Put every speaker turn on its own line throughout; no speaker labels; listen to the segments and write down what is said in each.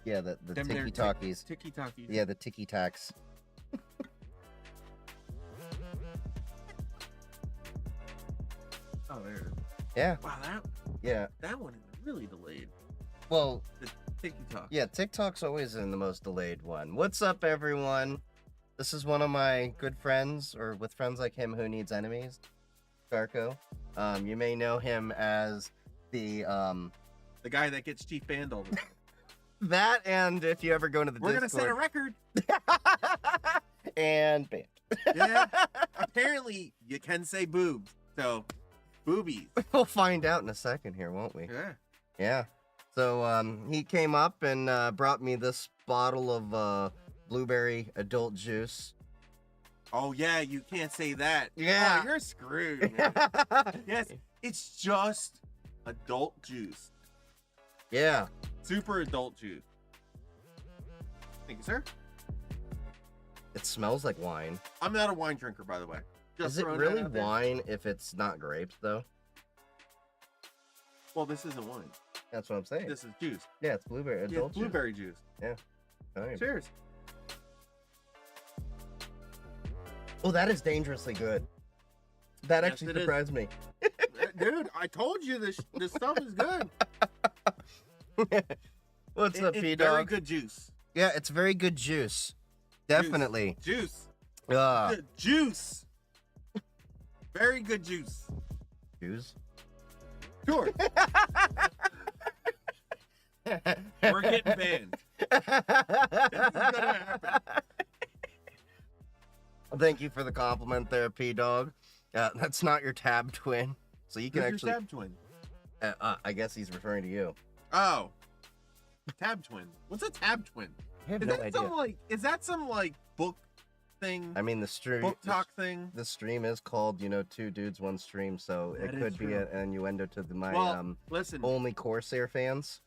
Yeah, the
Them there
tiki-talkies.
Tiki-talkies.
Yeah, the tiki-taks.
Oh, there it is.
Yeah.
Wow, that one is really delayed.
Well,
The TikTok.
yeah, TikTok's always in the most delayed one. What's up, everyone? This is one of my good friends, or with friends like him who needs enemies, Darko. You may know him as the
guy that gets Chief banned all the time.
that, and if you ever go into the
We're
Discord,
gonna set a record.
and banned.
Yeah. Apparently, you can say boobs. So, boobies.
We'll find out in a second here, won't we?
Yeah.
Yeah. So he came up and brought me this bottle of blueberry adult juice.
Oh yeah, you can't say that.
Yeah.
Oh, you're screwed. Man. Yes, it's just adult juice.
Yeah.
Super adult juice. Thank you, sir.
It smells like wine.
I'm not a wine drinker, by the way. Just
Is it
throwing
really
that out there.
wine if it's not grapes, though?
Well, this isn't wine.
That's what I'm saying.
This is juice.
Yeah, it's blueberry
Yeah,
adult
it's blueberry juice.
juice. Yeah.
Cheers.
Oh, that is dangerously good. That
Yes,
actually
it is.
surprised me.
Dude, I told you this stuff is good.
What's up,
It's
P-Dog?
very good juice.
Yeah, it's very good juice. Definitely.
Juice.
Juice.
Juice. Very good juice.
Juice.
Sure. We're getting banned. This is gonna happen.
Thank you for the compliment there, P-Dog. That's not your tab twin. So you can
Who's
actually...
your tab twin?
I guess he's referring to you.
Oh. Tab twin. What's a tab twin?
I have
Is
no
that
idea.
is that some book thing?
I mean, the stream...
Book talk thing?
The stream is called, two dudes, one stream, so
That
it
is
could be
true.
an innuendo to my
Well, listen.
only Corsair fans.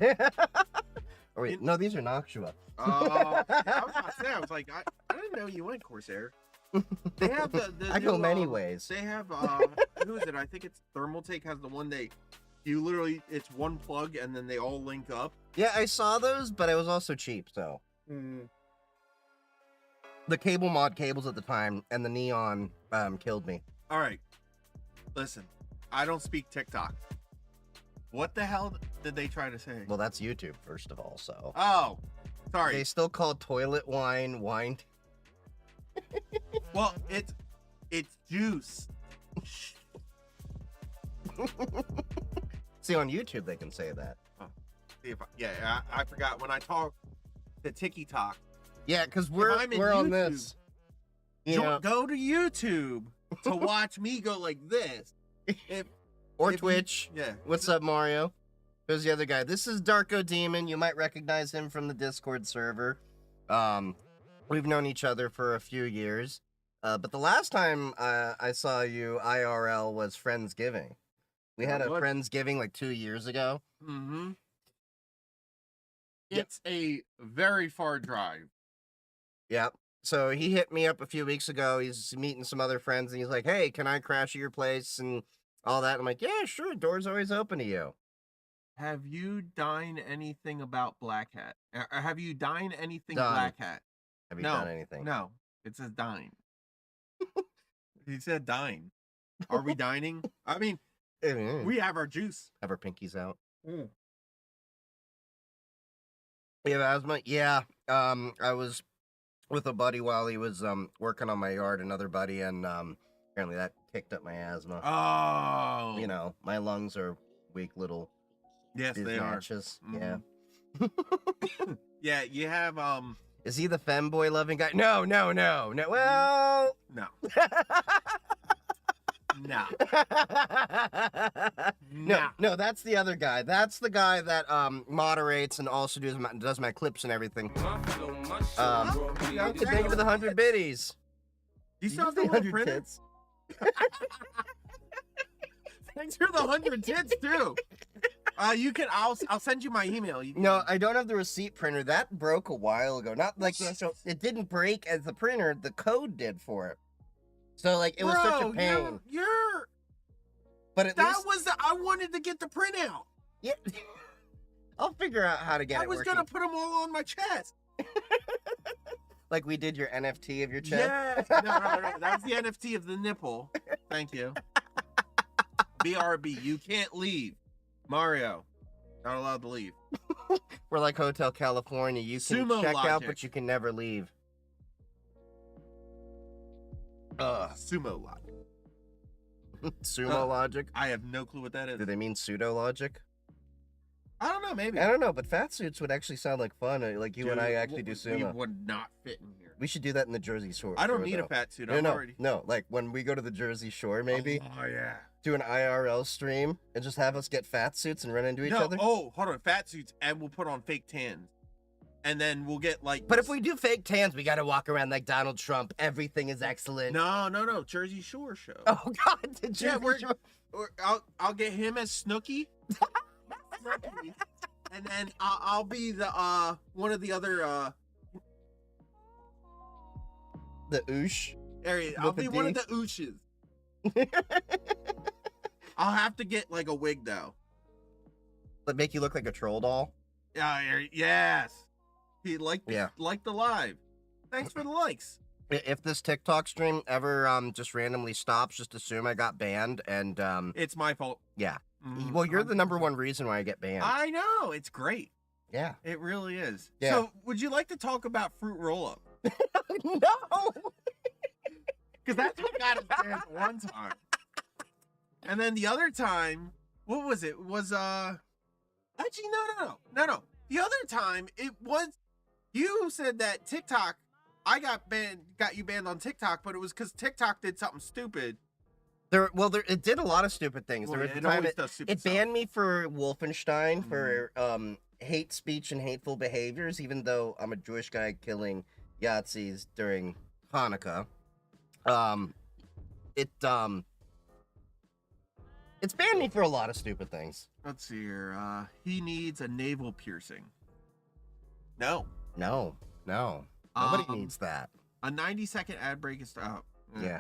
Yeah.
Oh, wait, no, these are Noxua.
I was about to say, I was like, I didn't know you went Corsair. They have the
I go
new,
many ways.
They have who is it? I think it's Thermaltake has the one you literally it's one plug and then they all link up.
Yeah, I saw those, but it was also cheap, so. The cable mod cables at the time and the neon killed me.
All right, listen, I don't speak TikTok. What the hell did they try to say?
Well, that's YouTube, first of all, so.
Oh, sorry.
They still call toilet wine wine.
Well, it's juice.
See, on YouTube, they can say that.
See if I forgot when I talk the TikTok.
Yeah, because
I'm
we're
in
on
YouTube,
this. You know,
Go to YouTube to watch me go like this.
or
if you-
Twitch.
Yeah.
What's up, Mario? Who's the other guy? This is Darko Demon. You might recognize him from the Discord server. We've known each other for a few years. But the last time I saw you IRL was Friendsgiving. We had a
What?
Friendsgiving like 2 years ago.
Mm-hmm.
Yep.
It's a very far drive.
Yeah. So he hit me up a few weeks ago. He's meeting some other friends, and he's like, "Hey, can I crash at your place?" and all that. I'm like, "Yeah, sure. Door's always open to you."
Have you dined anything about Black Hat? Or have you dined anything
Done.
Black Hat?
Have you
No,
done anything?
No, it says dine. He said dine. Are we dining? I mean, we have our juice.
have our pinkies out. You have asthma? Yeah. I was with a buddy while he was working on my yard, another buddy, and apparently that kicked up my asthma.
Oh,
You know, my lungs are weak little
yes, they are.
biznatches.
Mhm.
Yeah.
Yeah, you have
Is he the femboy loving guy? No. Well,
no, no,
no. That's the other guy. That's the guy that moderates and also does my clips and everything. Thank you for the 100 biddies.
You still have the
Say
100 printer?
tits.
Thanks for the 100 tits too. You can. I'll send you my email. You can,
No, I don't have the receipt printer. That broke a while ago. Not like so it didn't break as the printer. The code did for it. So like it was such a
Bro,
pain.
You're
But at
that
least
was the. I wanted to get the printout.
yeah. I'll figure out how to get
I
it
was
working.
gonna put them all on my chest.
Like we did your NFT of your chest.
Yeah. No. That's the NFT of the nipple. Thank you. BRB. You can't leave. Mario. Not allowed to leave.
We're like Hotel California. You can
Sumo
check out,
logic.
but you can never leave.
Sumo logic.
Sumo logic?
I have no clue what that is.
Do they mean pseudo logic?
I don't know, maybe.
I don't know, but fat suits would actually sound like fun. Like you and I actually do sumo.
We would not fit in here.
We should do that in the Jersey Shore.
I don't need a fat suit.
No. Like when we go to the Jersey Shore, maybe.
Oh yeah.
Do an IRL stream and just have us get fat suits and run into each other.
Oh, hold on, fat suits, and we'll put on fake tans, and then we'll get like.
But if we do fake tans, we got to walk around like Donald Trump. Everything is excellent.
No, Jersey Shore show.
Oh God, the Jersey Shore.
Or I'll get him as Snooki. Snooki. And then I'll be the one of the other
the oosh.
area. I'll be one of the ooshes. I'll have to get like a wig though.
That make you look like a troll doll.
Yes. He liked the live. Thanks for the likes.
If this TikTok stream ever just randomly stops, just assume I got banned and
it's my fault.
Yeah. Well, you're the number one reason why I get banned.
I know. It's great.
Yeah.
It really is.
Yeah.
So, would you like to talk about fruit roll-up?
No.
Because that's what got us banned one time. And then the other time, what was it? Actually, no. The other time, it was you said that TikTok, I got you banned on TikTok, but it was because TikTok did something stupid.
It did a lot of stupid things.
Well,
there was
it
the time
always does stupid
it banned me for Wolfenstein for hate speech and hateful behaviors, even though I'm a Jewish guy killing Yahtzees during Hanukkah. It's banned me for a lot of stupid things.
Let's see here. He needs a navel piercing. No.
Nobody needs that.
A 90-second ad break is out.
Yeah.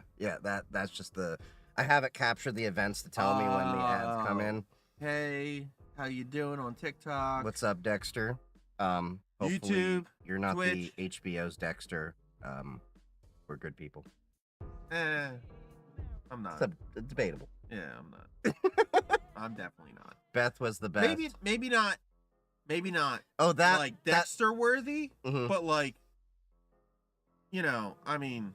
That's just I have it capture the events to tell me when the ads come in.
Hey, how you doing on TikTok?
What's up, Dexter? Hopefully
YouTube,
you're not
Twitch.
the HBO's Dexter. We're good people.
I'm not.
It's debatable.
Yeah, I'm not. I'm definitely not.
Beth was the best.
Maybe not.
Oh, that
like Dexter worthy,
Mhm.
but like, I mean,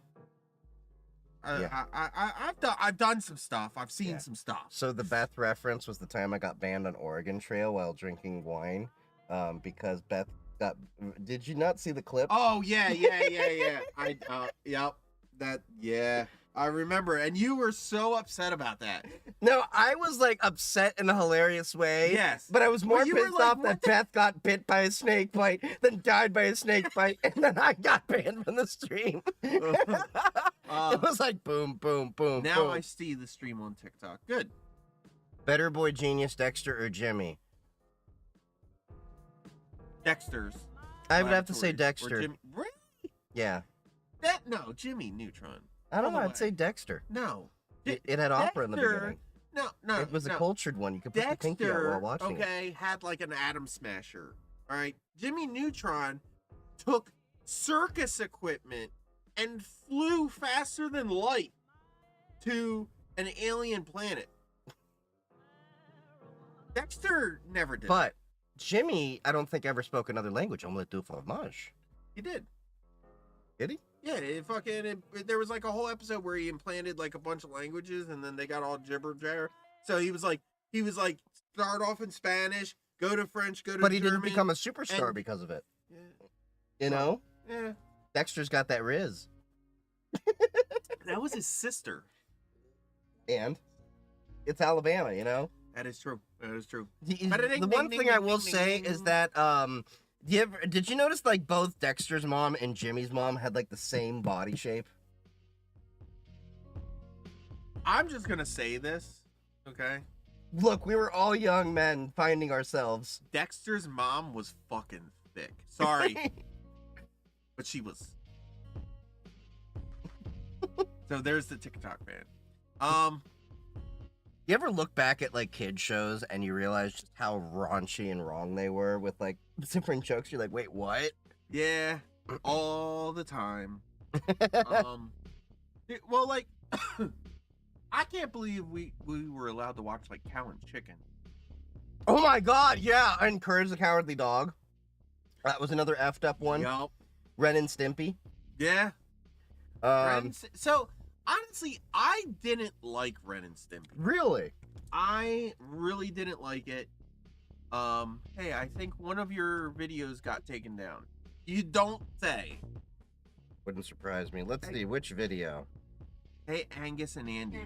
I've done some stuff. I've seen some stuff.
So the Beth reference was the time I got banned on Oregon Trail while drinking wine, because Beth got. Did you not see the clip?
Oh yeah. I remember, and you were so upset about that.
No, I was like upset in a hilarious way.
Yes,
but I was more
you were
pissed
like,
off that Beth got bit by a snake bite, then died by a snake bite, and then I got banned from the stream. It was like boom, boom, boom.
Now
boom.
I see the stream on TikTok. Good.
Better Boy Genius, Dexter, or Jimmy?
Dexter's.
I would have to say
Laboratories. Or
Dexter.
Jimmy. Really?
Yeah.
No, Jimmy Neutron.
I don't know.
All the
I'd say Dexter.
No.
It had opera in the
Dexter-
beginning.
No.
It was a cultured one. You could put your pinky out while watching it.
Okay, had like an atom smasher. All right. Jimmy Neutron took circus equipment and flew faster than light to an alien planet. Dexter never did.
But Jimmy, I don't think ever spoke another language. Omelette du fromage.
He did.
Did he?
Yeah, there was like a whole episode where he implanted like a bunch of languages, and then they got all jibber jabber. So he was like start off in Spanish, go to French, go to
But he
German,
didn't become a superstar
and-
because of it.
Yeah.
You know?
Yeah.
Dexter's got that Riz.
That was his sister.
And it's Alabama, you know?
That is true.
The one thing I will say is that did you notice like both Dexter's mom and Jimmy's mom had like the same body shape?
I'm just gonna say this, okay?
Look, we were all young men finding ourselves.
Dexter's mom was fucking thick. Sorry, but she was. So there's the TikTok ban.
You ever look back at like kid shows and you realize just how raunchy and wrong they were with like different jokes? You're like, wait, what?
Yeah, all the time. Well, like, I can't believe we were allowed to watch like Cow and Chicken.
Oh my god, yeah! And Courage the Cowardly Dog. That was another effed up one.
Yup.
Ren and Stimpy.
Yeah. So honestly, I didn't like Ren and Stimpy.
Really?
I really didn't like it. Hey, I think one of your videos got taken down. You don't say.
Wouldn't surprise me. Let's see, which video?
Hey, Angus and Andy.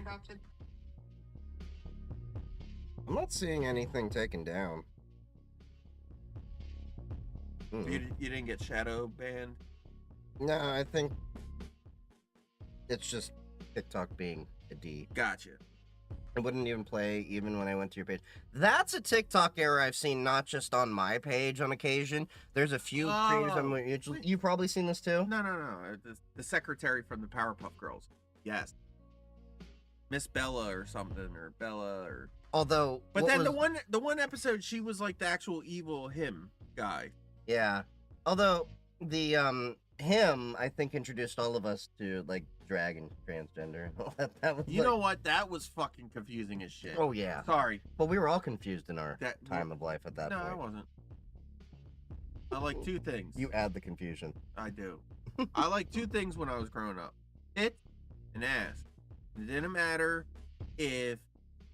I'm not seeing anything taken down.
You didn't get shadow banned?
No, I think it's just TikTok being a D.
Gotcha.
It wouldn't even play even when I went to your page. That's a TikTok error I've seen not just on my page on occasion. There's a few creators you've probably seen this too?
No. The secretary from the Powerpuff Girls. Yes. Miss Bella or something, or Bella or...
Although...
But then the one episode, she was like the actual evil him guy.
Yeah. Although, the, him, I think, introduced all of us to, like, drag and transgender. That was,
you know what? That was fucking confusing as shit.
Oh, yeah.
Sorry.
But we were all confused in our time of life at that point.
No, I wasn't. I like two things.
You add the confusion.
I do. I like two things when I was growing up. It and ass. It didn't matter if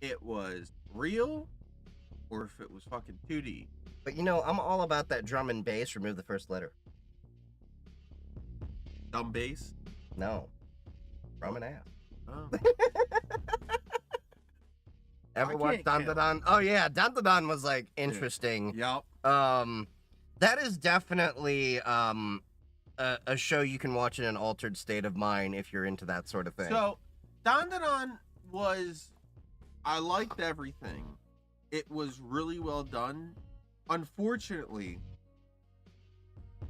it was real or if it was fucking 2D.
But you know, I'm all about that drum and bass. Remove the first letter.
Dumb bass?
No. Drum and ass.
Oh.
Ever watch Don Da Don? Oh yeah, Don Da Don was like interesting.
Yep.
That is definitely a show you can watch in an altered state of mind if you're into that sort of thing.
So, Don Da Don was, I liked everything. It was really well done. Unfortunately,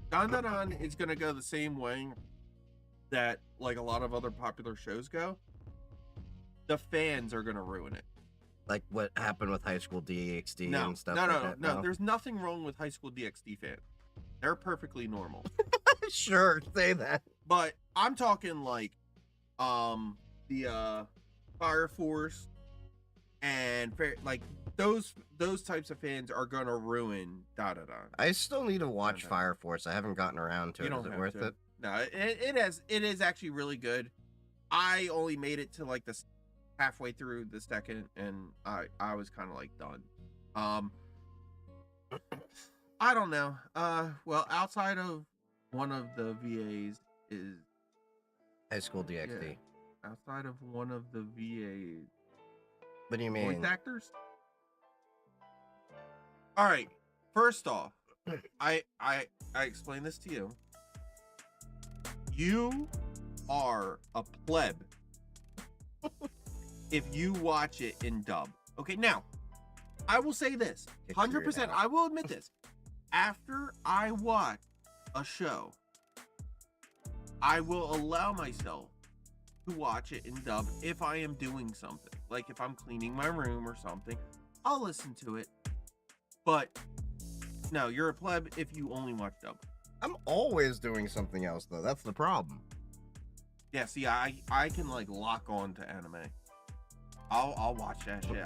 Don Da Don is going to go the same way that like a lot of other popular shows go. The fans are going to ruin it.
Like what happened with High School DxD and stuff
No. There's nothing wrong with High School DxD fans. They're perfectly normal.
Sure, say that.
But I'm talking like the Fire Force and like those types of fans are gonna ruin Da Da Da.
I still need to watch Fire Force. I haven't gotten around to it. Is it worth it?
No, it is actually really good. I only made it to like this halfway through the second, and I was kind of like done. I don't know. Well, outside of one of the VAs is
High School DxD.
Yeah, outside of one of the VAs.
What do you mean?
Voice actors? All right. First off, I explain this to you. You are a pleb if you watch it in dub. Okay, now I will say this 100%. I will admit this. After I watch a show, I will allow myself to watch it in dub if I am doing something. Like if I'm cleaning my room or something, I'll listen to it. But no, you're a pleb if you only watch dub.
I'm always doing something else though. That's the problem.
Yeah, see, I can like lock on to anime. I'll watch that shit.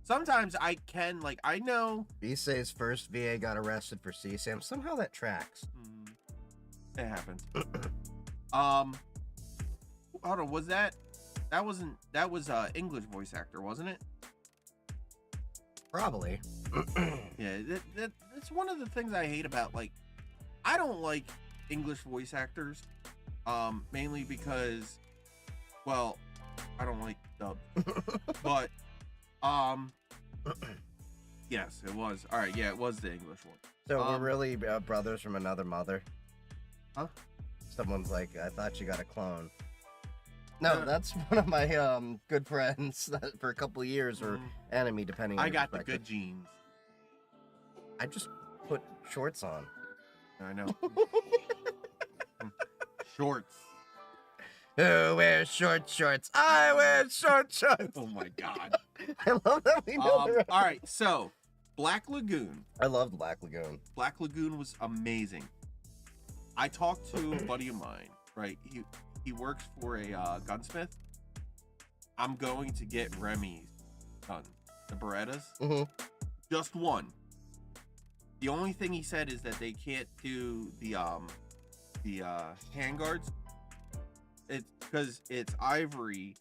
Sometimes I can, like, I know
Issei's first VA got arrested for CSAM. Somehow that tracks.
It happens. Hold on, was that was English voice actor, wasn't it?
Probably.
Yeah, that's one of the things I hate about, like, I don't like English voice actors, mainly because, well, I don't like dub. But yes, it was. All right, yeah, it was the English one.
So we're really brothers from another mother.
Huh?
Someone's like, I thought you got a clone. No, that's one of my good friends that for a couple of years or enemy, depending on
I got the good genes.
I just put shorts on.
I know. Shorts.
Who wears short shorts? I wear short shorts.
Oh my god.
I love that we know the
All right, so Black Lagoon.
I love Black Lagoon.
Black Lagoon was amazing. I talked to a buddy of mine, right? He works for a gunsmith. I'm going to get Remy's gun, the Berettas.
Mm-hmm.
Just one. The only thing he said is that they can't do the handguards. It's because it's ivory,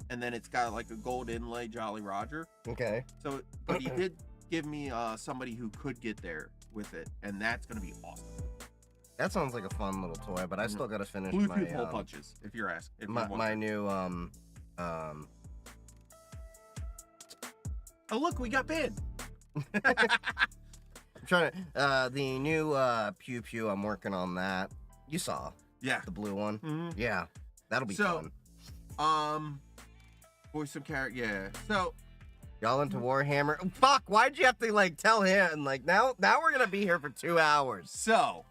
and then it's got like a gold inlay Jolly Roger.
Okay.
So, but he did give me somebody who could get there with it, and that's gonna be awesome.
That sounds like a fun little toy, but I still gotta finish
Bluetooth hole punches, if you're asking.
my new
Oh look, we got banned.
I'm trying to the new pew pew. I'm working on that. You saw
Yeah.
the blue one.
Mhm.
Yeah, that'll be
So,
fun.
voice some character. Yeah. So,
Y'all into Warhammer? Oh, fuck! Why'd you have to like tell him? Like now we're gonna be here for 2 hours.
so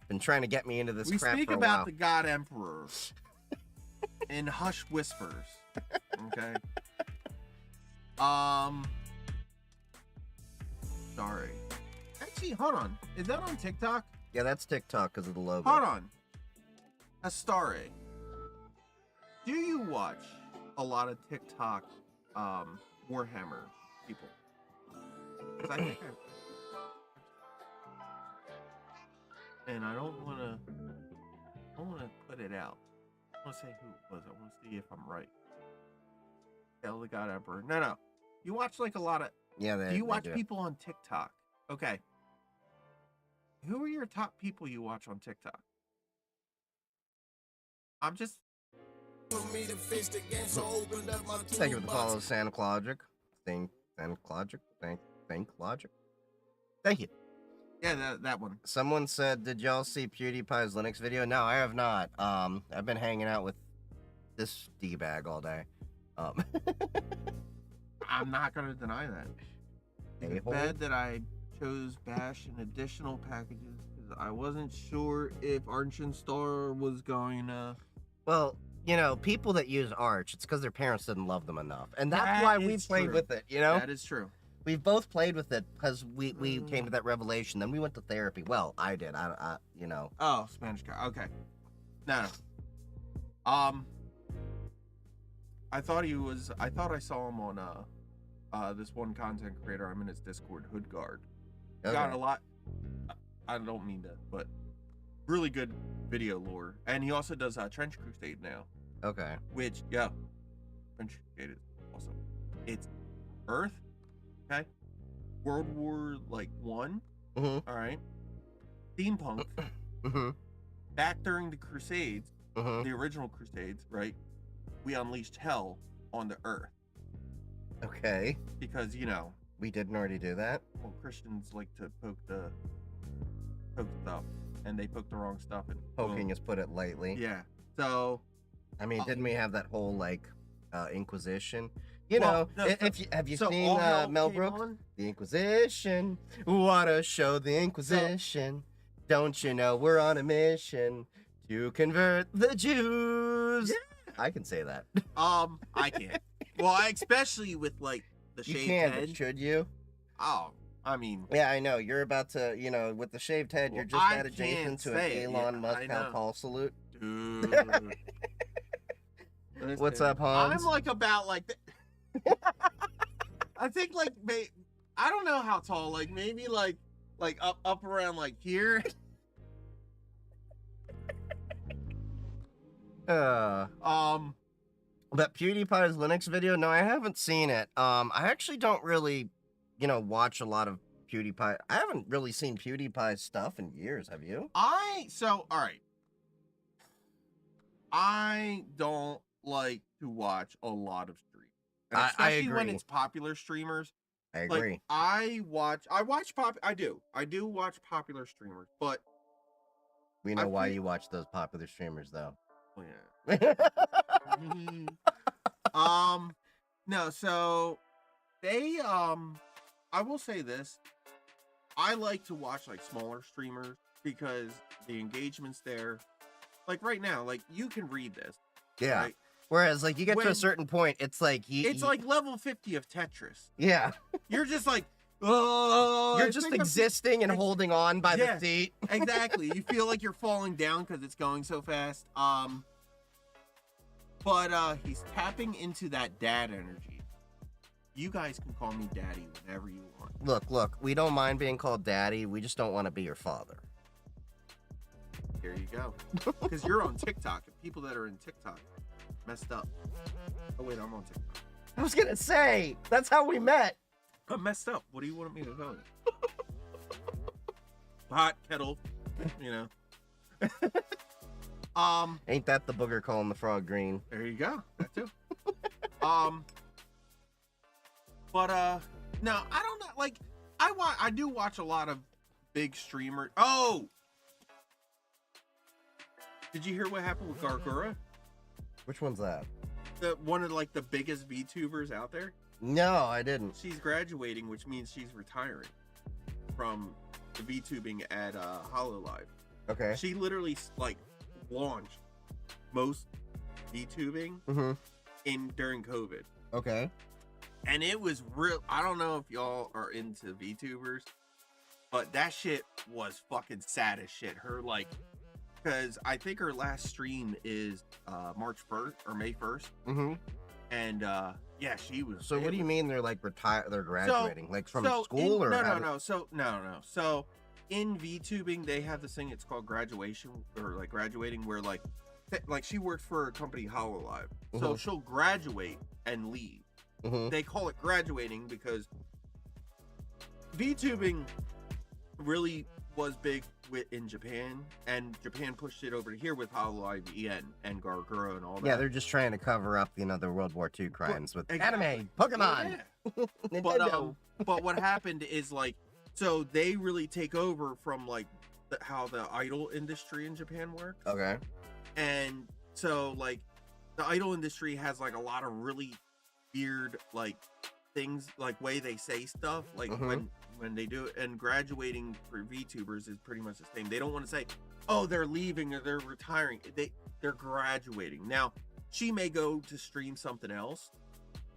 Been trying to get me into this
we
crap
speak
for a
about
while.
the God Emperor in hushed whispers. Okay. Sorry. Actually, hold on. Is that on TikTok?
Yeah, that's TikTok because of the logo.
Hold on. Astare. Do you watch a lot of TikTok Warhammer people? 'Cause I think and I don't wanna put it out. I wanna say who it was. I wanna see if I'm right. Tell the God Emperor. No. You watch like a lot of
Yeah,
do you watch
do.
people on TikTok? Okay. Who are your top people you watch on TikTok? I'm just
Thank you for the follow, Santa Logic. Think Logic. Think Logic. Thank you.
yeah, that one.
Someone said, "Did y'all see PewDiePie's Linux video?" No, I have not. I've been hanging out with this d-bag all day.
I'm not gonna deny that. It's
A-hole.
bad that I chose Bash and additional packages because I wasn't sure if Arch and Star was going to.
Well, you know, people that use Arch, it's because their parents didn't love them enough, and that's
That
why we
is
played
true.
with it. You know,
That is true.
we've both played with it because we came to that revelation. Then we went to therapy. Well, I did. I you know.
Oh, Spanish guy. Okay. No. I thought I saw him on this one content creator. I'm in his Discord, Hood Guard. He got a lot. I don't mean to, but really good video lore, and he also does Trench Crusade now.
Okay.
Which Trench Crusade is awesome. It's Earth, okay, World War One.
Mm-hmm.
All right, steampunk.
Mm-hmm.
Back during the Crusades,
Mm-hmm.
the original Crusades, right? We unleashed hell on the Earth
Okay.
because
We didn't already do that.
well, Christians like to poke stuff, and they poke the wrong stuff and
Poking is put it lightly.
Yeah. So
I mean, didn't we have that whole Inquisition?
Well, no,
Have you
so
seen
all hell
Mel
came
Brooks?
on?
The Inquisition. What a show, the Inquisition. Don't you know we're on a mission to convert the Jews?
Yeah.
I can say that.
I can't. Well, especially with the
You
shaved
can,
head.
but should you?
Oh, I mean,
Yeah, I know. You're about to, with the shaved head, you're
Well,
just
I
that adjacent
can't
to an
say it.
Elon
Yeah,
Musk
I
Hal
know.
Paul salute.
dude.
What's up, Hans?
I'm about I think I don't know how tall. Maybe up around here.
That PewDiePie's Linux video? No, I haven't seen it. I actually don't really, watch a lot of PewDiePie. I haven't really seen PewDiePie's stuff in years. Have you?
All right. I don't like to watch a lot of streams, and
I
especially when
agree.
it's popular streamers.
I agree.
I do watch popular streamers, but
We know
I
why
feel-
you watch those popular streamers, though.
well, yeah. No, so they I will say this. I like to watch smaller streamers because the engagement's there. Right now, you can read this.
Yeah.
Right?
Whereas, like, you get to a
When-
certain point, it's like
It's like level 50 of Tetris.
yeah,
You're just like, oh,
you're just existing and holding on by
Yeah.
the seat.
Exactly. You feel like you're falling down because it's going so fast. But he's tapping into that dad energy. You guys can call me daddy whenever you want.
Look, we don't mind being called daddy. We just don't want to be your father.
There you go. Because you're on TikTok, and people that are in TikTok messed up. Oh wait, I'm on TikTok.
I was gonna say that's how we met.
I'm messed up. What do you want me to call it? Hot kettle, you know.
Ain't that the booger calling the frog green?
There you go. That too. But no, I don't know. Like, I do watch a lot of big streamers. Oh, did you hear what happened with Gargura?
Which one's that?
One of like the biggest VTubers out there.
No, I didn't.
She's graduating, which means she's retiring from the VTubing at HoloLive.
Okay.
She literally like launched most VTubing during COVID.
Okay.
And it was real. I don't know if y'all are into VTubers, but that shit was fucking sad as shit. Her like, because I think her last stream is March 1st or May 1st. And yeah, she was.
So what do you mean they're like retired? They're graduating, like from
so
school or
no. So in VTubing, they have this thing. It's called graduation or like graduating, where like she worked for a company HoloLive, so she'll graduate and leave. They call it graduating because VTubing really was big in Japan, and Japan pushed it over to here with HoloLive EN and Gargura and all that.
Yeah, they're just trying to cover up, the World War II crimes with
exactly.
anime, Pokemon.
Yeah.
Nintendo.
But what happened is like, so they really take over from like how the idol industry in Japan works.
Okay.
And so like the idol industry has like a lot of really weird like things, like way they say stuff, like when they do it. And graduating for VTubers is pretty much the same. They don't want to say, oh, they're leaving or they're retiring. They're graduating. Now, she may go to stream something else,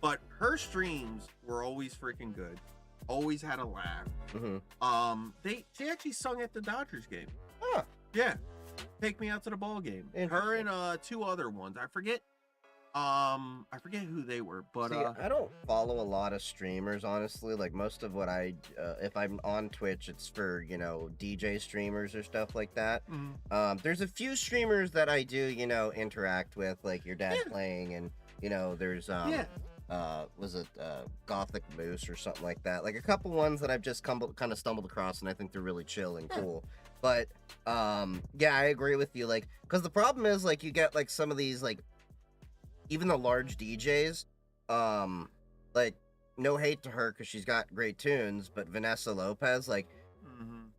but her streams were always freaking good. Always had a laugh. She actually sung at the Dodgers game.
Huh.
Yeah. Take Me Out to the Ball Game. Her and two other ones. I forget who they were, but
see, I don't follow a lot of streamers, honestly. Like most of what if I'm on Twitch, it's for DJ streamers or stuff like that. There's a few streamers that I do interact with, like your dad playing, and there's was it Gothic Moose or something like that. Like a couple ones that I've just kind of stumbled across, and I think they're really chill and cool. But yeah, I agree with you. Like, because the problem is like you get like some of these like. Even the large DJs, like, no hate to her because she's got great tunes, but Vanessa Lopez, like,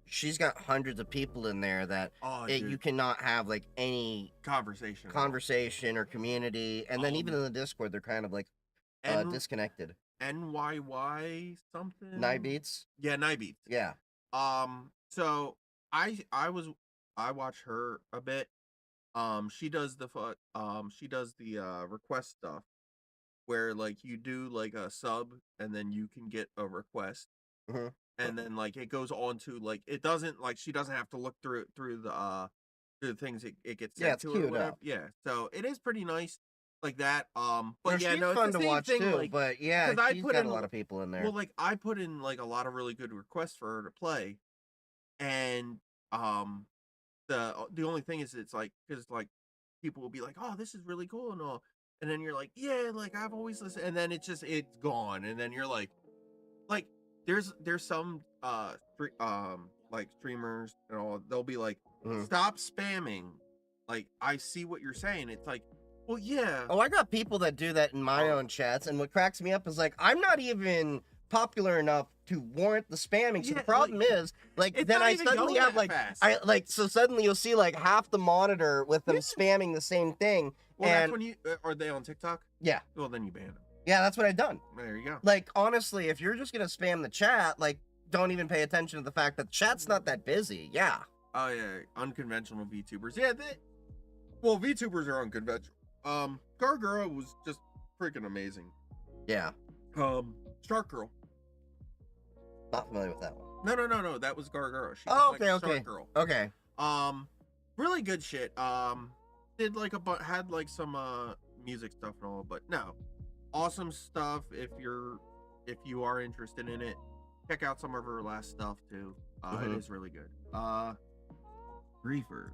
she's got hundreds of people in there that you cannot have, like, any conversation or community. And then even in the Discord, they're kind of, like, disconnected.
NYY something?
Night Beats?
Yeah, Night Beats.
Yeah.
So, I watch her a bit. She does the request stuff where like you do like a sub and then you can get a request, and then like it goes on to like it doesn't like she doesn't have to look through the things it gets sent to her or whatever. Yeah, so it is pretty nice like that. But yeah,
she's
no,
fun
it's the
to
same
watch
thing,
too.
like,
but yeah, she's got a lot of people in there.
Well, like I put in like a lot of really good requests for her to play, and the only thing is it's like because like people will be like, oh, this is really cool and all, and then you're like, yeah, like I've always listened, and then it's gone, and then you're like there's some like streamers and all, they'll be like, stop spamming, like I see what you're saying. It's like, well, yeah.
Oh, I got people that do that in my own chats, and what cracks me up is like I'm not even popular enough to warrant the spamming. So the problem is like then I suddenly have like fast. So suddenly you'll see like half the monitor with them spamming the same thing.
Well, that's when you are they on TikTok?
Yeah.
Well, then you ban them.
Yeah, that's what I've done.
There you go.
Like honestly, if you're just gonna spam the chat, like don't even pay attention to the fact that the chat's not that busy. Yeah.
Oh yeah, unconventional VTubers. Yeah, well, VTubers are unconventional. Gargura was just freaking amazing.
Yeah.
Shark Girl.
Not familiar with that one.
No. That was Gargura. She
Oh,
was
okay,
like
okay.
Shark Girl.
Okay.
Really good shit. Did like had like some music stuff and all, but no, awesome stuff. If you are interested in it, check out some of her last stuff too. It is really good. Griefer.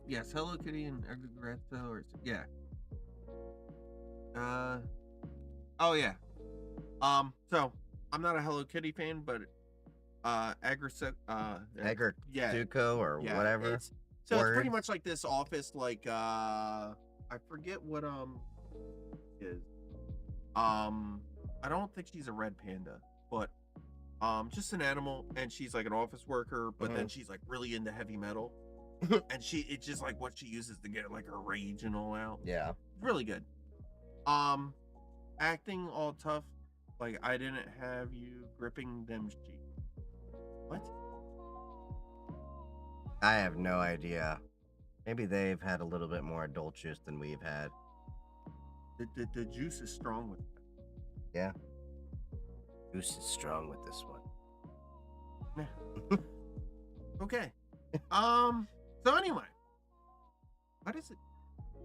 Yes, Hello Kitty and Aggretto, or yeah. Oh yeah. So I'm not a Hello Kitty fan, but
Edgar Duco or whatever.
It's pretty much like this office, like I forget what is. I don't think she's a red panda, but just an animal, and she's like an office worker, but then she's like really into heavy metal. And it's just like what she uses to get like her rage and all out.
Yeah.
Really good. Acting all tough, like I didn't have you gripping them cheeks. What?
I have no idea. Maybe they've had a little bit more adult juice than we've had.
The juice is strong with that.
Yeah. Juice is strong with this one.
Okay. So anyway, what is it?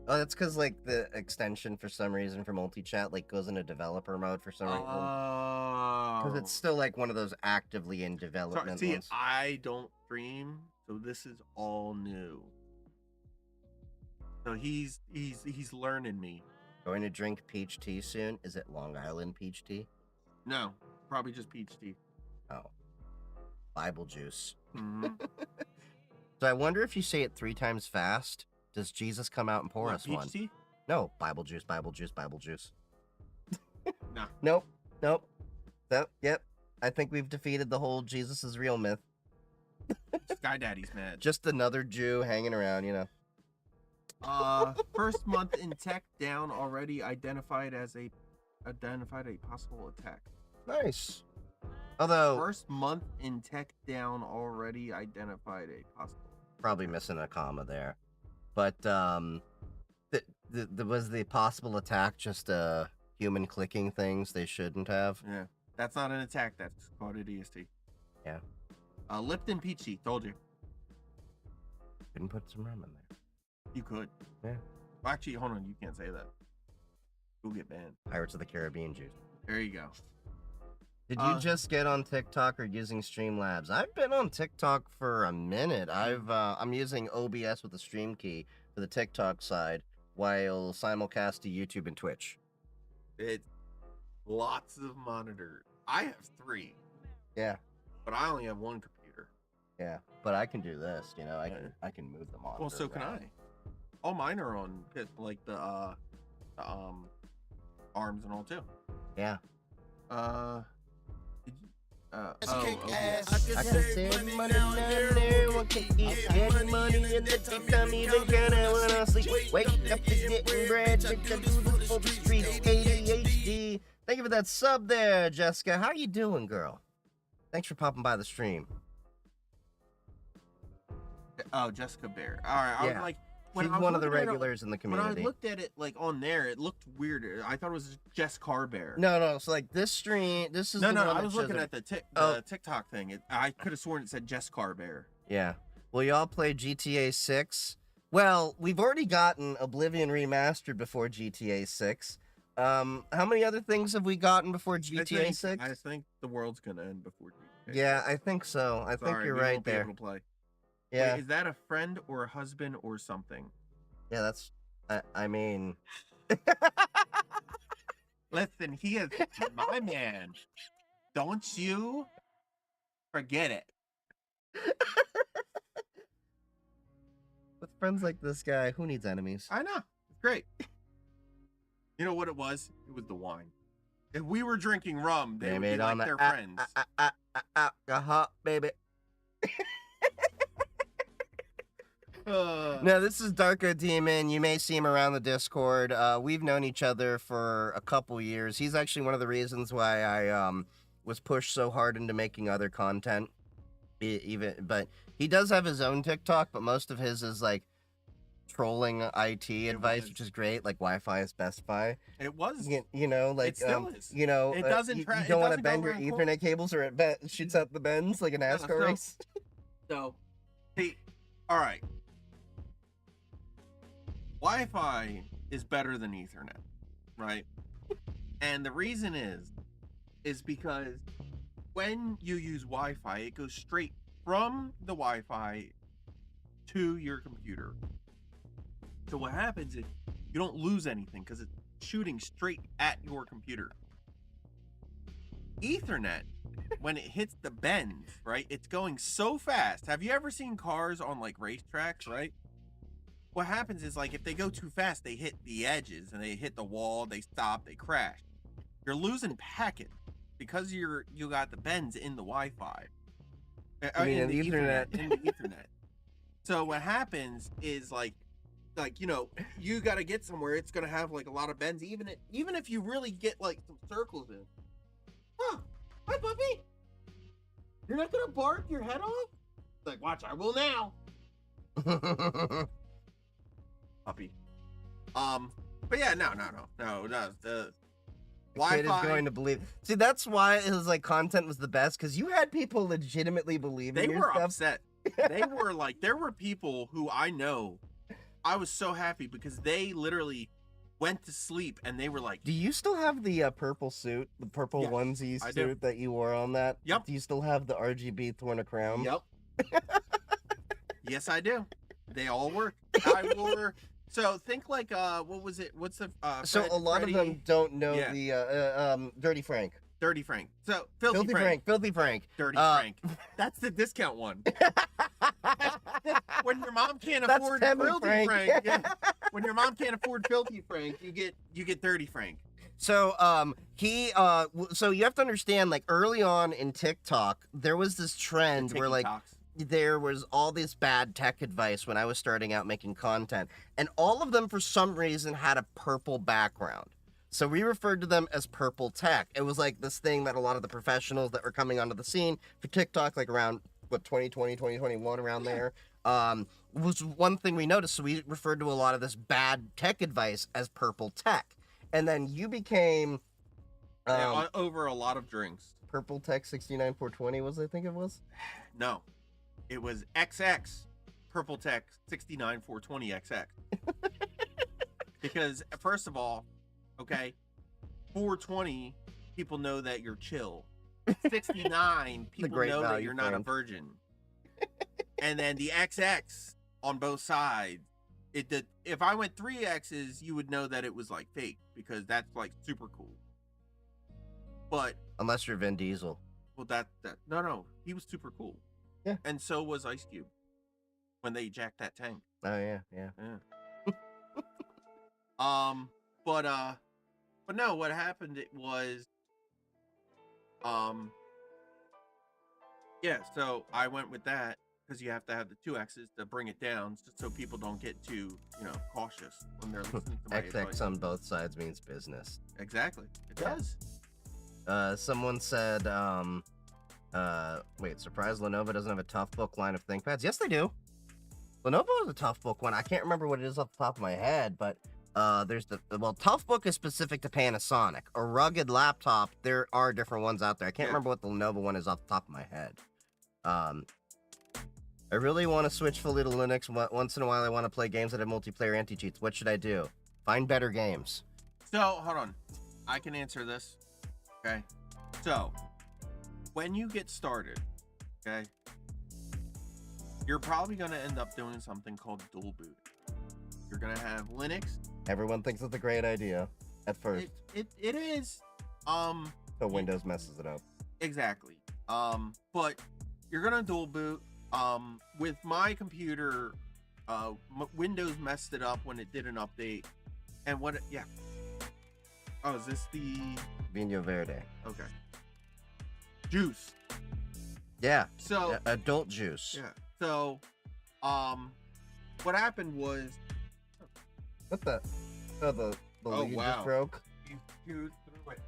Oh, that's because like the extension for some reason for multi-chat like goes into developer mode for some reason. Because it's still like one of those actively in development ones.
I don't stream, so this is all new. So he's learning me.
Going to drink peach tea soon. Is it Long Island peach tea?
No, probably just peach tea.
Oh, Bible juice.
Mm-hmm.
So I wonder if you say it 3 times fast, does Jesus come out and pour us
peach
one?
Tea?
No, Bible juice, Bible juice, Bible juice.
No.
Nope. Yep. I think we've defeated the whole Jesus is real myth.
Sky Daddy's mad.
Just another Jew hanging around, you know.
First month in tech down already identified a possible attack.
Nice. Although
first month in tech down already identified a possible.
Probably missing a comma there, but was the possible attack just human clicking things they shouldn't have?
Yeah, that's not an attack. That's called a DST.
Yeah.
Lipton peach tea. Told you.
Couldn't put some rum in there.
You could.
Yeah.
Well, actually, hold on. You can't say that. You'll get banned.
Pirates of the Caribbean juice.
There you go.
Did you just get on TikTok or using Streamlabs? I've been on TikTok for a minute. I'm using OBS with the stream key for the TikTok side while simulcast to YouTube and Twitch.
It's lots of monitors. I have 3.
Yeah.
But I only have 1 computer.
Yeah, but I can do this. You know, I can move them on.
Well, so can I. All mine are on like the arms and all too.
Yeah.
I can
save money down there. One can eat get money in the daytime, even kinda when I sleep. Wake up to getting bread, bitch, I do this for the streets. ADHD. Thank you for that sub there, Jessica. How you doing, girl? Thanks for popping by the stream.
Oh, Jessica Bear. All right, I was like,
she's one of the regulars in the community.
When I looked at it like on there, it looked weird. I thought it was Jess Carbear.
No. So like this stream, this is
no. I was looking at the TikTok thing. I could have sworn it said Jess Carbear.
Yeah. Well, y'all play GTA 6. Well, we've already gotten Oblivion remastered before GTA 6. How many other things have we gotten before GTA 6?
I think the world's gonna end before GTA.
Yeah, I think so. I think you're right there.
Able to play.
Yeah.
Wait, is that a friend or a husband or something?
Yeah, that's. I mean.
Listen, he is my man. Don't you forget it.
With friends like this guy, who needs enemies?
I know. It's great. You know what it was? It was the wine. If we were drinking rum, they would be like their friends.
Alcohol, baby. No, this is Darko Demon. You may see him around the Discord. We've known each other for a couple years. He's actually one of the reasons why I was pushed so hard into making other content. But he does have his own TikTok, but most of his is like trolling IT advice,
was.
which is great. Like Wi-Fi is best Fi.
It was.
You know, like
It still is.
you know,
It doesn't
you
it
don't want to
doesn't go
bend your
around
Ethernet cables, or it shoots out the bends like a NASCAR
so-
race.
So, see, all right. Wi-Fi is better than Ethernet, right? And the reason is because when you use Wi-Fi, it goes straight from the Wi-Fi to your computer. So what happens is you don't lose anything because it's shooting straight at your computer. Ethernet, when it hits the bend, right, it's going so fast. Have you ever seen cars on like racetracks, right? What happens is, like, if they go too fast, they hit the edges and they hit the wall, they stop, they crash. You're losing packet because you got the bends in the Wi-Fi.
In the Ethernet.
In the Ethernet. So what happens is like you know, you got to get somewhere. It's gonna have like a lot of bends, even if you really get like some circles in. Huh? Hi, puppy. You're not gonna bark your head off? Like, watch, I will now. Puppy. But yeah, no. The Wi-Fi
Kid is going to believe. See, that's why his like content was the best, because you had people legitimately believe
they
in your
were
stuff.
upset. They were like, there were people who I know. I was so happy because they literally went to sleep and they were like,
Do you still have the purple suit, the purple
Yes,
onesie
I do.
suit that you wore on that?
Yep.
Do you still have the RGB Thorn of Crown?
Yep. Yes, I do. They all work. I wore. So think like what was it? What's the
So a lot of them don't know
Yeah.
the Dirty Frank.
Dirty Frank. So Filthy Frank.
Filthy Frank.
Dirty Frank. That's the discount one. When your mom can't
That's
afford
Timmy
Filthy
Frank.
Frank, yeah. When your mom can't afford Filthy Frank, you get Dirty Frank.
So so you have to understand, like, early on in TikTok, there was this trend where like there was all this bad tech advice when I was starting out making content, and all of them for some reason had a purple background. So we referred to them as purple tech. It was like this thing that a lot of the professionals that were coming onto the scene for TikTok, like around 2020, 2021, around there, was one thing we noticed. So we referred to a lot of this bad tech advice as purple tech. And then you became
over a lot of drinks.
Purple Tech 69420 was, I think it was?
No. It was XX Purple Tech 69420XX. Because first of all, okay, 420 people know that you're chill. 69 people know that you're not a virgin. And then the XX on both sides, if I went 3 X's, you would know that it was like fake, because that's like super cool. But
unless you're Vin Diesel.
Well, no, he was super cool.
Yeah.
And so was Ice Cube when they jacked that tank.
Oh yeah.
But no, what happened, it was yeah, so I went with that because you have to have the 2 X's to bring it down, just so people don't get too, cautious when they're listening to my
XX
advice.
on both sides means business.
Exactly. It does.
Someone said, wait, surprise, Lenovo doesn't have a tough book line of ThinkPads. Yes, they do. Lenovo has a tough book one. I can't remember what it is off the top of my head, but there's tough book is specific to Panasonic. A rugged laptop, there are different ones out there. I can't remember what the Lenovo one is off the top of my head. I really want to switch fully to Linux. Once in a while, I want to play games that have multiplayer anti-cheats. What should I do? Find better games.
So, hold on. I can answer this. Okay. So, when you get started, okay, you're probably going to end up doing something called dual boot. You're going to have Linux.
Everyone thinks it's a great idea at first.
It is.
So Windows messes it up.
Exactly. But you're going to dual boot. With my computer, Windows messed it up when it did an update. And yeah. Oh, is this the
Vino Verde?
Okay. Juice.
Yeah.
So
adult juice.
Yeah. So, what happened was.
What the? Oh, the lead just broke.
You threw it.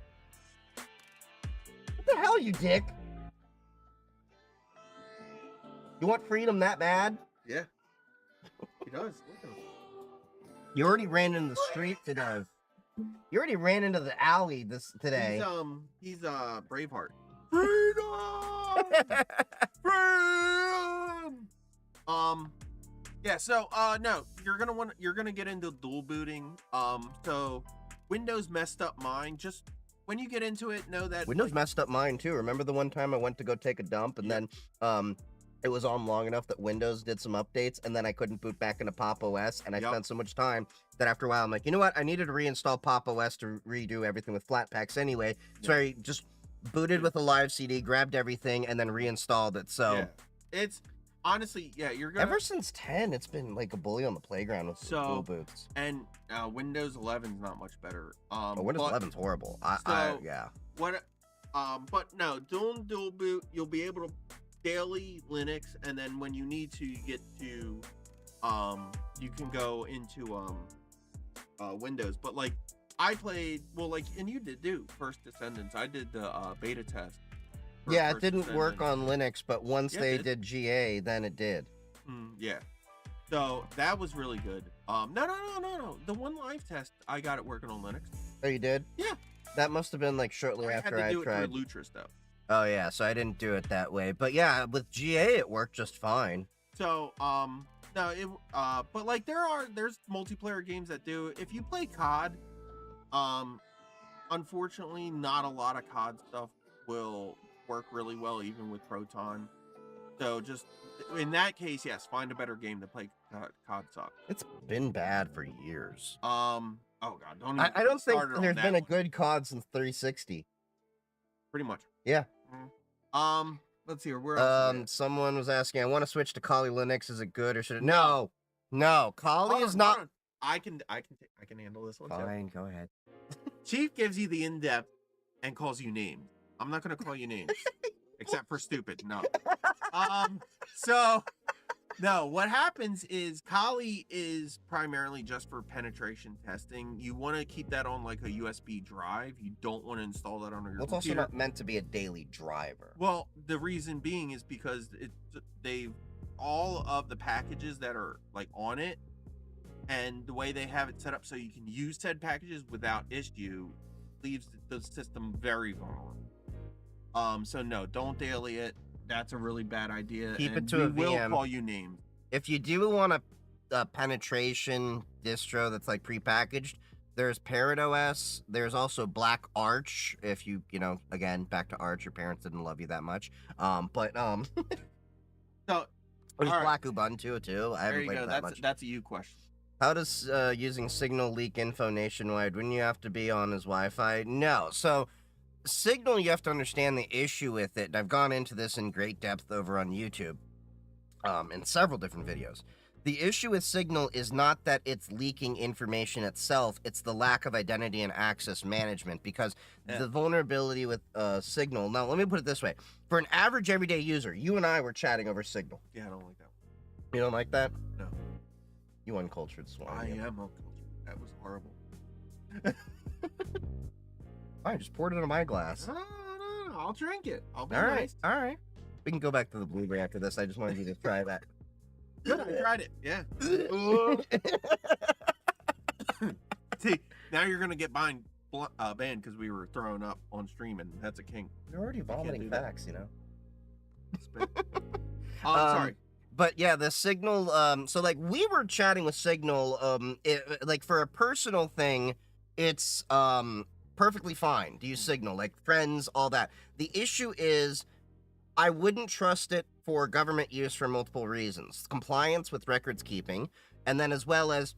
What the hell, you dick? You want freedom that bad?
Yeah. He does. Look at him.
You already ran into the street today. You already ran into the alley today.
He's Braveheart. Freedom! Freedom! Yeah, so no, you're gonna get into dual booting. So Windows messed up mine. Just when you get into it, know that
Windows messed up mine too. Remember the one time I went to go take a dump and then it was on long enough that Windows did some updates and then I couldn't boot back into Pop OS and I spent so much time that after a while I'm like, you know what? I needed to reinstall Pop OS to redo everything with Flatpaks anyway. So I just booted with a live CD, grabbed everything, and then reinstalled it. So
it's honestly, you're gonna
ever since 10, it's been like a bully on the playground with dual boots.
And Windows 11 is not much better.
Windows 11's horrible. Yeah.
What? But no, dual boot, you'll be able to daily Linux, and then when you need to, you get to you can go into Windows. But like I played and you did do First Descendants. I did the beta test.
Yeah, it didn't work on Linux, but once they did GA, then it did.
Yeah. So that was really good. No. The one live test, I got it working on Linux.
Oh, you did?
Yeah.
That must have been like shortly after I tried.
I had to do it through Lutris though.
Oh yeah, so I didn't do it that way. But yeah, with GA it worked just fine.
So no, but like there's multiplayer games that do. If you play COD, unfortunately not a lot of COD stuff will work really well even with Proton. So just in that case, yes, find a better game to play COD stuff.
It's been bad for years.
Oh god, don't even
I don't think there's been a good COD since 360.
Pretty much.
Yeah.
Let's see here. Where else
someone was asking, I want to switch to Kali Linux. Is it good or should it? No. Kali is not.
I can handle this one.
Fine, go ahead.
Chief gives you the in-depth and calls you names. I'm not gonna call you names, except for stupid. No. So no. What happens is Kali is primarily just for penetration testing. You want to keep that on like a USB drive. You don't want to install that on your computer.
It's also not meant to be a daily driver.
Well, the reason being is because all of the packages that are like on it, and the way they have it set up so you can use said packages without issue, leaves the system very vulnerable. So no, don't daily it. That's a really bad idea.
Keep it to a VM.
We'll call you names.
If you do want a penetration distro that's like prepackaged, there's Parrot OS. There's also Black Arch. If you again, back to Arch, your parents didn't love you that much.
So
there's Black Ubuntu too. I haven't played it that much.
That's a you question.
How does using Signal leak info nationwide? Wouldn't you have to be on his Wi-Fi? No. So Signal, you have to understand the issue with it. And I've gone into this in great depth over on YouTube in several different videos. The issue with Signal is not that it's leaking information itself. It's the lack of identity and access management, because the vulnerability with Signal. Now, let me put it this way. For an average everyday user, you and I were chatting over Signal.
Yeah, I don't like that.
You don't like that?
No.
You uncultured swine.
I am uncultured. That was horrible.
I just poured it in my glass.
No. I'll drink it. I'll be
all right.
nice.
All right. We can go back to the blueberry after this. I just wanted you to try that.
Good, I tried it. Yeah. See, now you're gonna get banned because we were throwing up on stream, and that's a king.
You're already vomiting facts,
Sorry.
But yeah, the Signal. So like we were chatting with Signal. Like for a personal thing, it's perfectly fine to use Signal, like friends, all that. The issue is, I wouldn't trust it for government use for multiple reasons. Compliance with records keeping, and then as well as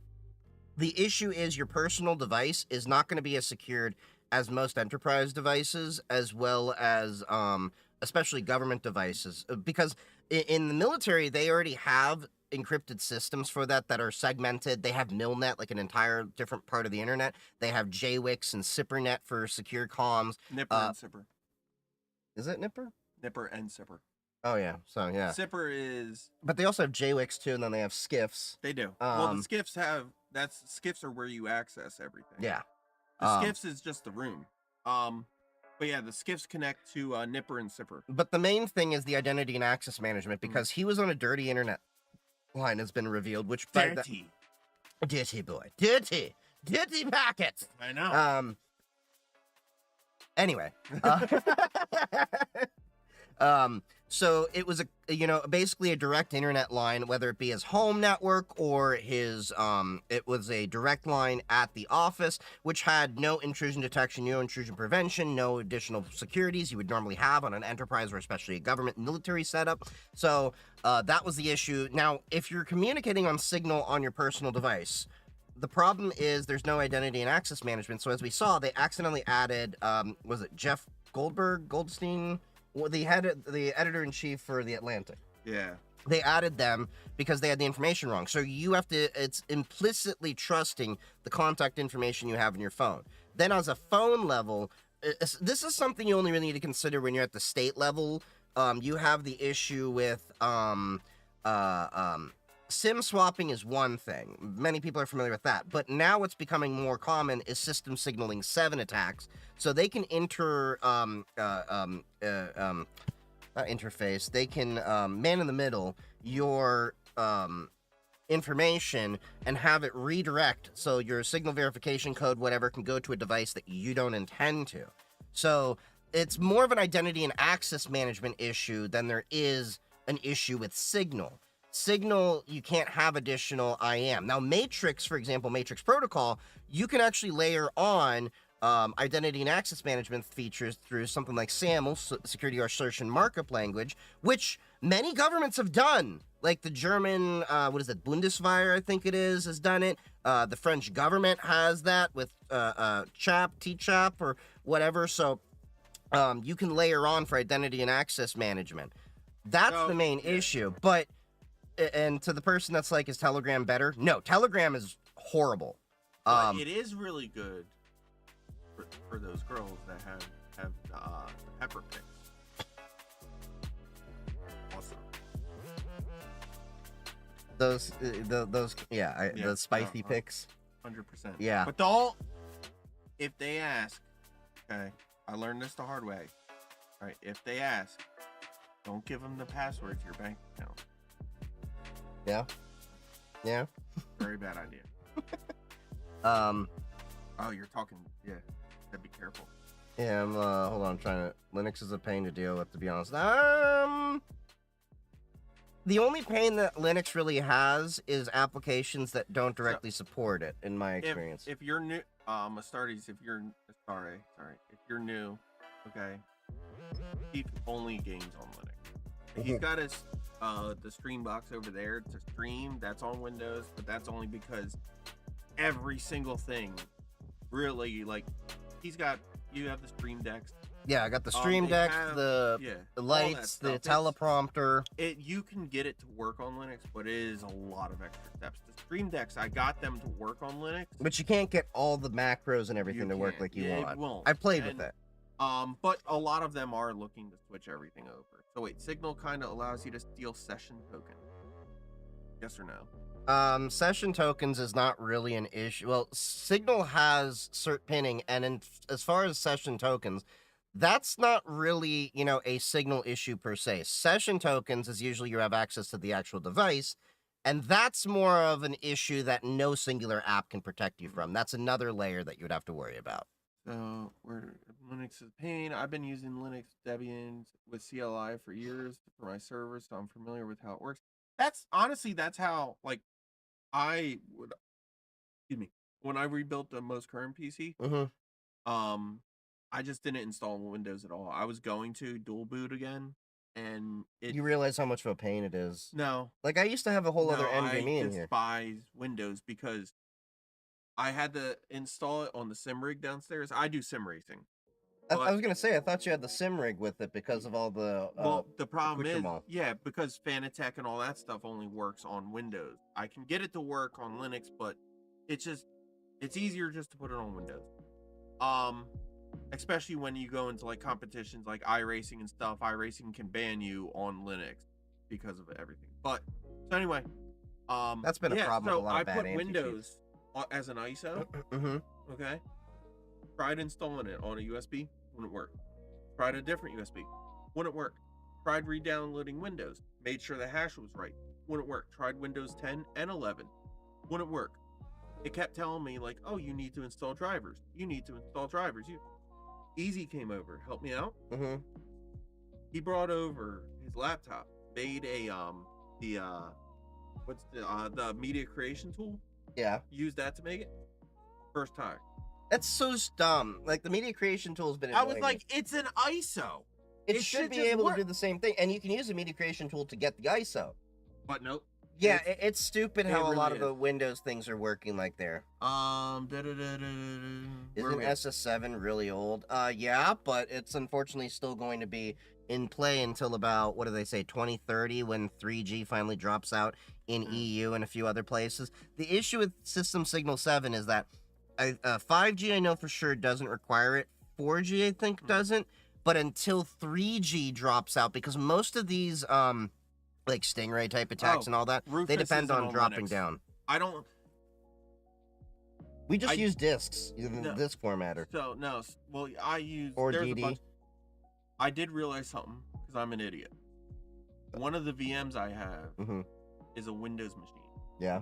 the issue is your personal device is not going to be as secured as most enterprise devices, as well as especially government devices, because in the military, they already have encrypted systems for that are segmented. They have Milnet, like an entire different part of the internet. They have JWIX and SIPRnet for secure comms.
Nipper and Sipper.
Is it Nipper?
Nipper and Sipper.
Oh, yeah. So, yeah.
Sipper is...
But they also have JWIX, too, and then they have SCIFs.
They do. Well, the SCIFs have... SCIFs are where you access everything.
Yeah.
The SCIFs is just the room. But yeah, the SCIFs connect to Nipper and Sipper.
But the main thing is the identity and access management, because he was on a dirty internet line, has been revealed, which...
Dirty.
Dirty boy. Dirty packets.
I know.
Anyway, so it was basically a direct internet line, whether it be his home network or his, it was a direct line at the office, which had no intrusion detection, no intrusion prevention, no additional securities you would normally have on an enterprise or especially a government military setup. So, that was the issue. Now, if you're communicating on Signal on your personal device, the problem is there's no identity and access management. So as we saw, they accidentally added, was it Jeff Goldstein? Well, the editor-in-chief for The Atlantic.
Yeah.
They added them because they had the information wrong. So you have to, it's implicitly trusting the contact information you have in your phone. Then as a phone level, this is something you only really need to consider when you're at the state level. You have the issue with, SIM swapping is one thing. Many people are familiar with that. But now what's becoming more common is system signaling 7 attacks. So they can not interface, they can man in the middle your information and have it redirect so your signal verification code, whatever, can go to a device that you don't intend to. So it's more of an identity and access management issue than there is an issue with Signal. Signal, you can't have additional IAM. Now, Matrix, for example, Matrix Protocol, you can actually layer on identity and access management features through something like SAML, Security Assertion Markup Language, which many governments have done. Like the German, Bundeswehr, I think it is, has done it. The French government has that with TCHAP, or whatever. So you can layer on for identity and access management. That's the main issue. But and to the person that's like, is Telegram better? No, Telegram is horrible.
But it is really good for those girls that have the pepper picks. Awesome.
Those the spicy picks.
100%.
Yeah.
But don't, if they ask, okay, I learned this the hard way. All right, if they ask, don't give them the password to your bank account.
Yeah.
Very bad idea. Oh, you're talking. Yeah. Gotta be careful.
Yeah, I'm, hold on, I'm trying to... Linux is a pain to deal with, to be honest. The only pain that Linux really has is applications that don't directly support it, in my experience.
If you're new, Astartes, if you're... Sorry. If you're new, okay, keep only games on Linux. He's got his, the stream box over there to stream, that's on Windows, but that's only because every single thing really, like, you have the stream decks.
Yeah, I got the stream decks, the lights, the teleprompter.
You can get it to work on Linux, but it is a lot of extra steps. The stream decks, I got them to work on Linux.
But you can't get all the macros and everything to work like you want.
It won't.
I played with it.
But a lot of them are looking to switch everything over. So wait, Signal kind of allows you to steal session token. Yes or no?
Session tokens is not really an issue. Well, Signal has cert pinning, and as far as session tokens, that's not really, a Signal issue per se. Session tokens is usually you have access to the actual device, and that's more of an issue that no singular app can protect you from. That's another layer that you would have to worry about.
So, Linux is pain. I've been using Linux Debian with CLI for years for my servers, so I'm familiar with how it works. That's how, like, I would, when I rebuilt the most current PC, I just didn't install Windows at all. I was going to dual boot again, and
you realize how much of a pain it is.
No.
Like, I used to have a whole other NVMe in here.
I despise Windows because I had to install it on the sim rig downstairs. I do sim racing.
I was going to say, I thought you had the sim rig with it because of all the...
well, the problem is, because Fanatec and all that stuff only works on Windows. I can get it to work on Linux, but it's easier just to put it on Windows. Especially when you go into, like, competitions like iRacing and stuff. iRacing can ban you on Linux because of everything. But, so anyway.
That's been a problem with a lot of bad
I put Windows as an ISO. Okay. Tried installing it on a USB. Wouldn't work. Tried a different USB. Wouldn't work. Tried re-downloading Windows. Made sure the hash was right. Wouldn't work. Tried Windows 10 and 11. Wouldn't work. it kept telling me like, oh, you need to install drivers. You need to install drivers. Easy came over, helped me out.
Mm-hmm.
He brought over his laptop, made a the what's the media creation tool.
Yeah.
Used that to make it. First time.
That's so dumb. Like, the media creation tool has been
I was
annoying
like,
me.
it's an ISO.
It should be
just
able
work.
to do the same thing. And you can use the media creation tool to get the ISO.
But nope.
Yeah, it's stupid
it
how a lot
really
of the Windows things are working like there.
Isn't
Isn't SS7 really old? Yeah, but it's unfortunately still going to be in play until about, what do they say, 2030, when 3G finally drops out in EU and a few other places. The issue with System Signal 7 is that 5G I know for sure doesn't require it. 4G I think doesn't. But until 3G drops out, because most of these like Stingray type attacks and all that,
Rufus
they depend
isn't
on dropping
Linux.
down.
I don't.
We just use disks, the
No.
disk formatter.
So no. Well, I use
Or
there's
DD.
A bunch. I did realize something because I'm an idiot. One of the VMs I have
Mm-hmm.
is a Windows machine.
Yeah.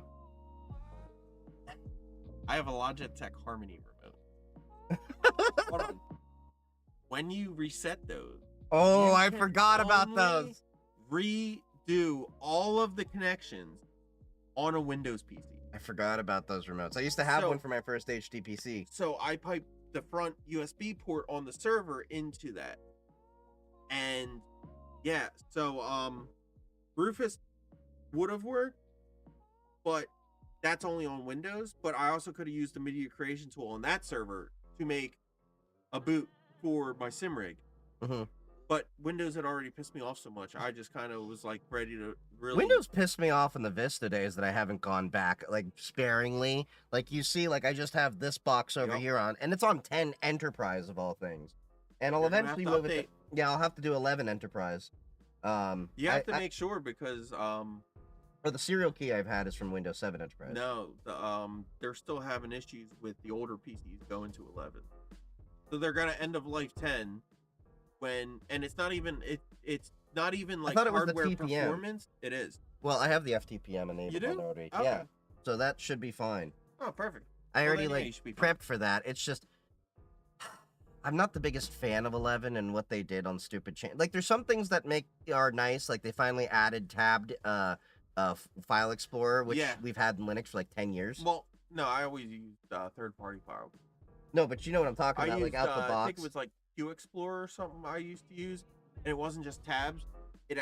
I have a Logitech Harmony remote. Hold on. When you reset those,
Oh,
you
I
can
forgot about
only
those.
redo all of the connections on a Windows PC.
I forgot about those remotes. I used to have
So-
one for my first HTPC.
So I piped the front USB port on the server into that. And yeah, so Rufus would have worked, but that's only on Windows. But I also could have used the media creation tool on that server to make a boot for my sim rig.
Mm-hmm.
But Windows had already pissed me off so much, I just kind of was like ready to really.
Windows pissed me off in the Vista days that I haven't gone back, like, sparingly. Like, you see, like, I just have this box over
Yep.
here on, and it's on 10 Enterprise of all things. And I'll
You're gonna
eventually
have to
move it.
update.
Yeah, I'll have to do 11 Enterprise.
You have to make sure because
or the serial key I've had is from Windows 7 Enterprise.
no, they're still having issues with the older PCs going to 11. So they're gonna end of life 10 and it's not even it's not even like
thought it was the
hardware
TPM.
performance. It is.
Well, I have the FTPM enabled
You do?
on already.
Okay.
Yeah, so that should be fine.
Oh, perfect.
I
Well,
already
then, yeah, you
like
should be fine.
prepped for that. It's just I'm not the biggest fan of 11 and what they did on stupid change. Like, there's some things that are nice. Like, they finally added tabbed file explorer, which
Yeah.
we've had in Linux for like 10 years.
Well, no, I always use third-party file.
No, but you know what I'm talking
I
about,
used,
like out the
I
box.
think it was like Q Explorer or something I used to use, and it wasn't just tabs. It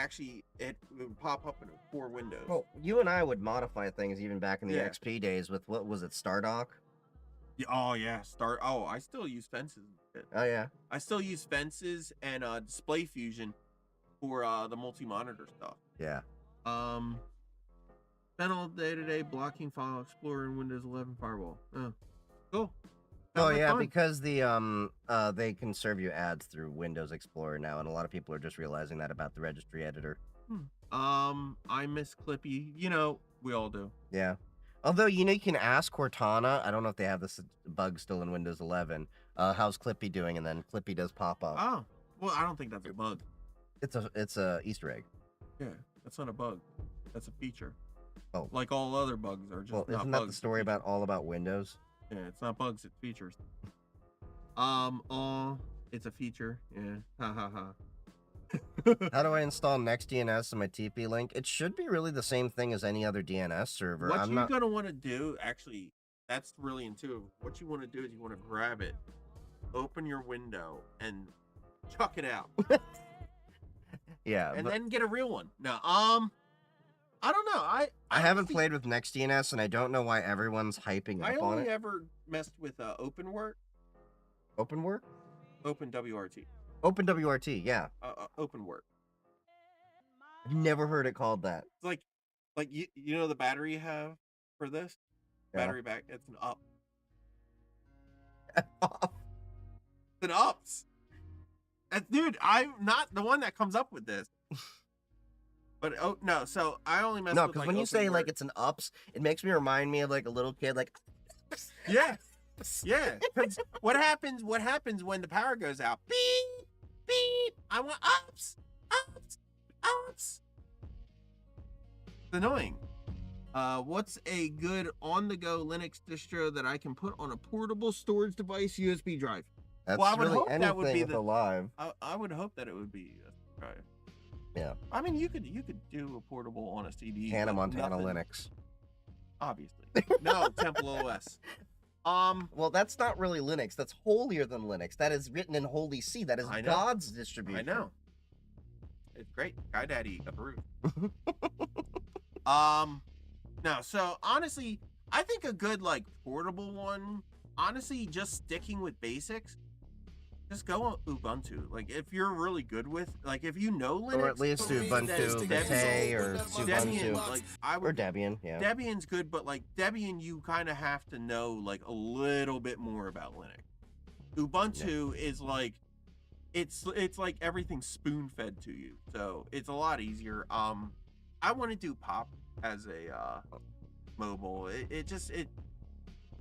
would pop up in 4 windows.
Well, you and I would modify things even back in the
Yeah.
XP days with, what was it, Stardock?
Yeah, oh yeah, I still use fences.
Oh yeah.
I still use fences and Display Fusion for the multi-monitor stuff.
Yeah.
Spent all day blocking File Explorer in Windows 11 Firewall. Oh, cool.
Oh
Sounds like
yeah,
fun.
because they can serve you ads through Windows Explorer now, and a lot of people are just realizing that about the registry editor.
I miss Clippy. You know, we all do.
Yeah. Although, you can ask Cortana. I don't know if they have this bug still in Windows 11. How's Clippy doing? And then Clippy does pop up.
Oh, well, I don't think that's a bug.
It's a Easter egg.
Yeah, that's not a bug. That's a feature.
Oh.
Like all other bugs are just
Well,
not
isn't that
bugs.
the story about all about Windows?
Yeah, it's not bugs, it's features. It's a feature. Yeah. Ha ha ha.
How do I install NextDNS in my TP link? It should be really the same thing as any other DNS server.
What
I'm
you're
not.
gonna want to do, actually, that's really intuitive. What you want to do is you want to grab it, open your window, and chuck it out,
Yeah,
and
but
then get a real one. No, I don't know.
I haven't
honestly-
played with NextDNS, and I don't know why everyone's hyping
I
up on
only
it.
ever messed with OpenWrt,
OpenWrt?
OpenWRT,
OpenWRT, yeah.
OpenWrt.
I've never heard it called that.
It's like you know the battery you have for this
Yeah.
battery back. It's an up. It's an ups. Dude, I'm not the one that comes up with this. But oh no, so I only mess
No,
with
because
like
when you say like
OpenWrt.
it's an ups, it makes me remind me of like a little kid, like.
Yeah. Yeah. 'Cause what happens when the power goes out? Beep, beep. I want ups, ups, ups. It's annoying. What's a good on-the-go Linux distro that I can put on a portable storage device USB drive?
That's
Well, I would
really
hope that would
anything
be
with
the-
a live.
I would hope that it would be USB drive.
Yeah.
I mean, you could do a portable on a CD.
Hannah
but
Montana
nothing-
Linux.
Obviously. No, Temple OS.
Well, that's not really Linux. That's holier than Linux. That is written in Holy C. That is
I know.
God's distribution.
I know. It's great. Guy Daddy approved. No, so honestly, I think a good like portable one, honestly, just sticking with basics, just go on Ubuntu. Like if you're really good with, like if you know Linux,
Or at least
Then
Ubuntu,
Debian-
Mate, or
Debian,
Ubuntu.
like I
Or
would,
Debian, yeah.
Debian's good, but like Debian, you kind of have to know like a little bit more about Linux. Ubuntu is like, it's like everything spoon fed to you, so it's a lot easier. I want to do Pop as a mobile.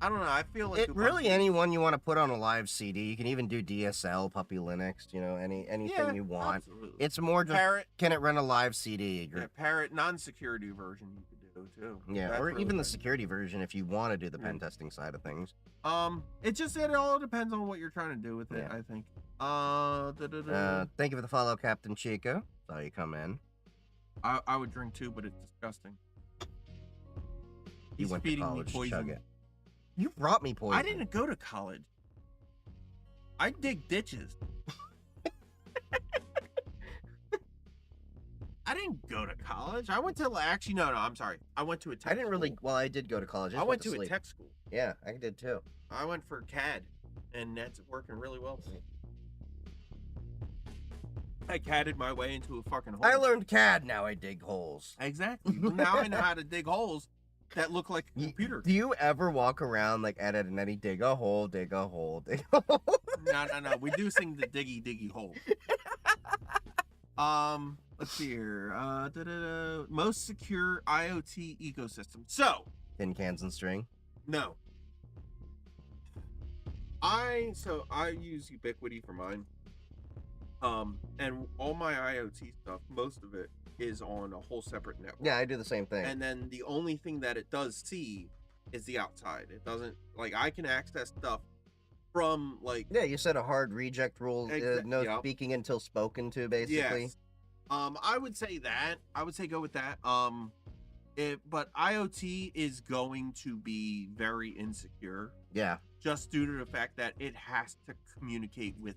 I don't know. I feel like
It really anyone you want to put on a live CD. You can even do DSL, Puppy Linux, you know, anything you want.
Absolutely.
It's more just
Parrot,
can it run a live CD?
yeah, Parrot non-security version you could do too.
Yeah,
That's
or
really
even the
good.
security version if you want to do the
Yeah.
pen testing side of things.
It all depends on what you're trying to do with it.
Yeah.
I think.
Thank you for the follow, Captain Chico. Saw you come in.
I would drink too, but it's disgusting.
You
He's
went to
feeding me
college, chug
poison.
it. You brought me poison.
I didn't go to college. I dig ditches. I didn't go to college. I went to actually no, I'm sorry. I went to a tech
I didn't really.
school.
Well, I did go to college. I,
I
just
went to a
sleep.
tech school.
Yeah, I did too.
I went for CAD, and that's working really well for me. I CAD'd my way into a fucking hole.
I learned CAD. Now I dig holes.
Exactly. Now I know how to dig holes that look like a computer.
Do you ever walk around like Ed, Edd and Eddy, dig a hole, dig a hole, dig a hole?
No. We do sing the diggy hole. Let's see here. Most secure IoT ecosystem. So,
Tin cans and string.
no. I use Ubiquity for mine. And all my IoT stuff, most of it is on a whole separate network.
Yeah, I do the same thing.
And then the only thing that it does see is the outside. It doesn't, like, I can access stuff from, like,
Yeah, you said a hard reject rule. No
Yep.
speaking until spoken to, basically.
yes. I would say that. I would say go with that. But IoT is going to be very insecure
Yeah.
just due to the fact that it has to communicate with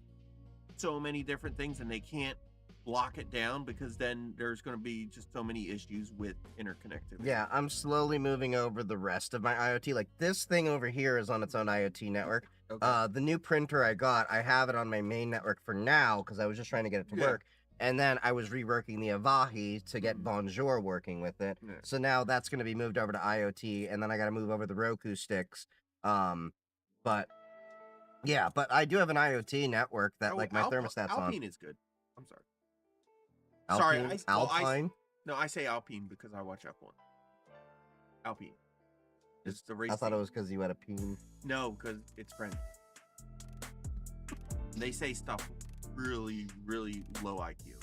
so many different things and they can't lock it down because then there's going to be just so many issues with interconnectivity.
Yeah, I'm slowly moving over the rest of my IoT. Like this thing over here is on its own IoT network.
Okay.
The new printer I got, I have it on my main network for now because I was just trying to get it to
Yeah.
work. And then I was reworking the Avahi to get Bonjour working with it.
Yeah.
So now that's going to be moved over to IoT, and then I got to move over the Roku sticks. But yeah, but I do have an IoT network that
Oh,
like my thermostat's
Alpine
on.
is good. I'm sorry.
Alpine,
Sorry,
Alpine.
No, I say Alpine because I watch F1. Alpine. It's the race.
I thought it
team.
was because you had a peen.
No, because it's French. They say stuff really, really low IQ.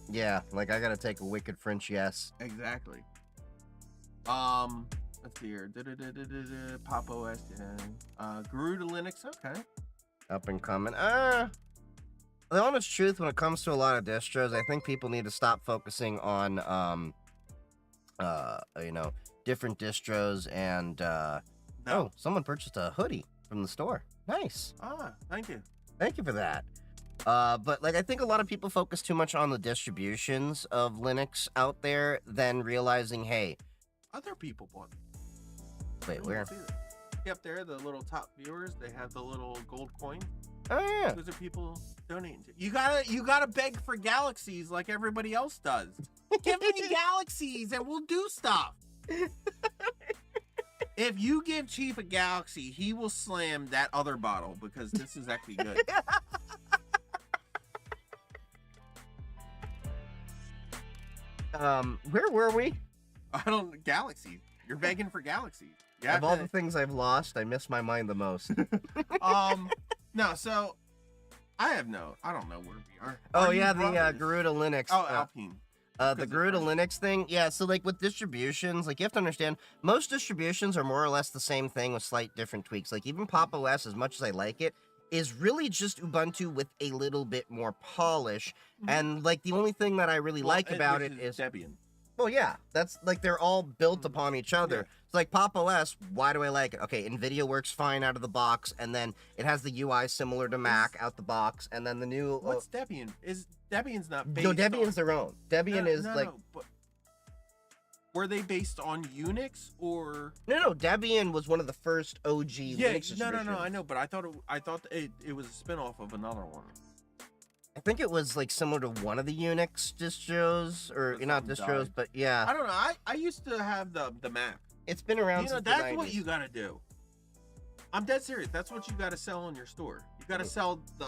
Yeah, like I got to take a wicked French yes.
Exactly. Let's see here. Pop OS. Yeah. Garuda Linux. Okay.
Up and coming. The honest truth, when it comes to a lot of distros, I think people need to stop focusing on different distros and
No.
oh, someone purchased a hoodie from the store. Nice.
Thank you.
Thank you for that. But like I think a lot of people focus too much on the distributions of Linux out there than realizing, hey,
Other people bought it.
wait, where?
See up there, the little top viewers, they have the little gold coin.
Oh yeah.
Those are people donating to. You gotta beg for galaxies like everybody else does. Give me galaxies and we'll do stuff. If you give Chief a galaxy, he will slam that other bottle because this is actually good.
Where were we?
I don't galaxies. You're begging for galaxies. You
Of
have
all
to-
the things I've lost, I miss my mind the most.
No, so I don't know where we are.
Oh
Are you
yeah, the
brothers?
Garuda Linux.
Oh, Alpine.
The
Because
Garuda
it's-
Linux thing, yeah, so like with distributions, like you have to understand, most distributions are more or less the same thing with slight different tweaks. Like even Pop! OS, as much as I like it, is really just Ubuntu with a little bit more polish.
Mhm.
And like the only thing that I really like about
which
it is
Debian.
well, yeah, that's like they're all built
Mhm.
upon each other.
Yeah.
It's like Pop! OS, why do I like it? Okay, NVIDIA works fine out of the box, and then it has the UI similar to Mac out the box, and then the new.
What's Debian? Debian's not based
No, Debian's
on...
their own. Debian is like.
No, but were they based on Unix or...
No, Debian was one of the first OG
Yeah,
Linux
no, I
distributions.
know, but I thought it was a spinoff of another one.
I think it was like similar to one of the Unix distros, or
But
not
something
distros,
died.
but yeah,
I don't know. I used to have the Mac.
it's been around
You know,
since
that's
the 90s.
what you gotta do. I'm dead serious. That's what you gotta sell in your store. You gotta sell the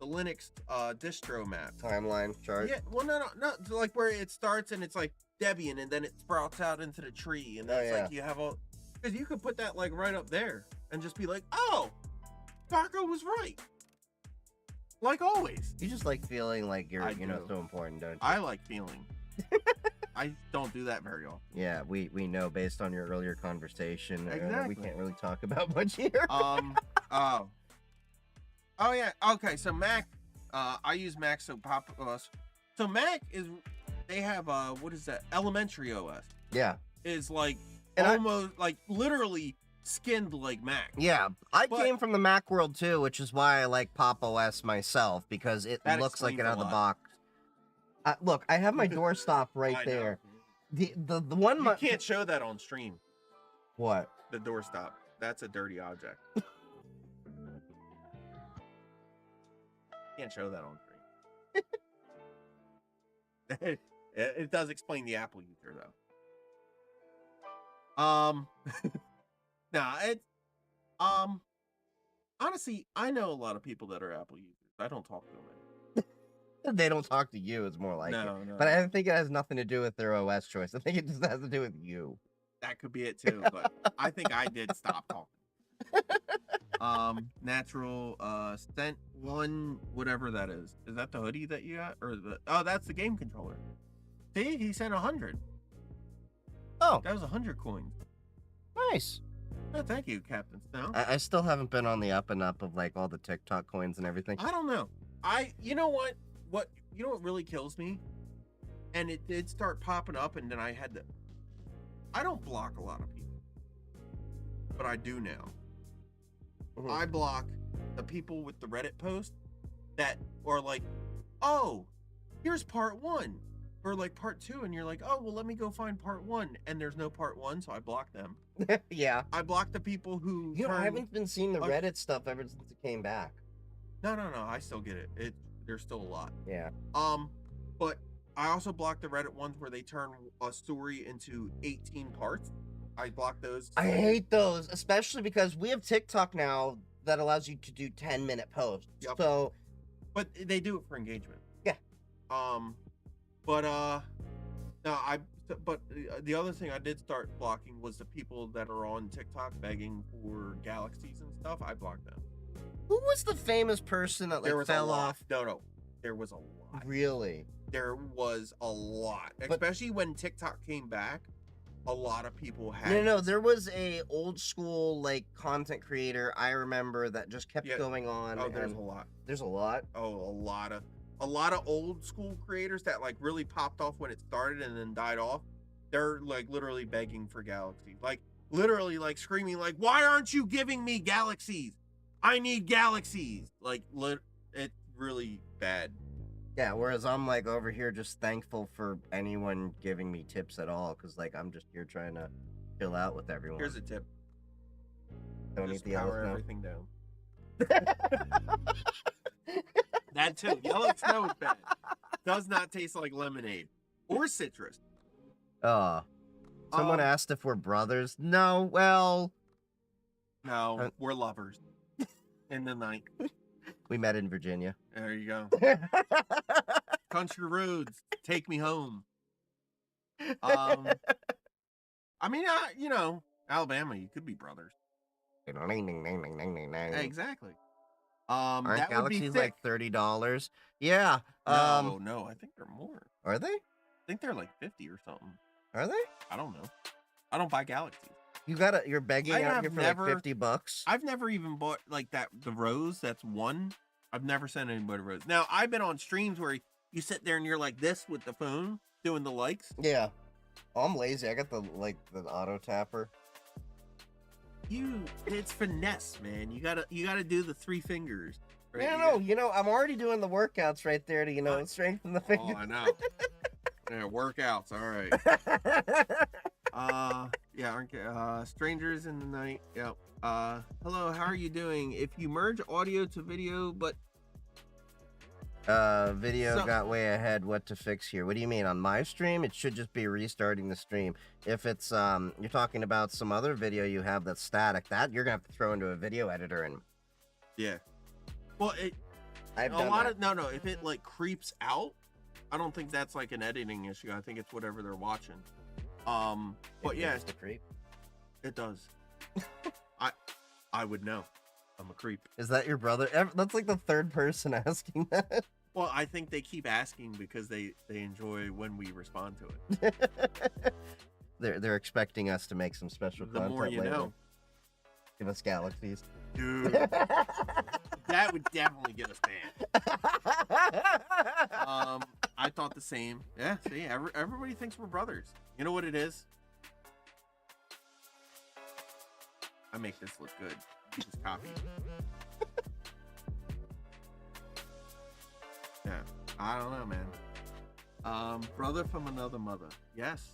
Linux distro map.
Timeline chart.
Yeah, well, no, so like where it starts and it's like Debian, and then it sprouts out into the tree, and then
Oh,
it's
yeah.
like you have all, because you could put that like right up there and just be like, oh, Darko was right, like always.
You just like feeling like you're,
I
you know,
do.
so important, don't you?
I like feeling. I don't do that very often.
Yeah, we know based on your earlier conversation. We
Exactly.
can't really talk about much here.
Oh yeah. Okay, so Mac, I use Mac, so Pop! OS. So Mac is, they have what is that? Elementary OS
Yeah.
is like
And
almost like literally skinned like Mac.
Yeah, I
But-
came from the Mac world too, which is why I like Pop! OS myself, because it
That
looks like it
explains a
out of the
lot.
box. Look, I have my doorstop right
I know.
there. The one
You can't show that on stream.
What?
The doorstop. That's a dirty object. Can't show that on stream. It does explain the Apple user though. Nah, it honestly, I know a lot of people that are Apple users. I don't talk to them.
They don't talk to you. It's more like it.
No.
But I think it has nothing to do with their OS choice. I think it just has to do with you.
That could be it too, but I think I did stop talking. Natural Scent 1, whatever that is. Is that the hoodie that you got? Or oh, that's the game controller. See, he sent 100.
Oh,
That was 100 coins.
nice.
Oh, thank you, Captain Snow.
I still haven't been on the up and up of like all the TikTok coins and everything.
I don't know. You know what? You know what really kills me? And it did start popping up, and then I had to. I don't block a lot of people, but I do now.
Mhm.
I block the people with the Reddit post that are like, oh, here's part 1 or like part 2, and you're like, oh, well, let me go find part 1, and there's no part 1, so I block them.
Yeah.
I block the people who
You know, I
turn-
haven't been seeing the
Okay.
Reddit stuff ever since it came back.
No, I still get it. There's still a lot.
Yeah.
But I also block the Reddit ones where they turn a story into 18 parts. I block those.
I hate those, especially because we have TikTok now that allows you to do 10-minute posts.
Yep.
So,
But they do it for engagement.
Yeah.
But the other thing I did start blocking was the people that are on TikTok begging for galaxies and stuff. I blocked them.
who was the famous person that
There
like
was
fell
a lot.
off?
No, there was a lot.
Really?
There was a lot,
But-
especially when TikTok came back. A lot of people had.
No, there was a old school like content creator I remember that just kept
Yeah.
going on.
Oh, there's
and
a lot.
there's a lot.
Oh, a lot of old school creators that like really popped off when it started and then died off. They're like literally begging for galaxies, like literally like screaming like, "Why aren't you giving me galaxies? I need galaxies!" Like, it's really bad.
Yeah, whereas I'm like over here just thankful for anyone giving me tips at all, because like I'm just here trying to chill out with everyone.
Here's a tip:
Don't eat
just
the yellow
power
snow.
everything down. That too. Yellow snow is bad. Does not taste like lemonade or citrus.
Oh. Someone
Um,
asked if we're brothers. No, well,
No, we're lovers. In the night.
we met in Virginia.
There you go. Country roads, take me home. I mean, you know, Alabama, you could be brothers. Exactly.
Aren't
That would be
galaxies
thick.
like $30? Yeah.
No, I think they're more.
Are they?
think they're like 50 or something.
Are they?
I don't know. I don't buy Galaxies.
You're begging
I
out
have
here for
never-
like $50.
I've never even bought like the rose. That's one. I've never sent anybody a rose. Now I've been on streams where you sit there and you're like this with the phone doing the likes.
Yeah. Oh, I'm lazy. I got the auto tapper.
It's finesse, man. You gotta do the 3 fingers. Right?
No, I'm already doing the workouts right there to, strengthen the fingers.
Oh, I know. Yeah, workouts. All right. Yeah. Strangers in the night. Yep. Hello. How are you doing? If you merge audio to video, but
Video got way ahead. What to fix here? What do you mean? On my stream, it should just be restarting the stream. If it's you're talking about some other video you have that's static, that you're gonna have to throw into a video editor and.
Yeah. Well, no. If it like creeps out, I don't think that's like an editing issue. I think it's whatever they're watching. But yeah,
the creep.
It does. I would know. I'm a creep.
Is that your brother? That's like the third person asking that.
Well, I think they keep asking because they enjoy when we respond to it.
They're expecting us to make some special
The
content
more you
later.
know.
Give us galaxies.
Dude. That would definitely get us banned. I thought the same. Yeah, see, everybody thinks we're brothers. You know what it is? I make this look good. You just copy. Yeah, I don't know, man. Brother from another mother. Yes.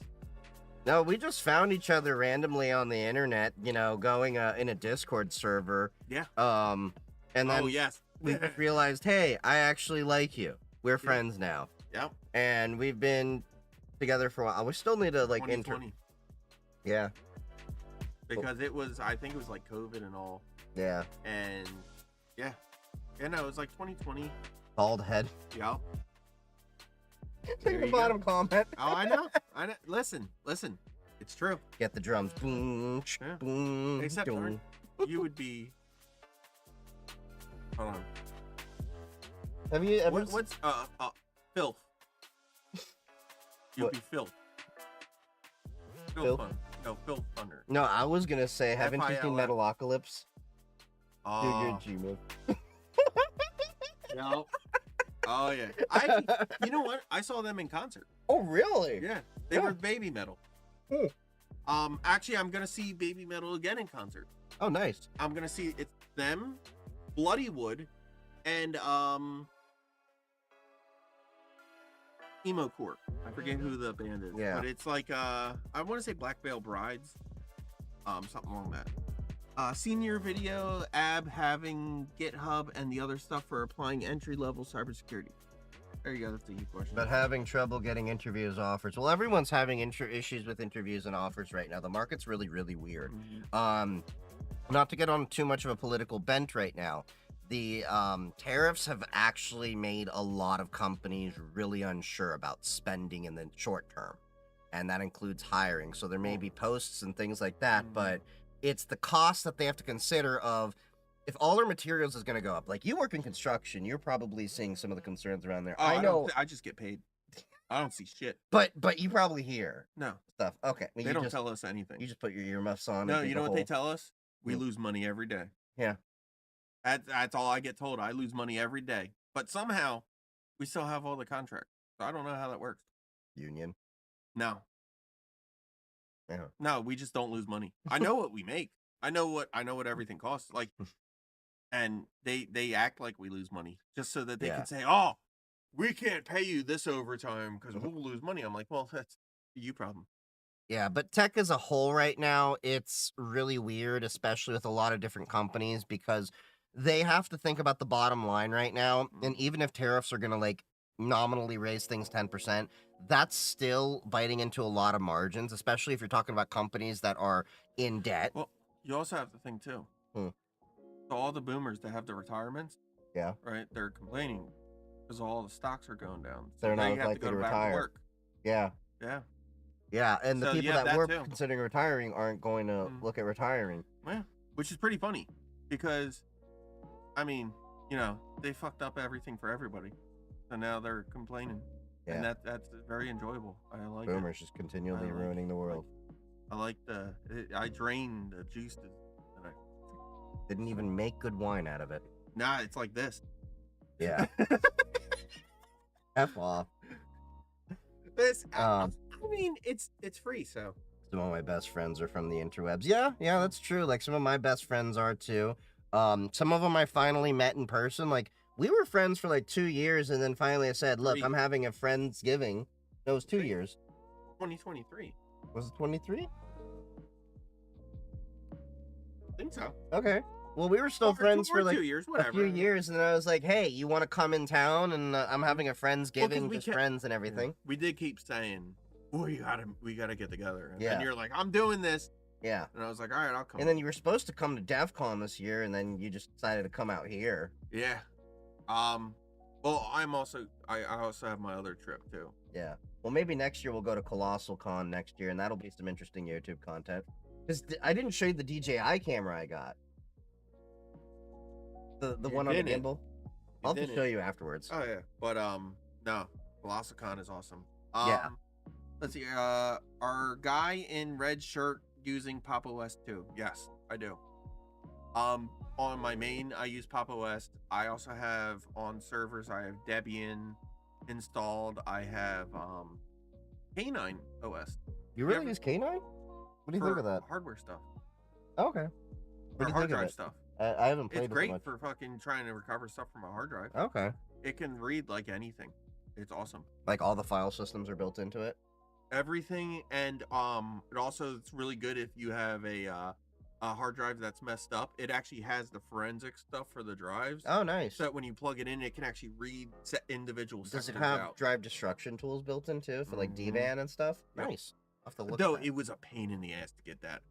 No, we just found each other randomly on the internet, going in a Discord server.
Yeah.
And then
yes.
we realized, hey, I actually like you. We're friends now.
Yep.
And we've been together for a while. We still need to like
2020.
Yeah.
Because I think it was like COVID and all.
Yeah.
And yeah. Yeah, no, it was like 2020.
Bald head.
Yeah.
Take the bottom comment.
Oh, I know. Listen. It's true.
Get the drums. Boom,
Yeah.
boom,
Except
boom.
you would be. Hold on.
Have you ever?
What's filth? You'd
What?
be filth.
Filth?
No, filth thunder.
No, I was gonna say, haven't you seen
FILF.
Metalocalypse? Do
Oh,
your G move.
no. Oh yeah. You know what? I saw them in concert.
Oh really?
Yeah, they were Baby Metal. Actually, I'm gonna see Baby Metal again in concert.
Oh nice.
I'm gonna see it's them, Bloody Wood, and Emo Core. I forget who the band is.
Yeah.
But it's like I want to say Black Veil Brides. Something along that. Senior video, AB having GitHub and the other stuff for applying entry-level cybersecurity. There you go. That's a good question.
But having trouble getting interviews, offers. Well, everyone's having issues with interviews and offers right now. The market's really, really weird.
Mhm.
Not to get on too much of a political bent right now. The tariffs have actually made a lot of companies really unsure about spending in the short term. And that includes hiring. So there may be posts and things like that,
Mhm.
but it's the cost that they have to consider of if all their materials is going to go up. Like you work in construction, you're probably seeing some of the concerns around there.
Oh,
I know,
I just get paid. I don't see shit.
but you probably hear
No,
stuff. Okay,
they don't tell us anything.
You just put your earmuffs on.
No,
and
you
dig
know
a
what they
hole.
tell us? We
Hmm.
lose money every day.
Yeah.
That's all I get told. I lose money every day. But somehow, we still have all the contracts. So I don't know how that works.
Union.
No.
Yeah.
No, we just don't lose money. I know what we make. I know what everything costs. Like, and they act like we lose money just so that they
Yeah.
can say, "Oh, we can't pay you this overtime because we'll lose money." I'm like, well, that's you problem.
Yeah, but tech as a whole right now, it's really weird, especially with a lot of different companies, because they have to think about the bottom line right now. And even if tariffs are going to like nominally raise things 10%, that's still biting into a lot of margins, especially if you're talking about companies that are in debt.
Well, you also have to think too.
Hmm.
So all the boomers that have the retirements,
Yeah.
right? They're complaining because all the stocks are going down. So
They're
they
not
have
likely to
back
retire.
work.
Yeah.
Yeah.
Yeah. And the
So,
people
yeah,
that
that
were
too.
considering retiring aren't going to
Mhm.
look at retiring.
Yeah. Which is pretty funny because, I mean, they fucked up everything for everybody. So now they're complaining. and that's very enjoyable. I like
Boomers just continually
I like-
ruining the world.
I like I drain the juice that I.
Didn't even make good wine out of it.
Nah, it's like this.
Yeah. F off.
This.
Um,
I mean, it's free, so.
Some of my best friends are from the interwebs. Yeah, that's true. Like some of my best friends are too. Some of them I finally met in person. Like we were friends for like 2 years, and then finally I said, "Look,
3.
I'm having a Friendsgiving." No, it was 2
3.
years.
2023.
Was it 23?
I think so.
Okay. Well, we were still friends for like
2 years,
a
whatever.
few years, and then I was like, "Hey, you want to come in town?" And I'm having a Friendsgiving,
we
just
kept-
friends and everything.
We did keep saying, we gotta get together. And
Yeah.
you're like, I'm doing this.
Yeah.
And I was like, all right, I'll come.
And then you were supposed to come to DEF CON this year, and then you just decided to come out here.
Yeah. Well, I also have my other trip too.
Yeah. Well, maybe next year we'll go to Colossal Con next year, and that'll be some interesting YouTube content. Because I didn't show you the DJI camera I got. The
You
one on the
didn't.
gimbal. I'll have to show you afterwards.
Oh yeah. But no, Velocicon is awesome.
Yeah.
Let's see. Our guy in red shirt using Pop! OS 2. Yes, I do. On my main, I use Pop! OS. I also have on servers. I have Debian installed. I have K9 OS.
You really
ever-
use K9? What do you think
for
of that?
hardware stuff
Okay.
or
What do you
hard
think of
drive
it?
stuff?
I haven't played
It's
it
great
much.
for fucking trying to recover stuff from a hard drive.
Okay.
It can read like anything. It's awesome.
Like all the file systems are built into it.
Everything, and it also it's really good if you have a hard drive that's messed up. It actually has the forensic stuff for the drives.
Oh, nice.
So that when you plug it in, it can actually read individual
Does it
sectors
have
out.
drive destruction tools built into for like
Mhm.
DVAN and stuff?
Yep.
Nice. I'll have to look
Though
at that.
it was a pain in the ass to get that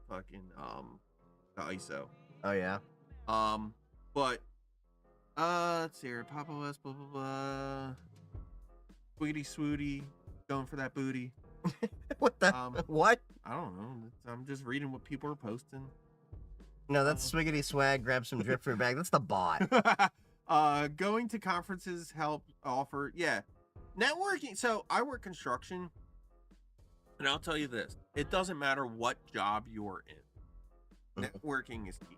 fucking the ISO.
Oh yeah.
But let's see here. Pop! OS, blah blah blah. Sweetie swooty, going for that booty.
What the? What?
I don't know. I'm just reading what people are posting.
No, that's Swiggity Swag. Grab some drip for your bag. That's the bot.
Going to conferences help offer, yeah, networking. So I work construction, and I'll tell you this: it doesn't matter what job you're in. Networking is key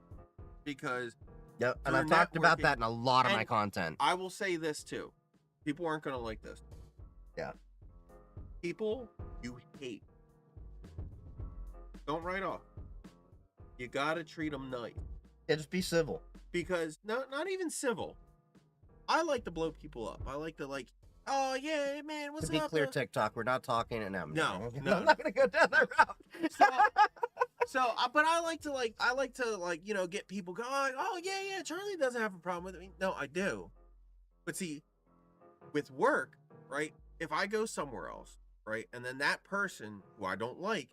because
Yep. And
through
I've talked about
networking-
that in a lot of my
and
content.
I will say this too: people aren't gonna like this.
Yeah.
People you hate, don't write off. You gotta treat them nice.
Yeah, just be civil.
Because not even civil. I like to blow people up. I like to oh yeah, man, what's
To be
up?
clear, TikTok, we're not talking it now.
No,
I'm
no.
not gonna go down that route.
But I like to get people going. Oh yeah, Charlie doesn't have a problem with it. No, I do. But see, with work, right? If I go somewhere else, right, and then that person who I don't like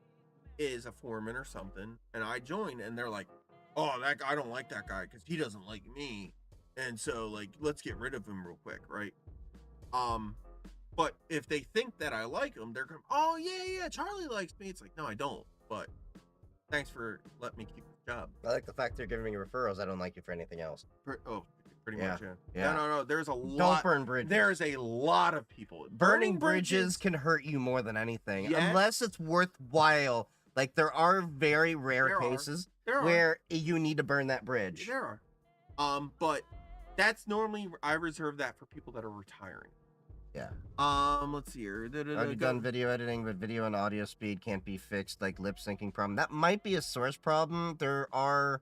is a foreman or something, and I join, and they're like, "Oh, that guy, I don't like that guy because he doesn't like me," and so let's get rid of him real quick, right? But if they think that I like him, they're going, "Oh yeah, Charlie likes me." It's like, no, I don't. But thanks for letting me keep the job.
I like the fact they're giving me referrals. I don't like you for anything else.
Pretty
Yeah,
much, yeah.
yeah.
No. There's a
Don't
lot.
burn bridges.
There's a lot of people.
Burning bridges can hurt you more than anything,
Yes.
unless it's worthwhile. Like there are very rare
There are.
cases
There are.
where you need to burn that bridge.
There are. But that's normally I reserve that for people that are retiring.
Yeah.
Let's see here.
I've done video editing, but video and audio speed can't be fixed, like lip syncing problem. That might be a source problem. There are,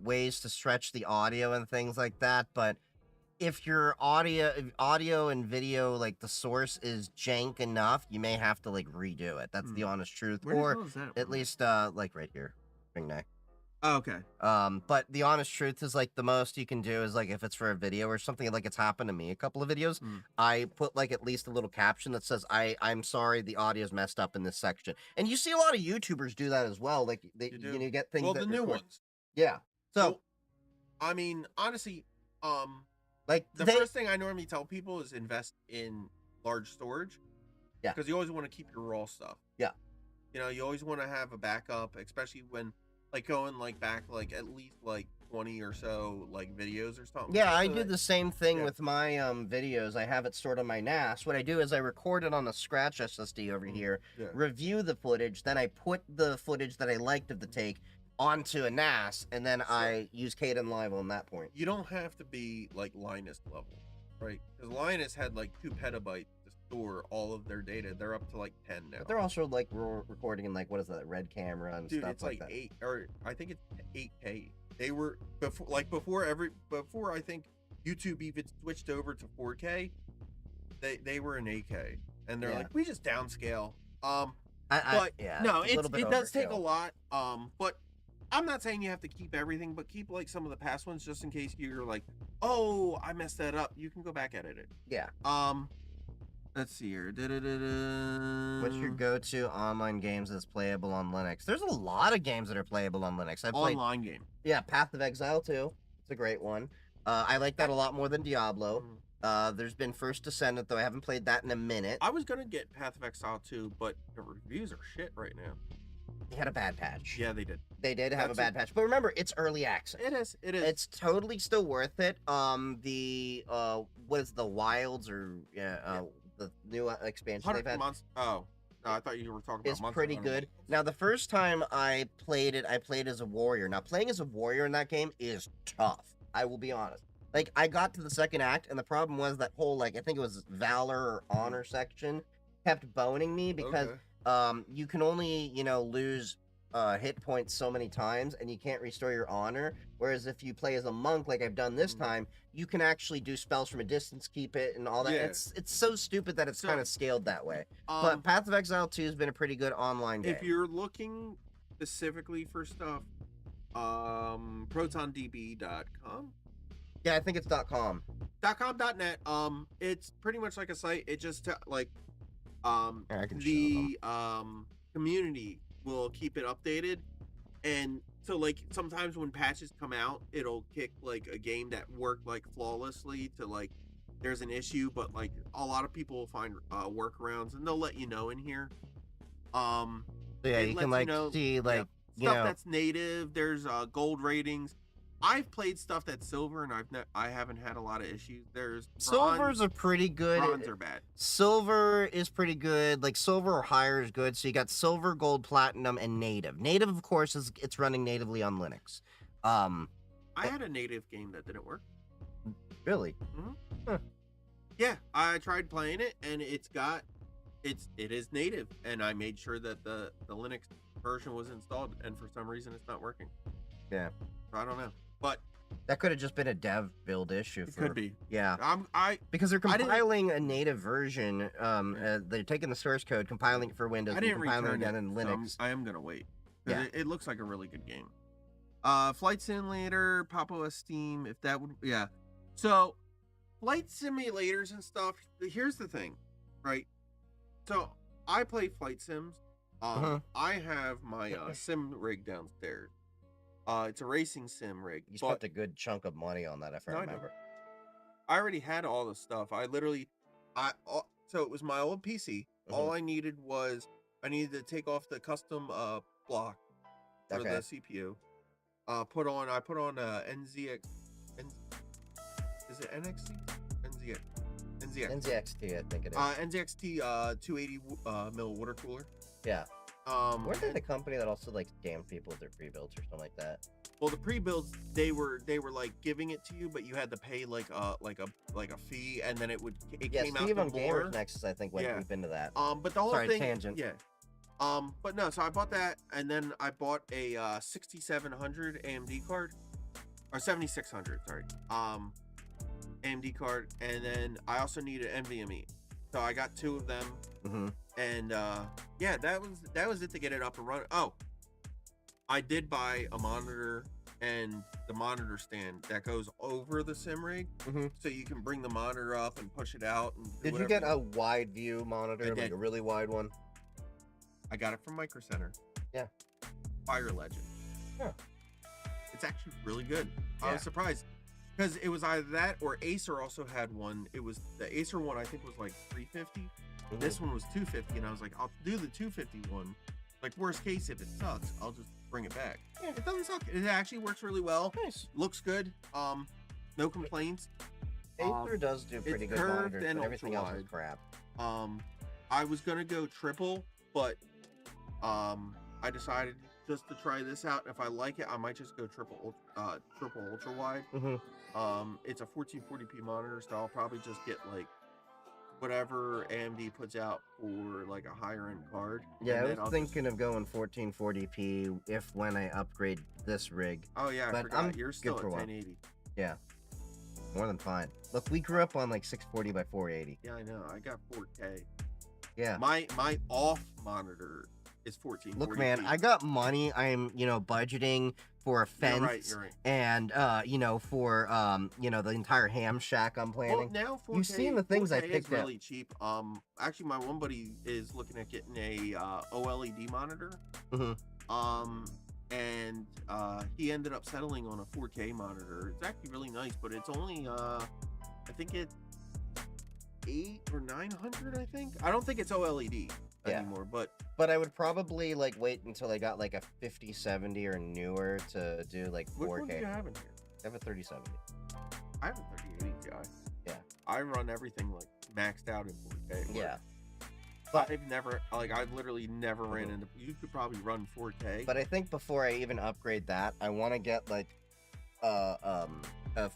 ways to stretch the audio and things like that, but if your audio and video, like the source is jank enough, you may have to redo it. That's the honest truth.
Where the
Or
hell is that?
at least right here. Ring neck.
Oh, okay.
But the honest truth is the most you can do is if it's for a video or something, it's happened to me a couple of videos. I put at least a little caption that says I'm sorry the audio's messed up in this section. And you see a lot of YouTubers do that as well. They
You do.
you get things
Well,
that
the new
record-
ones.
Yeah. So
Well, I mean, honestly, the
they
first thing I normally tell people is invest in large storage.
Yeah.
Because you always want to keep your raw stuff.
Yeah.
You always want to have a backup, especially when going back at least 20 or so like videos or something.
Yeah,
so
I do
that-
the same thing
yeah.
with my videos. I have it stored on my NAS. What I do is I record it on a scratch SSD over here,
Yeah.
review the footage, then I put the footage that I liked of the take onto a NAS, and then I use Kden Live on that point.
You don't have to be like Linus level, right? Because Linus had like 2 petabytes to store all of their data. They're up to like 10 now.
But they're also like recording in like what is that, red camera and
Dude,
stuff
it's
like
like
that.
8 or I think it's 8K. They were before I think YouTube even switched over to 4K. They were in 8K, and they're
Yeah.
like, we just downscale.
But yeah,
no,
it's a little bit
it does take a
overkill.
lot. But I'm not saying you have to keep everything, but keep like some of the past ones just in case you're like, oh, I messed that up. You can go back edit it.
Yeah.
Let's see here.
What's your go-to online games that's playable on Linux? There's a lot of games that are playable on Linux. I played,
online game?
yeah, Path of Exile 2. It's a great one. I like that a lot more than Diablo. There's been First Descendant, though I haven't played that in a minute.
I was gonna get Path of Exile 2, but the reviews are shit right now.
They had a bad patch.
Yeah, they did.
They did have a
That's
bad patch. But remember, it's early access.
It is. It is.
It's totally still worth it. The what is the Wilds or the new expansion they've
100
had
months. Oh, no, I thought you were talking about.
is
Monster
pretty
Hunter
good.
Worlds.
Now, the first time I played it, I played as a warrior. Now, playing as a warrior in that game is tough. I will be honest. Like, I got to the second act, and the problem was that whole, like, I think it was Valor or Honor section kept boning me because
Okay.
you can only, lose hit points so many times, and you can't restore your honor. Whereas if you play as a monk, like I've done this time, you can actually do spells from a distance, keep it, and all that.
Yeah.
It's so stupid that it's
So,
kind of scaled that way. But Path of Exile 2 has been a pretty good online game.
if you're looking specifically for stuff, protondb.com.
Yeah, I think it's .com.
.com.net. It's pretty much like a site. It just like
Yeah, I can show
the community will keep it updated, and so like sometimes when patches come out, it'll kick like a game that worked like flawlessly to like there's an issue, but like a lot of people will find workarounds, and they'll let you know in here.
So yeah,
it
you
lets
can like
know,
see like
stuff that's native. There's gold ratings. I've played stuff that's silver, and I haven't had a lot of issues. There's
silvers are pretty good.
bronze are bad.
Silver is pretty good. Like silver or higher is good. So you got silver, gold, platinum, and native. Native, of course, it's running natively on Linux.
I had a native game that didn't work.
Really?
Yeah, I tried playing it, and it is native, and I made sure that the Linux version was installed, and for some reason it's not working.
Yeah.
I don't know, but
That could have just been a dev build issue.
it could be.
Yeah.
I
Because they're
I didn't-
compiling a native version. They're taking the source code, compiling it for Windows,
I
and
didn't
compiling it
return
again
it.
in
So
Linux.
I am gonna wait. 'Cause
Yeah.
it looks like a really good game. Flight Simulator, Papa Steam, if that would, yeah. So, flight simulators and stuff. Here's the thing, right? So I play flight sims. I have my sim rig downstairs. It's a racing sim rig.
You
but
spent a good chunk of money on that, if I
No, I
remember.
I already had all the stuff. So it was my old PC. All I needed was I needed to take off the custom block for
Okay.
the CPU. I put on NZX. Is it NXT? NZX.
NZXT, I think it is.
NZXT 280 mil water cooler.
Yeah. Weren't they
and-
the company that also like scammed people with their pre-builds or something like that?
Well, the pre-builds they were like giving it to you, but you had to pay like a fee, and then it
Yeah,
came
Steve
out
on
the more.
Gamers Nexus, I think, went
Yeah.
deep into that.
But the whole
Sorry,
thing,
tangent.
yeah. But no, so I bought that, and then I bought a 6700 AMD card, or 7600, sorry, AMD card, and then I also needed NVMe, so I got 2 of them, and yeah, that was it to get it up and running. Oh, I did buy a monitor and the monitor stand that goes over the sim rig, so you can bring the monitor up and push it out. And do
Did you
whatever
get a wide view monitor,
I
like
did.
a really wide one?
I got it from Micro Center.
Yeah.
Fire Legend.
Yeah.
It's actually really good. I
Yeah.
was surprised because it was either that or Acer also had one. It was the Acer one, I think, was like 350. This one was 250, and I was like, I'll do the 250 one. Like, worst case, if it sucks, I'll just bring it back.
Yeah.
It doesn't suck. It actually works really well.
Nice.
Looks good. No complaints.
Acer does do pretty
it's
good
curved
monitors,
and
but everything else is
ultra-wide.
crap.
I was gonna go triple, but I decided just to try this out. If I like it, I might just go triple ultra wide. It's a 1440p monitor, so I'll probably just get like whatever AMD puts out for like a higher end card.
Yeah,
and
I was thinking of going 1440p when I upgrade this rig.
Oh yeah, I
but
forgot.
I'm
You're still
good
at
for a while.
1080.
Yeah, more than fine. Look, we grew up on like 640 by 480.
Yeah, I know. I got 4K.
Yeah.
My off monitor is 1440p.
Look, man, I got money. I'm, budgeting for a fence
You're right.
and, for, the entire ham shack I'm planning.
Well, now 4K,
You've seen the things I
4K
picked
is really cheap. Actually, my one buddy is looking at getting a OLED monitor. And he ended up settling on a 4K monitor. It's actually really nice, but it's only I think it's 800 or 900. I think. I don't think it's OLED anymore, but
I would probably wait until I got like a 5070 or newer to do like 4K.
Which one do you have in here?
I have a 3070.
I have a 3080 Ti.
Yeah.
I run everything like maxed out in 4K.
Yeah.
But I've literally never ran into. You could probably run 4K.
But I think before I even upgrade that, I want to get like a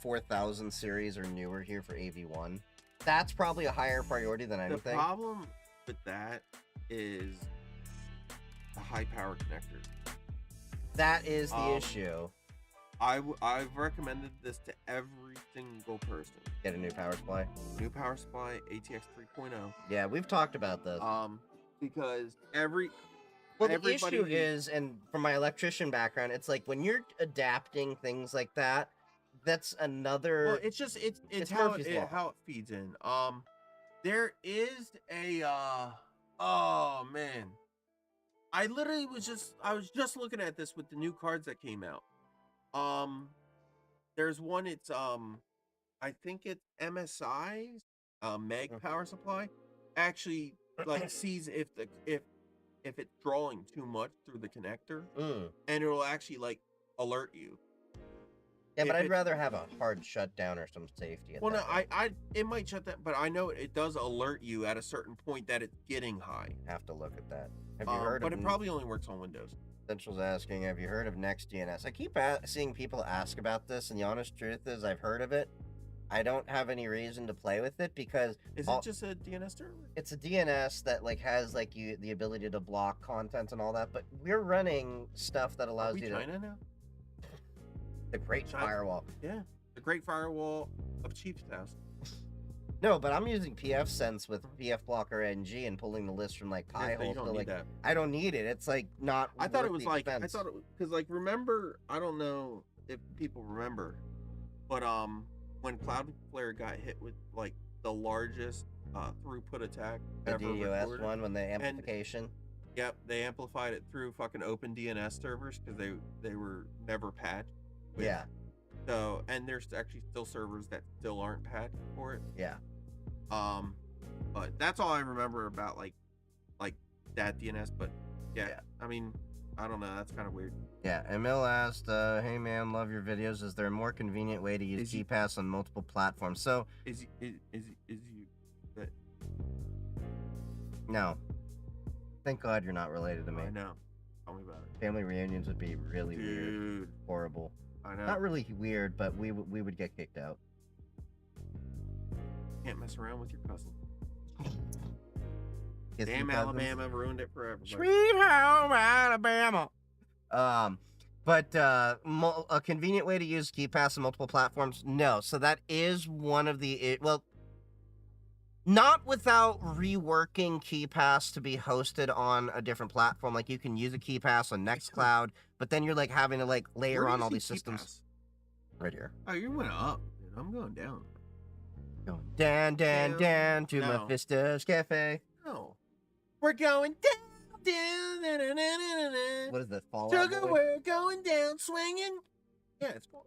4000 series or newer here for AV1. That's probably a higher priority than anything.
The problem with that is the high power connector.
That is the issue.
I've recommended this to every single person.
Get a new power supply.
New power supply, ATX 3.0.
Yeah, we've talked about this.
Because
the issue is, and from my electrician background, it's like when you're adapting things like that, that's another.
Well, it's how it feeds in. There is a oh man, I was just looking at this with the new cards that came out. There's one. It's I think it's MSI's Meg power supply. Actually, sees if it's drawing too much through the connector, and it'll actually alert you.
Yeah, but I'd rather have a hard shutdown or some safety.
Well, no, it might shut that, but I know it does alert you at a certain point that it's getting high.
Have to look at that. Have you heard
but it probably only works on Windows.
Central's asking, have you heard of NextDNS? I keep seeing people ask about this, and the honest truth is I've heard of it. I don't have any reason to play with it because
is it just a DNS server?
It's a DNS that has the ability to block content and all that, but we're running stuff that allows you
China now?
The Great Firewall.
Yeah, the Great Firewall of Chief's House.
No, but I'm using pfSense with pfblocker NG and pulling the list from Pi-hole.
That.
I don't need it. It's not.
I thought it was because remember, I don't know if people remember, but when Cloudflare got hit with the largest throughput attack
the
ever
DDoS
recorded,
one when the amplification.
Yep, they amplified it through fucking open DNS servers because they were never patched.
Yeah.
So, and there's actually still servers that still aren't patched for it.
Yeah.
But that's all I remember about like that DNS. But yeah, I mean, I don't know. That's kind of weird.
Yeah. Emil asked, "Hey man, love your videos. Is there a more convenient way to use KeyPass on multiple platforms?" So
is you?
No. Thank God you're not related to me.
I know. Tell me about it.
Family reunions would be really weird, horrible.
I know.
Not really weird, but we would get kicked out.
Can't mess around with your cousin.
Damn,
Alabama ruined it forever.
Sweet home Alabama. But a convenient way to use KeyPass on multiple platforms? No. So that is one of the not without reworking KeyPass to be hosted on a different platform. Like you can use a KeyPass on Nextcloud, but then you're having to layer on all these systems. Right here.
Oh, you went up. Dude, I'm going down.
Going down to Mephisto's Cafe.
No. We're going down.
What is that? Fall
Sugar, we're going down swinging. Yeah, it's cool.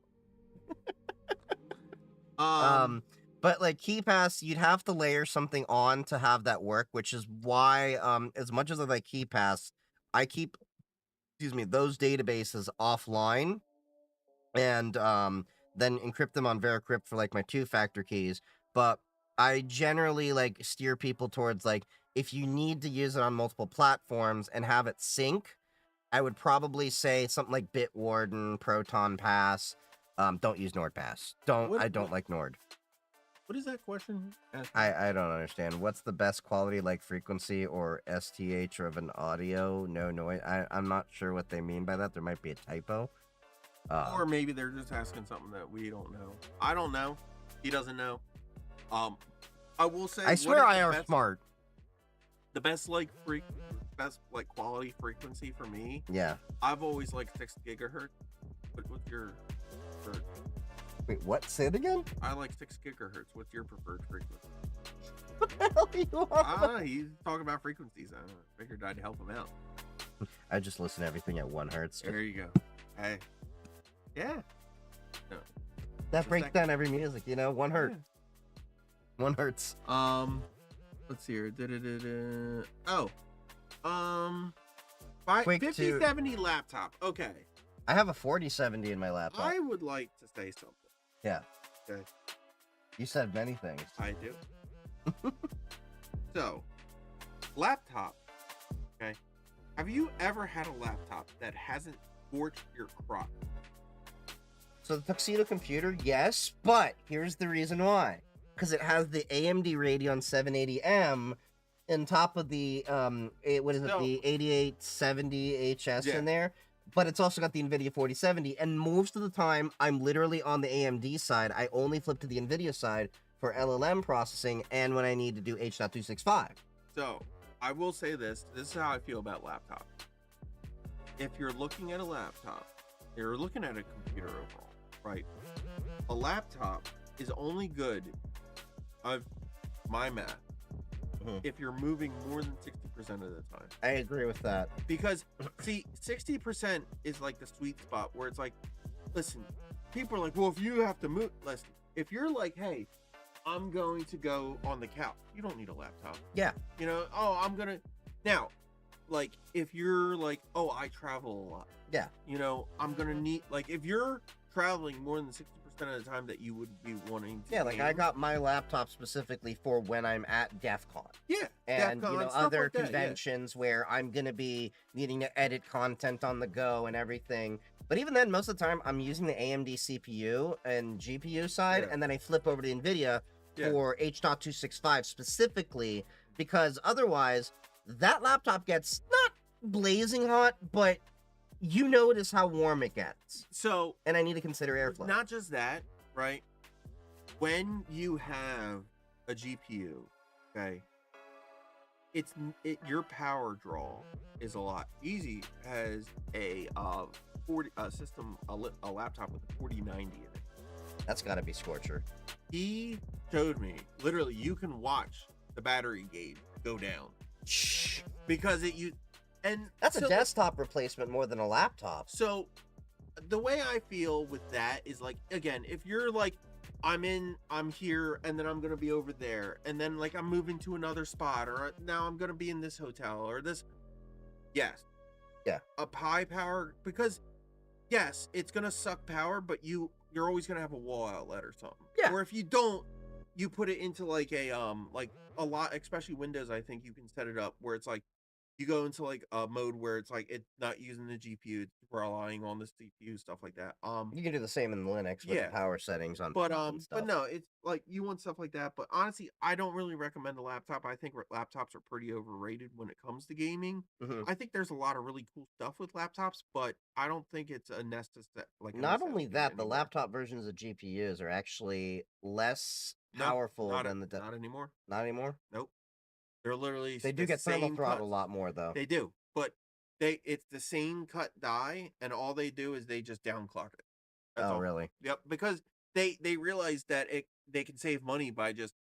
But KeyPass, you'd have to layer something on to have that work, which is why, as much as I like KeyPass, I keep those databases offline and then encrypt them on Veracrypt for like my two-factor keys. But I generally like steer people towards like if you need to use it on multiple platforms and have it sync, I would probably say something like Bitwarden, Proton Pass. Don't use NordPass. I don't like Nord.
What is that question?
I don't understand. What's the best quality, like frequency or STH of an audio? No noise. I'm not sure what they mean by that. There might be a typo.
Or maybe they're just asking something that we don't know. I don't know. He doesn't know. I will say.
I swear I are smart.
The best best quality frequency for me.
Yeah.
I've always liked 6 gigahertz. What's your preferred?
Wait, what? Say it again?
I like 6 gigahertz. What's your preferred frequency?
What the hell are you on?
He's talking about frequencies. I figured I'd help him out.
I just listen to everything at 1 hertz.
There you go. Hey. Yeah. No.
That breaks down every music, 1 hertz. Yeah. 1 hertz.
Let's see here. Oh.
Quick
5070 laptop. Okay.
I have a 4070 in my laptop.
I would like to say something.
Yeah.
Okay.
You said many things.
I do. So, laptop. Okay. Have you ever had a laptop that hasn't scorched your crotch?
So the Tuxedo computer, yes, but here's the reason why. Because it has the AMD Radeon 780M on top of the the 8870 HS in there. But it's also got the NVIDIA 4070, and most of the time, I'm literally on the AMD side. I only flip to the NVIDIA side for LLM processing and when I need to do H.265.
So, I will say this. This is how I feel about laptops. If you're looking at a laptop, you're looking at a computer overall, right? A laptop is only good, of my math, if you're moving more than 60% of the time.
I agree with that.
Because, see, 60% is like the sweet spot where it's like, listen, people are like, well, if you have to move, listen, if you're like, hey, I'm going to go on the couch, you don't need a laptop.
Yeah.
I'm going to, now, like, if you're like, oh, I travel a lot.
Yeah.
I'm going to need, like, if you're traveling more than 60% of the time that you would be wanting to.
Yeah, like I got my laptop specifically for when I'm at DEF CON.
Yeah.
And,
DEF CON,
other
like
conventions where I'm going to be needing to edit content on the go and everything. But even then, most of the time, I'm using the AMD CPU and GPU side, and then I flip over to NVIDIA for H.265 specifically, because otherwise, that laptop gets not blazing hot, but you notice how warm it gets.
So,
and I need to consider airflow.
Not just that, right? When you have a GPU, okay, your power draw is a lot easy as a laptop with a 4090 in it.
That's got to be Scorcher.
He showed me literally you can watch the battery gauge go down.
Shh.
Because
that's a desktop replacement more than a laptop.
So the way I feel with that is like, again, if you're like, I'm here and then I'm going to be over there and then like I'm moving to another spot or now I'm going to be in this hotel or this. Yes.
Yeah.
A high power, because yes, it's going to suck power, but you're always going to have a wall outlet or something.
Yeah.
Or if you don't, you put it into like a lot, especially Windows, I think you can set it up where it's like, you go into like a mode where it's like it's not using the GPU, it's relying on the CPU, stuff like that.
You can do the same in Linux with the power settings on.
But no, it's like you want stuff like that. But honestly, I don't really recommend a laptop. I think laptops are pretty overrated when it comes to gaming. I think there's a lot of really cool stuff with laptops, but I don't think it's a necessary. Like
not only that, the laptop versions of GPUs are actually less powerful than the.
Not anymore.
Not anymore.
Nope. They're literally.
They do get thermal throttle a lot more though.
They do, but it's the same cut die, and all they do is they just downclock it. That's all.
Really?
Yep. Because they realize that they can save money by just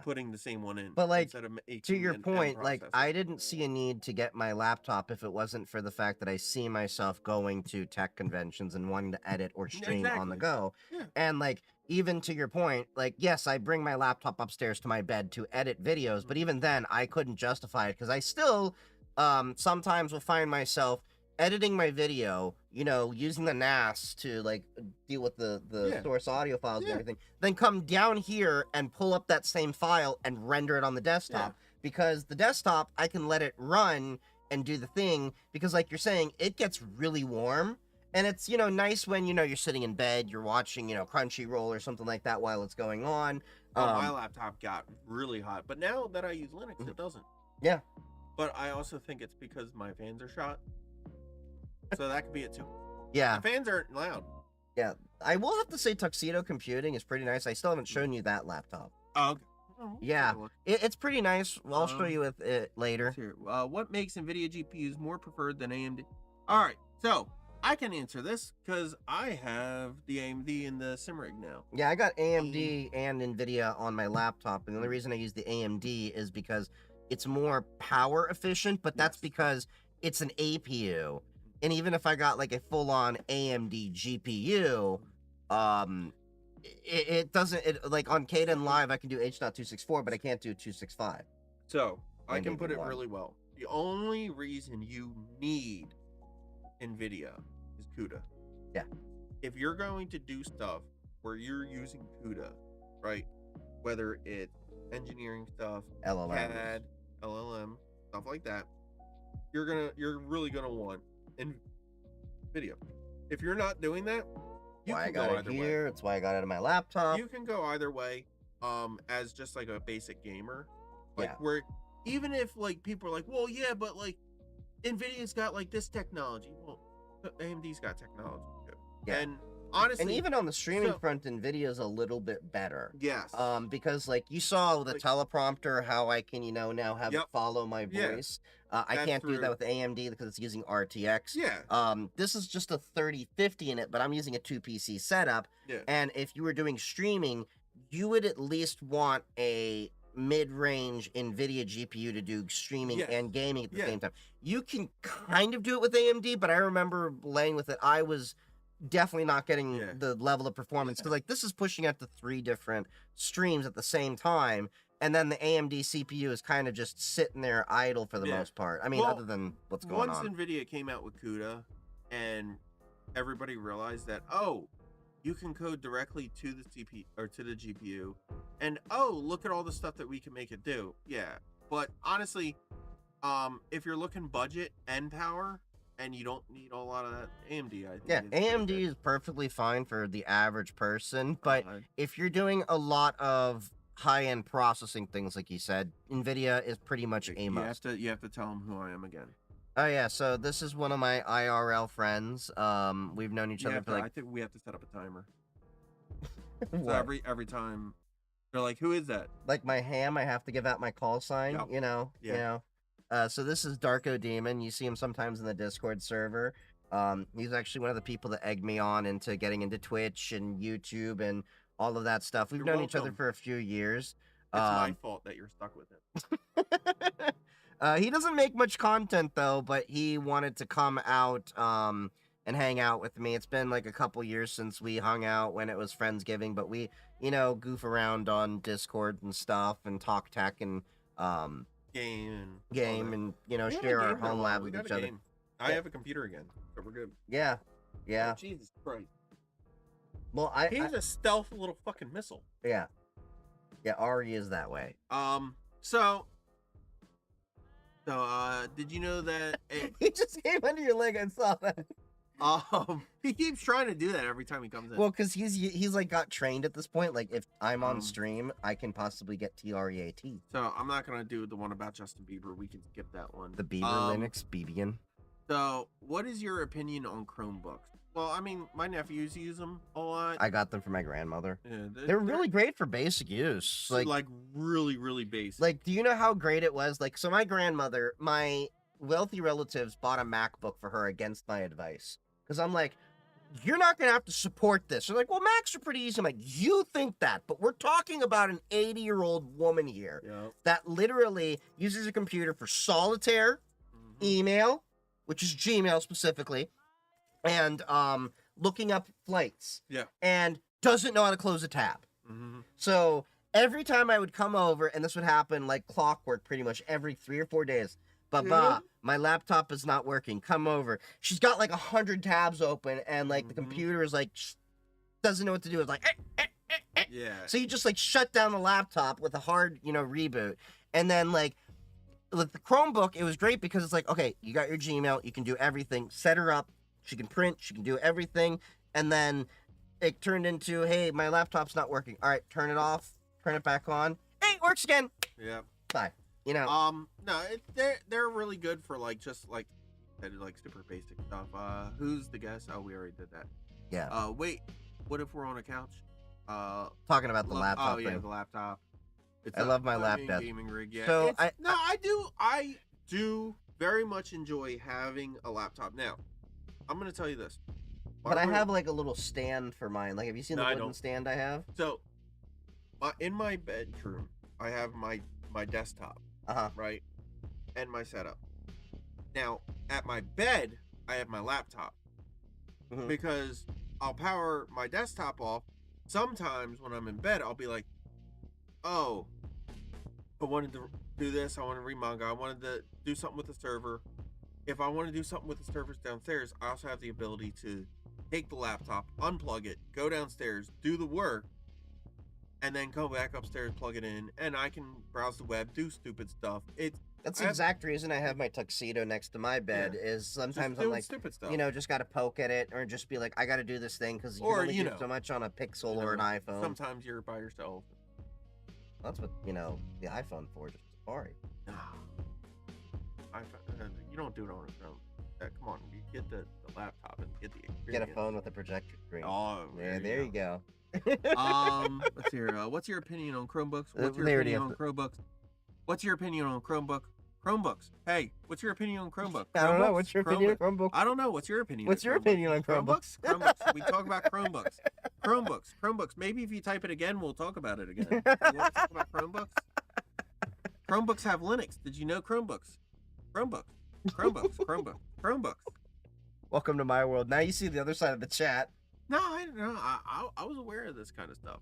putting the same one in.
But like to your point, like I didn't see a need to get my laptop if it wasn't for the fact that I see myself going to tech conventions and wanting to edit or stream on the go.
Yeah.
And like even to your point, like yes, I bring my laptop upstairs to my bed to edit videos, but even then I couldn't justify it because I still sometimes will find myself editing my video, using the NAS to like deal with the
Yeah.
source audio files and
Yeah.
everything, then come down here and pull up that same file and render it on the desktop. Because the desktop, I can let it run and do the thing, because like you're saying, it gets really warm. And it's, nice when, you're sitting in bed, you're watching, Crunchyroll or something like that while it's going on.
My laptop got really hot, but now that I use Linux, it doesn't.
Yeah.
But I also think it's because my fans are shot. So that could be it too.
Yeah.
The fans aren't loud.
Yeah. I will have to say Tuxedo Computing is pretty nice. I still haven't shown you that laptop.
Oh, okay. Oh,
Yeah.
take a look.
It's pretty nice. I'll show you with it later.
Here. What makes NVIDIA GPUs more preferred than AMD? All right, so I can answer this because I have the AMD and the Simrig now.
Yeah, I got AMD and NVIDIA on my laptop, and the only reason I use the AMD is because it's more power efficient, but that's
Yes.
because it's an APU. And even if I got like a full-on AMD GPU, it doesn't, like on Kden Live, I can do H.264, but I can't do 265.
So I
And
can put it
one.
really well. The only reason you need NVIDIA is CUDA.
Yeah.
If you're going to do stuff where you're using CUDA, right? Whether it's engineering stuff,
LLM.
CAD, LLM, stuff like that, you're really gonna want NVIDIA. If you're not doing that, you
Why I
can
got
go
it
either
here. It's why I got it on my laptop.
way. You can go either way, as just like a basic gamer, like
Yeah.
where even if like people are like, well, yeah, but like NVIDIA's got like this technology. Well, AMD's got technology too.
Yeah.
And honestly,
And even on the streaming
so-
front, NVIDIA's a little bit better.
yes,
Because like you saw with the
Like-
teleprompter, how I can, now have it
Yep.
follow my
Yeah.
voice. I
That's
can't do that
through-
with AMD because it's using RTX.
yeah,
This is just a 3050 in it, but I'm using a 2 PC setup.
yeah.
And if you were doing streaming, you would at least want a mid-range NVIDIA GPU to do streaming
Yes.
and gaming at the
Yeah.
same time. You can kind of do it with AMD, but I remember playing with it. I was definitely not getting
Yeah.
the level of performance because like this is pushing out to 3 different streams at the same time, and then the AMD CPU is kind of just sitting there idle for the
Yeah.
most part. I mean,
Well,
other than what's going
Once
on.
NVIDIA came out with CUDA, and everybody realized that, oh, you can code directly to the CPU or to the GPU, and oh, look at all the stuff that we can make it do. Yeah, but honestly, if you're looking budget and power, and you don't need a lot of that, AMD, I think.
Yeah,
is pretty
AMD
good.
is perfectly fine for the average person, but
Uh,
if you're doing a lot of high-end processing things, like you said, NVIDIA is pretty much a
you have
must.
to tell them who I am again.
Oh yeah, so this is one of my IRL friends. We've known each other for
I
like
think we have to set up a timer. So
what?
every time they're like, "Who is that?"
Like my ham, I have to give out my call sign.
Yep.
Yeah. So this is Darko Demon. You see him sometimes in the Discord server. He's actually one of the people that egged me on into getting into Twitch and YouTube and all of that stuff. We've
You're
known each other
welcome.
for a few years.
It's my fault that you're stuck with him.
He doesn't make much content though, but he wanted to come out and hang out with me. It's been like a couple years since we hung out when it was Friendsgiving, but we, goof around on Discord and stuff and talk tech and
Game and all
game
that.
and
We haven't
share our
gamed in a
home
while.
lab
We
with
got
each
a
other.
game. I
Yeah.
have a computer again, so we're good.
Yeah.
Oh, Jesus Christ.
Well,
He's a stealth little fucking missile.
yeah. Ari is that way.
So did you know that
He just came under your leg. I saw that.
he keeps trying to do that every time he comes in.
Well, because he's like got trained at this point. Like if I'm on
Um,
stream, I can possibly get TREAT.
So I'm not gonna do the one about Justin Bieber. We can skip that one.
The Beaver Linux Bebian.
So what is your opinion on Chromebooks? Well, I mean, my nephews use them a lot.
I got them for my grandmother.
Yeah,
They're really great for basic use.
like really, really basic.
Like, do you know how great it was? Like, so my grandmother, my wealthy relatives bought a MacBook for her against my advice. Because I'm like, you're not going to have to support this. They're like, well, Macs are pretty easy. I'm like, you think that, but we're talking about an 80-year-old woman here
yeah.
that literally uses a computer for solitaire, email, which is Gmail specifically, and looking up flights.
Yeah.
And doesn't know how to close a tab.
Mm-hmm.
So every time I would come over, and this would happen like clockwork pretty much every 3 or 4 days, Baba, my laptop is not working. Come over. She's got like 100 tabs open, and like the computer is like doesn't know what to do. It's like
Yeah.
So you just like shut down the laptop with a hard, reboot, and then like with the Chromebook, it was great because it's like, okay, you got your Gmail, you can do everything. Set her up, she can print, she can do everything, and then it turned into, hey, my laptop's not working. All right, turn it off, turn it back on. Hey, it works again.
Yeah.
Bye.
No, they're really good for like just like super basic stuff. Who's the guest? Oh, we already did that.
Yeah.
Wait, what if we're on a couch?
Talking about the laptop
Oh yeah,
thing.
the laptop.
I love my laptop.
Gaming rig. Yeah.
So
I do very much enjoy having a laptop. Now, I'm gonna tell you this.
But I have like a little stand for mine. Like, have you seen the wooden stand I have?
So, in my bedroom, I have my desktop. Right, and my setup. Now, at my bed, I have my laptop because I'll power my desktop off. Sometimes when I'm in bed, I'll be like, oh, I wanted to do this. I want to read manga. I wanted to do something with the server. If I want to do something with the servers downstairs, I also have the ability to take the laptop, unplug it, go downstairs, do the work, and then come back upstairs, plug it in, and I can browse the web, do stupid stuff.
That's the exact reason I have my tuxedo next to my bed. Is sometimes I'm like,
stupid stuff.
Just got to poke at it, or just be like, I got to do this thing because you can only do so much on a Pixel or an iPhone.
Sometimes you're by yourself.
That's what the iPhone for, just Safari.
You don't do it on a phone. Come on, you get the laptop and get the experience.
Get a phone with a projector screen.
Oh,
yeah, there you go.
Let's hear. What's your opinion on Chromebooks? What's your opinion on Chromebooks? What's your opinion on Chromebooks? Hey, what's your opinion on Chromebooks?
I don't know. What's your opinion on Chromebooks?
I don't know. What's your opinion?
What's your opinion on Chromebooks?
Chromebooks. We talk about Chromebooks. Chromebooks. Maybe if you type it again, we'll talk about it again. You want to talk about Chromebooks? Chromebooks have Linux. Did you know Chromebooks? Chromebooks.
Welcome to my world. Now you see the other side of the chat.
No, I was aware of this kind of stuff.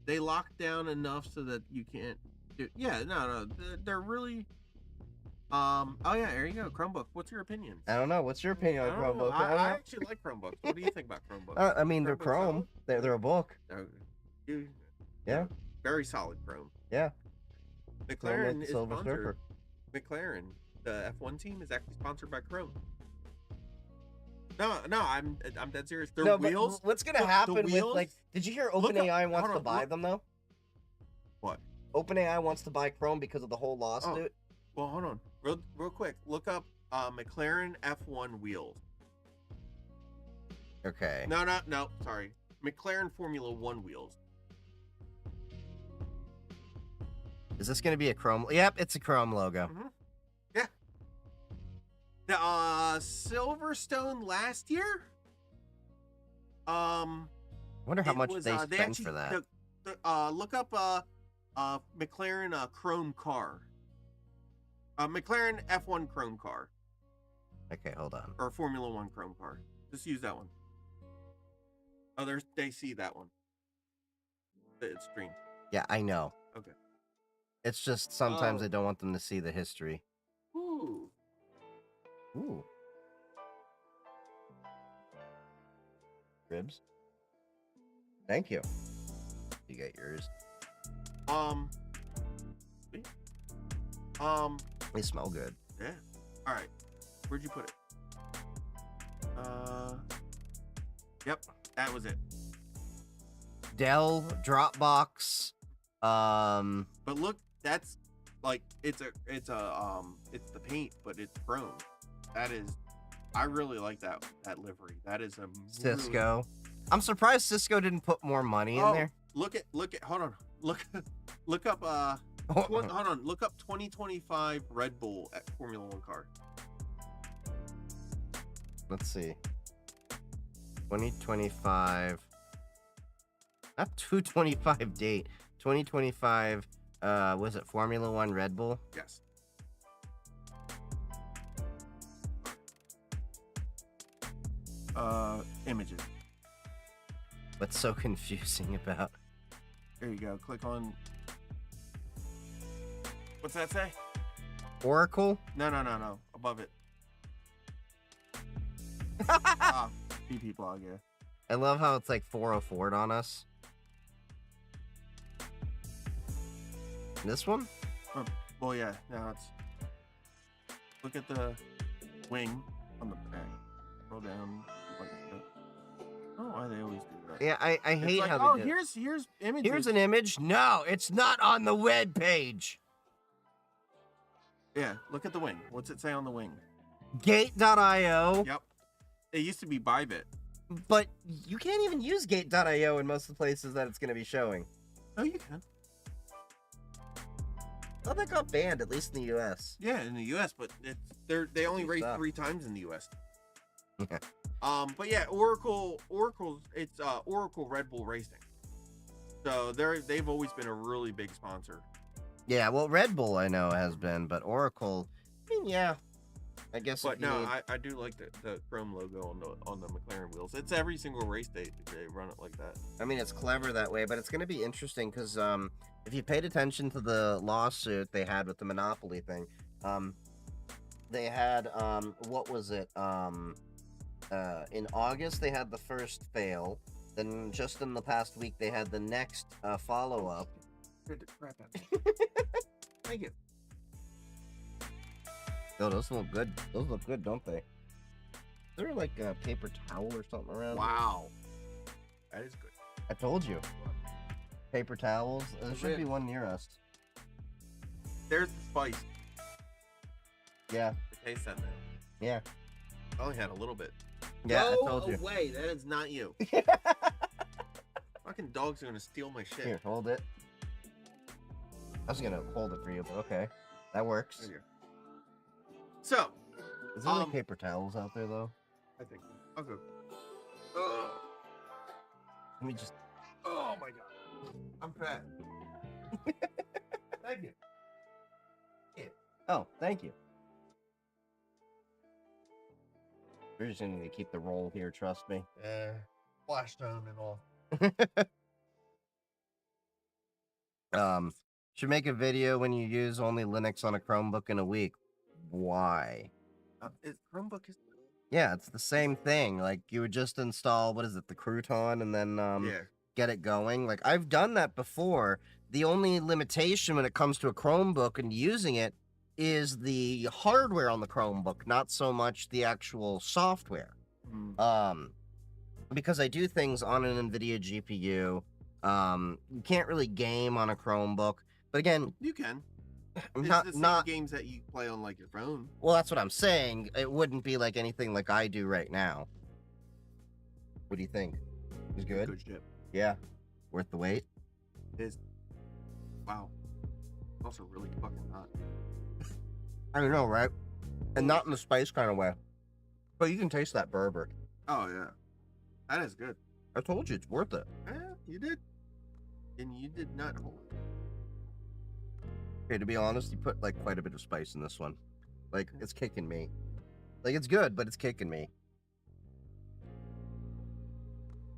They locked down enough so that you can't do. Yeah, no, they're really. Oh yeah, there you go. Chromebook. What's your opinion?
I don't know. What's your opinion on Chromebook?
I actually like Chromebooks. What do you think about Chromebooks?
I mean, they're Chrome. They're a book.
Yeah. Very solid Chrome.
Yeah.
McLaren is
Silver
sponsored.
Surfer.
McLaren, the F1 team, is actually sponsored by Chrome. No, I'm dead serious. Their wheels.
What's gonna happen with like? Did you hear OpenAI wants to buy them though?
What?
OpenAI wants to buy Chrome because of the whole lawsuit.
Well, hold on, real quick. Look up McLaren F1 wheels.
Okay.
No. Sorry, McLaren Formula One wheels.
Is this gonna be a Chrome? Yep, it's a Chrome logo.
Yeah. The Silverstone last year.
Wonder how much they spent for that.
Look up McLaren Chrome car. McLaren F1 Chrome car.
Okay, hold on.
Or Formula One Chrome car. Just use that one. Oh, they see that one. It's green.
Yeah, I know.
Okay.
It's just sometimes I don't want them to see the history.
Ooh.
Ribs. Thank you. You got yours. They smell good.
Yeah. All right. Where'd you put it? Yep. That was it.
Dell Dropbox.
But look, that's like it's the paint, but it's chrome. That is, I really like that livery. That is a
Cisco. I'm surprised Cisco didn't put more money in there.
Look at hold on. Look up hold on, look up 2025 Red Bull at Formula One car.
Let's see. 2025. Not 225 date. 2025. Was it Formula One Red Bull?
Yes. Images.
What's so confusing about?
There you go. Click on. What's that say?
Oracle?
No. Above it. Ah, PP blog, yeah.
I love how it's like 404'd on us. This one?
Oh, well, yeah. Now it's. Look at the wing on the back. Roll down. Like that. I don't know why they always do that.
Yeah, I
It's
hate
like,
how
oh,
they do.
here's images.
Here's an image. No, it's not on the web page.
Yeah, look at the wing. What's it say on the wing?
Gate.io.
Yep. It used to be Bybit.
But you can't even use Gate.io in most of the places that it's going to be showing.
Oh, you can.
I thought that got banned, at least in the US.
Yeah, in the U.S., but they only race
Stop.
3 times in the U.S.
Okay.
But yeah, Oracle's it's Oracle Red Bull Racing. So they've always been a really big sponsor.
Yeah, well, Red Bull I know has been, but Oracle, I mean, yeah. I guess.
But
if you
no,
need-
I do like the Chrome logo on the McLaren wheels. It's every single race they run it like that.
I mean, it's clever that way, but it's going to be interesting because if you paid attention to the lawsuit they had with the Monopoly thing, they had, what was it? In August, they had the first fail. Then just in the past week, they had the next follow-up.
Thank you.
Oh, those look good. Those look good, don't they? Is there like a paper towel or something around?
Wow. That is good.
I told you. Paper towels. There
That's
should
it.
be one near us.
There's the spice.
Yeah.
The taste that now.
Yeah.
I only had a little bit.
Yeah,
Go
I told you.
away. That is not you. Fucking dogs are gonna steal my shit.
Here, hold it. I was gonna hold it for you, but okay. That works.
There you go. So,
Is there any
Um,
paper towels out there though?
I think I'll go. Ugh.
Let me just.
Oh my god. I'm fat. Thank you.
Oh, thank you. We're just gonna keep the roll here. Trust me.
Flash tone and all.
Should make a video when you use only Linux on a Chromebook in a week. Why?
Chromebook is.
Yeah, it's the same thing. Like you would just install what is it, the crouton, and then
Yeah.
get it going. Like I've done that before. The only limitation when it comes to a Chromebook and using it is the hardware on the Chromebook, not so much the actual software.
Mm.
Because I do things on an NVIDIA GPU. You can't really game on a Chromebook. But again,
You can.
I'm
It's
not
the same
not
games that you play on like your phone.
well, that's what I'm saying. It wouldn't be like anything like I do right now. What do you think? Is good?
Good shit.
Yeah. Worth the wait?
Is. Wow. Also really fucking hot.
I don't know, right? And not in the spice kind of way. But you can taste that Berber.
Oh yeah. That is good.
I told you it's worth it.
Yeah, you did. And you did not hold it.
Okay, to be honest, you put like quite a bit of spice in this one. Like it's kicking me. Like it's good, but it's kicking me.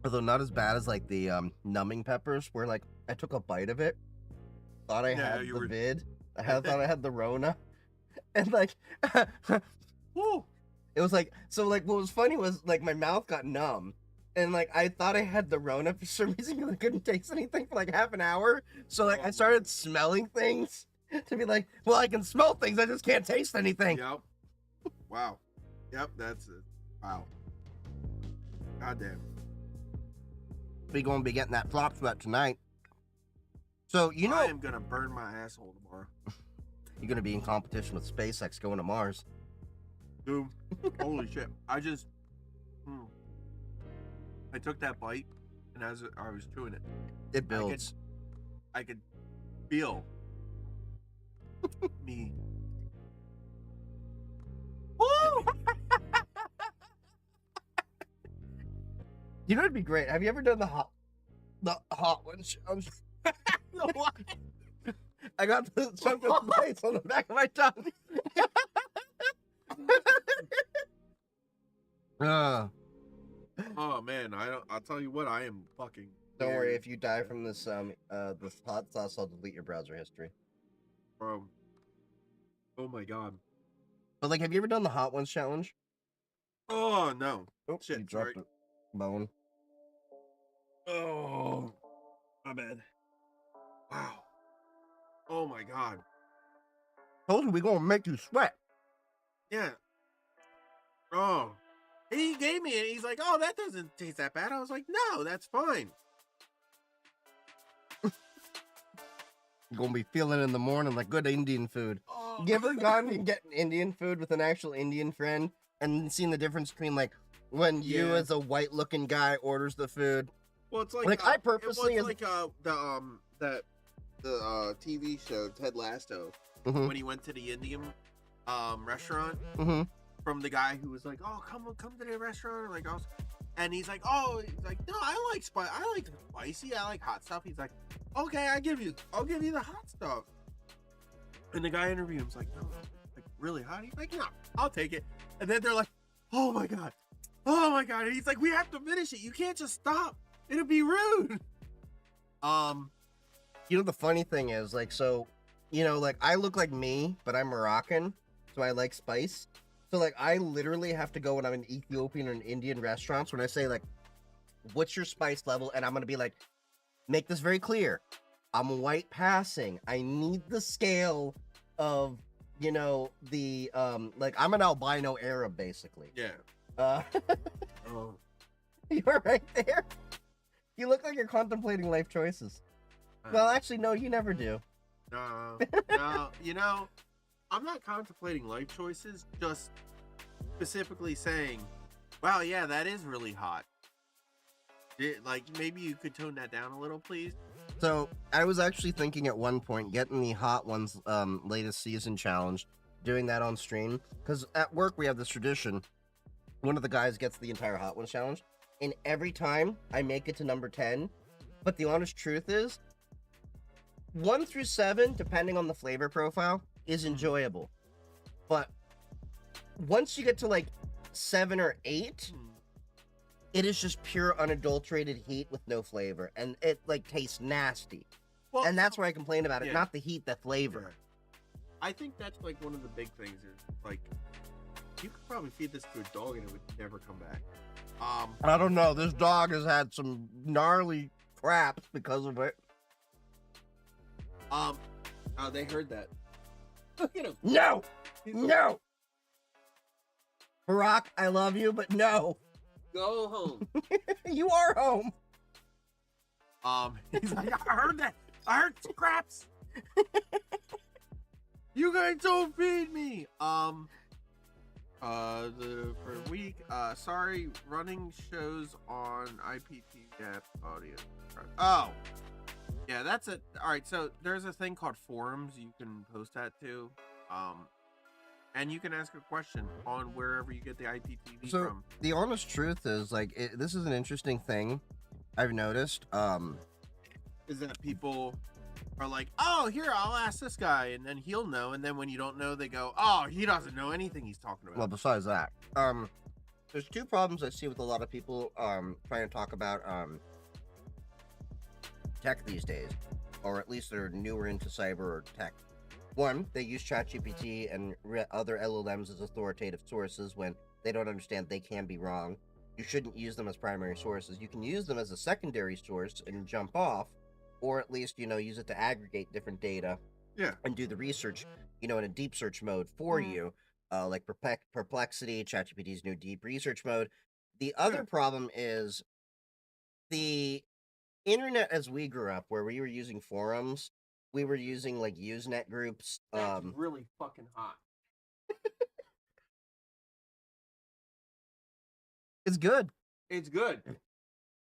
Although not as bad as like the numbing peppers, where like I took a bite of it, thought I
Yeah,
had
you
the
were-
vid, thought I had the Rona, and like,
Woo!
it was like so. Like what was funny was like my mouth got numb, and like I thought I had the Rona for some reason because I couldn't taste anything for like half an hour. So like I started smelling things to be like, well, I can smell things, I just can't taste anything.
Yep. Wow. Yep, that's it. Wow. God damn.
We gonna be getting that flop sweat tonight. So you know
I am gonna burn my asshole tomorrow.
you're gonna be in competition with SpaceX going to Mars.
Dude, holy shit. I just I took that bite and as I was chewing it,
It builds.
I could feel me.
Woo! You know it'd be great. Have you ever done the hot one challenge?
What?
I got the chunk of spice on the back of my tongue.
Oh man, I'll tell you what, I am fucking
Don't worry, if you die from this this hot sauce, I'll delete your browser history.
Bro. Oh my god.
But like, have you ever done the hot ones challenge?
Oh no.
Oh,
Shit,
you dropped
sorry.
the bone.
Oh, my bad. Wow. Oh my god.
Told you we gonna make you sweat.
Yeah. Oh. And he gave me it. He's like, oh, that doesn't taste that bad. I was like, no, that's fine.
You're gonna be feeling in the morning like good Indian food.
Oh.
You ever gone and get Indian food with an actual Indian friend and seen the difference between like when you
Yeah.
as a white looking guy orders the food?
Well, it's like,
Like, I purposely
it was
as-
like the TV show Ted Lasso
Mhm.
when he went to the Indian restaurant
Mm-hmm.
from the guy who was like, oh, come to the restaurant, like, and he's like, oh, he's like, no, I like spicy, I like hot stuff. He's like, okay, I'll give you the hot stuff. And the guy interviewed him's like, no, like really hot. He's like, no, I'll take it. And then they're like, oh my god. And he's like, we have to finish it. You can't just stop. It'll be rude.
You know, the funny thing is, like, so, you know, like, I look like me, but I'm Moroccan, so I like spice. So, like, I literally have to go when I'm in Ethiopian and Indian restaurants when I say, like, what's your spice level? And I'm going to be like, make this very clear. I'm white passing. I need the scale of, you know, the, like, I'm an albino Arab, basically.
Yeah. Oh.
You're right there. You look like you're contemplating life choices. Well, actually, no, you never do.
No, you know, I'm not contemplating life choices, just specifically saying, wow, yeah, that is really hot. Like, maybe you could tone that down a little, please?
So, I was actually thinking at one point getting the Hot Ones latest season challenge, doing that on stream, because at work we have this tradition. One of the guys gets the entire Hot Ones challenge, and every time I make it to number 10, but the honest truth is, 1 through 7, depending on the flavor profile, is enjoyable. But once you get to like 7 or 8, it is just pure unadulterated heat with no flavor, and it like tastes nasty.
Well,
And that's where I complain about it,
yeah.
not the heat, the flavor.
I think that's like one of the big things is like, you could probably feed this to a dog and it would never come back.
I don't know. This dog has had some gnarly craps because of it.
They heard that. Look at him.
No! No! Barack, I love you, but no.
Go home.
You are home.
He's like, I heard that. I heard scraps. You guys don't feed me. For a week, sorry, running shows on IPT app audio. Oh, yeah, that's it. All right, so there's a thing called forums you can post that to, and you can ask a question on wherever you get the IPTV
So,
from.
the honest truth is, like, this is an interesting thing I've noticed.
Is that people are like, oh, here, I'll ask this guy, and then he'll know, and then when you don't know, they go, oh, he doesn't know anything he's talking about.
Well, besides that, there's two problems I see with a lot of people trying to talk about tech these days, or at least they're newer into cyber or tech. One, they use ChatGPT and other LLMs as authoritative sources when they don't understand they can be wrong. You shouldn't use them as primary sources. You can use them as a secondary source and jump off, or at least, you know, use it to aggregate different data.
Yeah.
And do the research, you know, in a deep search mode for you, like Perplexity, ChatGPT's new deep research mode. The other problem is the internet as we grew up, where we were using forums, we were using like Usenet groups.
That's really fucking hot.
It's good,
It's good.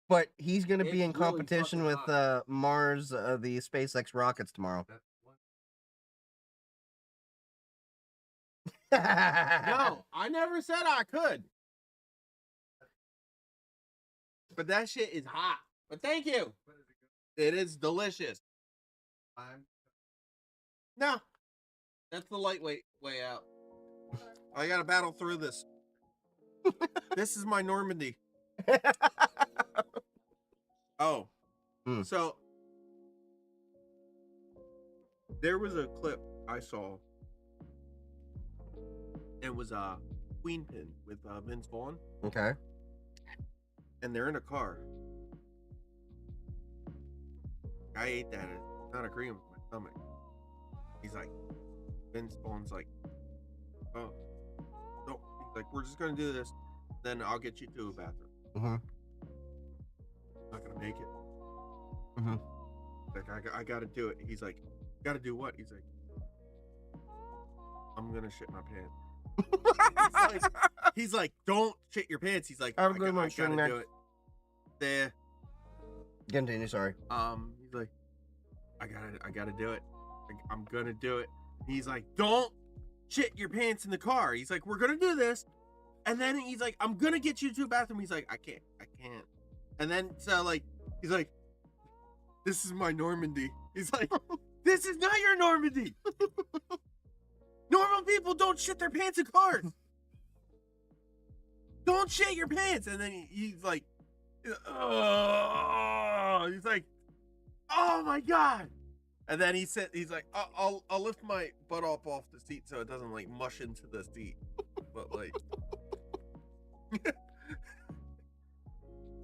but he's going to
It's
be in
really
competition
fucking
with Mars, the SpaceX rockets tomorrow.
No, I never said I could. But that shit is hot. But thank you. It is delicious. No, that's the lightweight way out. I gotta battle through this. This is my Normandy. Oh, so there was a clip I saw it was Queen Pin with Vince Vaughn,
Okay.
and they're in a car. I ate that. It's not agreeing with my stomach. He's like, Vince Vaughn's like, oh, no. He's like, we're just gonna do this, then I'll get you to a bathroom.
Mm-hmm.
Not gonna make it.
Mm-hmm.
Like, I gotta do it. He's like, gotta do what? He's like, I'm gonna shit my pants. he's like, don't shit your pants. He's like,
I'm
I
good,
gotta do it. There.
Continue, sorry.
He's like, I gotta do it. I'm gonna do it. He's like, don't shit your pants in the car. He's like, we're gonna do this. And then he's like, I'm gonna get you to a bathroom. He's like, I can't. And then so like, he's like, this is my Normandy. He's like, this is not your Normandy. Normal people don't shit their pants in cars. Don't shit your pants. And then he's like, oh, he's like, oh my God. And then he's like, I'll lift my butt up off the seat so it doesn't like mush into the seat. But like,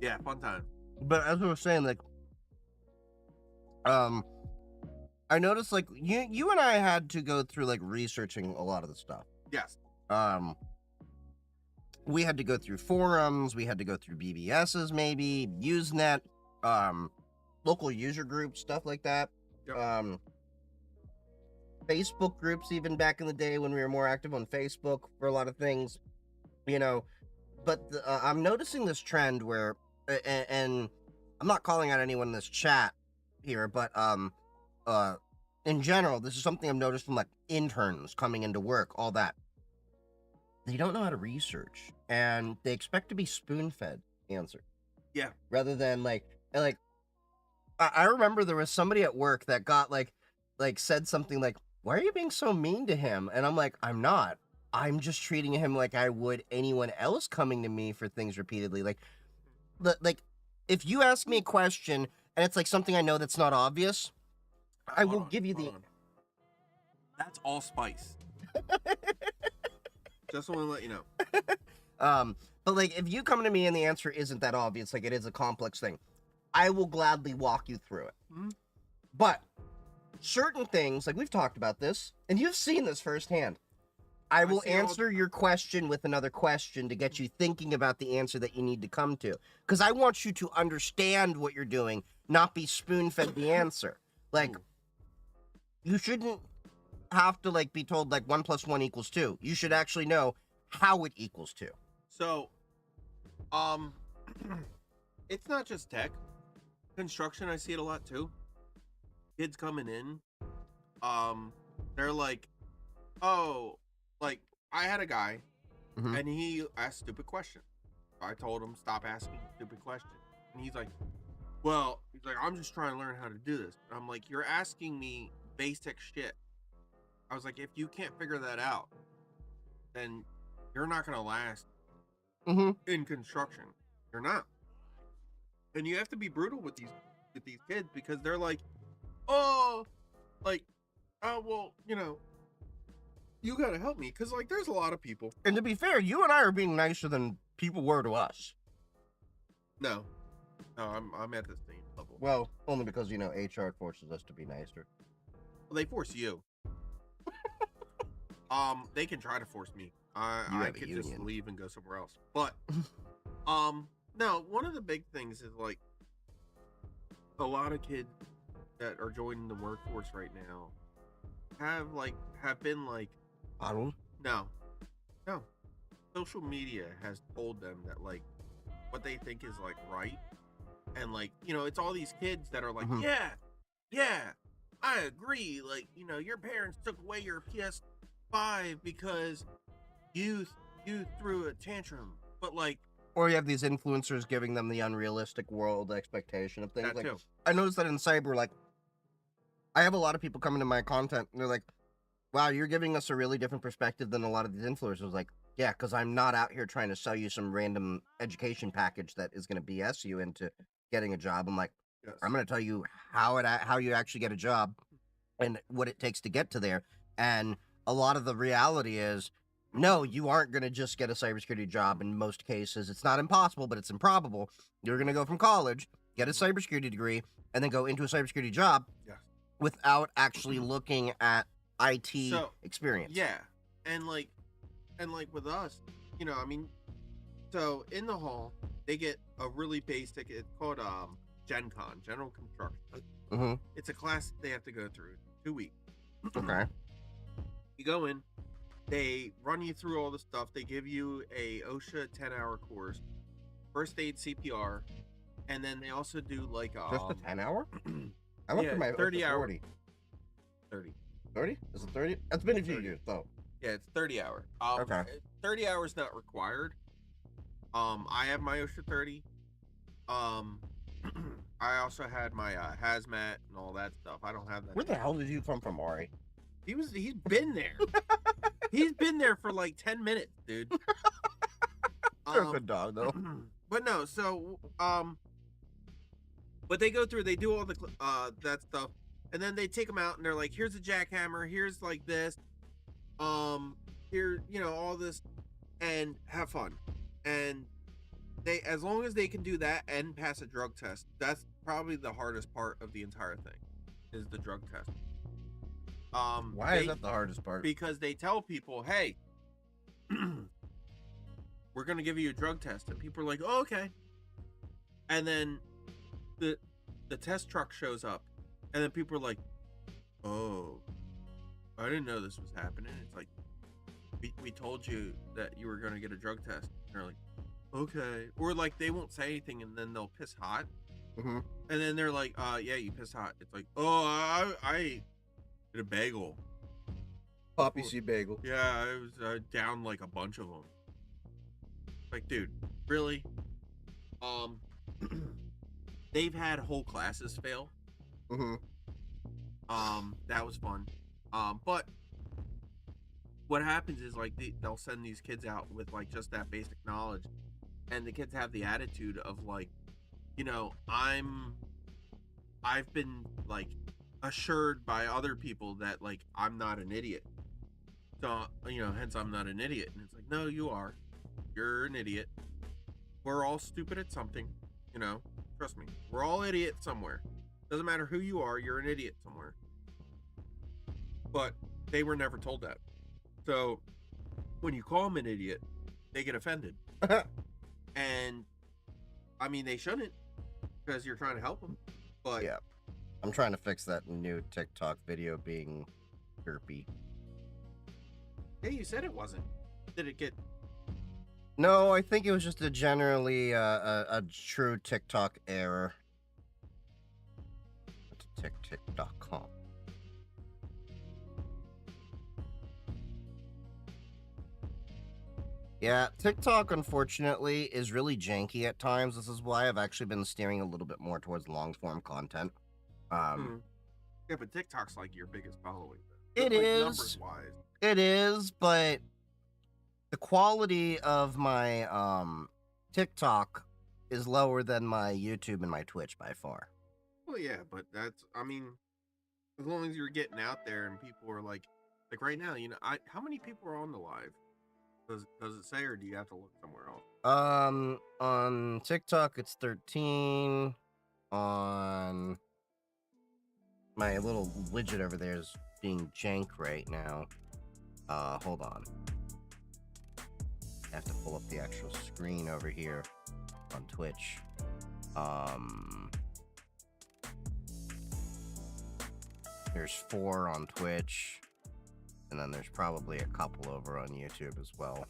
yeah, fun time.
But as I was saying, like, I noticed like you and I had to go through like researching a lot of the stuff.
Yes.
We had to go through forums, we had to go through BBSs, maybe Usenet, local user groups, stuff like that.
Yep.
Facebook groups, even back in the day when we were more active on Facebook for a lot of things, you know. But I'm noticing this trend where, and I'm not calling out anyone in this chat here, but in general, this is something I've noticed from like interns coming into work, all that. They don't know how to research, and they expect to be spoon-fed answer.
Yeah.
Rather than like I remember there was somebody at work that got like said something like, "Why are you being so mean to him?" And I'm like, "I'm not. I'm just treating him like I would anyone else coming to me for things repeatedly. Like if you ask me a question and it's like something I know that's not obvious, I will give you the."
That's all spice. Just want to let you know.
But like if you come to me and the answer isn't that obvious, like it is a complex thing, I will gladly walk you through it.
Mm-hmm.
But certain things, like we've talked about this, and you've seen this firsthand. I will answer your question with another question to get you thinking about the answer that you need to come to. Because I want you to understand what you're doing, not be spoon-fed the answer. Like, you shouldn't have to like be told like 1 + 1 = 2. You should actually know how it equals 2.
So, it's not just tech. Construction, I see it a lot too. Kids coming in, they're like, oh, like I had a guy, and he asked stupid questions. I told him stop asking stupid questions, and he's like, well, I'm just trying to learn how to do this. And I'm like, you're asking me basic shit. I was like, if you can't figure that out, then you're not gonna last in construction. You're not. And you have to be brutal with these kids because they're like, well, you know, you gotta help me because like there's a lot of people.
And to be fair, you and I are being nicer than people were to us.
No, I'm at the same level.
Well, only because you know HR forces us to be nicer.
Well, they force you. They can try to force me. I could just leave and go somewhere else. But no, one of the big things is like a lot of kids that are joining the workforce right now have been like,
I don't.
No. Social media has told them that like what they think is like right, and like you know it's all these kids that are like yeah, I agree. Like you know your parents took away your PS5 because you threw a tantrum, but like.
Or you have these influencers giving them the unrealistic world expectation of things.
That
like
too.
I noticed that in cyber, like I have a lot of people coming to my content and they're like, wow, you're giving us a really different perspective than a lot of these influencers. Like, yeah, because I'm not out here trying to sell you some random education package that is going to BS you into getting a job. I'm like,
Yes.
I'm going to tell you how you actually get a job and what it takes to get to there. And a lot of the reality is no, you aren't going to just get a cybersecurity job in most cases. It's not impossible, but it's improbable. You're going to go from college, get a cybersecurity degree, and then go into a cybersecurity job
Yes.
without actually looking at IT
So,
experience.
Yeah, and like with us, I mean, so in the hall they get a really basic. It's called Gen Con, General Construction.
Mm-hmm.
It's a class they have to go through 2 weeks.
Okay.
You go in, they run you through all the stuff. They give you a OSHA 10-hour course, first aid, CPR, and then they also do like
Just a 10-hour? I went
yeah,
for my
30 hour.
40.
30.
30? Is it 30? It's been a few
30.
years, though.
Yeah, it's 30 hour.
Okay.
30 hours not required. I have my OSHA 30. I also had my hazmat and all that stuff. I don't have that.
Where the hell did you come from, Ari?
He's been there. He's been there for like 10 minutes, dude.
You're a good dog, though.
But no, so but they go through, they do all the that stuff, and then they take them out and they're like, here's a jackhammer, here's like this, here, all this, and have fun. And they, as long as they can do that and pass a drug test, that's probably the hardest part of the entire thing, is the drug test.
Why is that the hardest part?
Because they tell people, hey, we're gonna give you a drug test, and people are like, oh, okay. And then the test truck shows up, and then people are like, oh, I didn't know this was happening. It's like, we told you that you were gonna get a drug test. And they're like, okay. Or like they won't say anything, and then they'll piss hot.
Mm-hmm.
And then they're like, yeah, you pissed hot. It's like, oh, I ate a bagel.
Poppy seed bagel.
Yeah, I was down like a bunch of them. Like, dude, really? They've had whole classes fail.
Mm-hmm.
That was fun. But what happens is like they'll send these kids out with like just that basic knowledge, and the kids have the attitude of like, I've been like assured by other people that like I'm not an idiot. So, hence I'm not an idiot. And it's like, no, you are. You're an idiot. We're all stupid at something, trust me. We're all idiots somewhere. Doesn't matter who you are, you're an idiot somewhere. But they were never told that. So when you call them an idiot, they get offended. And I mean, they shouldn't, because you're trying to help them. But
yeah, I'm trying to fix that new TikTok video being derpy.
Yeah, you said it wasn't. Did it get?
No, I think it was just a generally a true TikTok error. TikTok.com. Yeah, TikTok, unfortunately, is really janky at times. This is why I've actually been steering a little bit more towards long-form content.
Yeah, but TikTok's like your biggest following.
It
like,
is.
Numbers-wise.
It is, but the quality of my TikTok is lower than my YouTube and my Twitch by far.
Well, yeah, but that's, I mean, as long as you're getting out there and people are like right now, how many people are on the live? Does it say, or do you have to look somewhere else?
On TikTok it's 13. On my little widget over there is being jank right now. Hold on. I have to pull up the actual screen over here on Twitch. There's 4 on Twitch, and then there's probably a couple over on YouTube as well.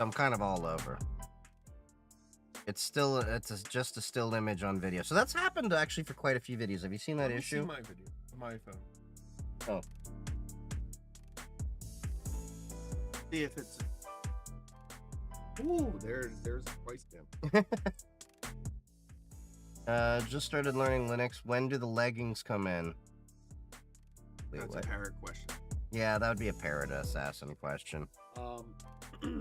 I'm kind of all over. It's just a still image on video. So that's happened actually for quite a few videos. Have you seen that
Let me
issue?
see my video, my phone.
Oh.
See if it's. Ooh, there's a price stamp.
Just started learning Linux. When do the leggings come in? Wait,
That's
what?
a parrot question.
Yeah, that would be a parrot assassin question.
Um,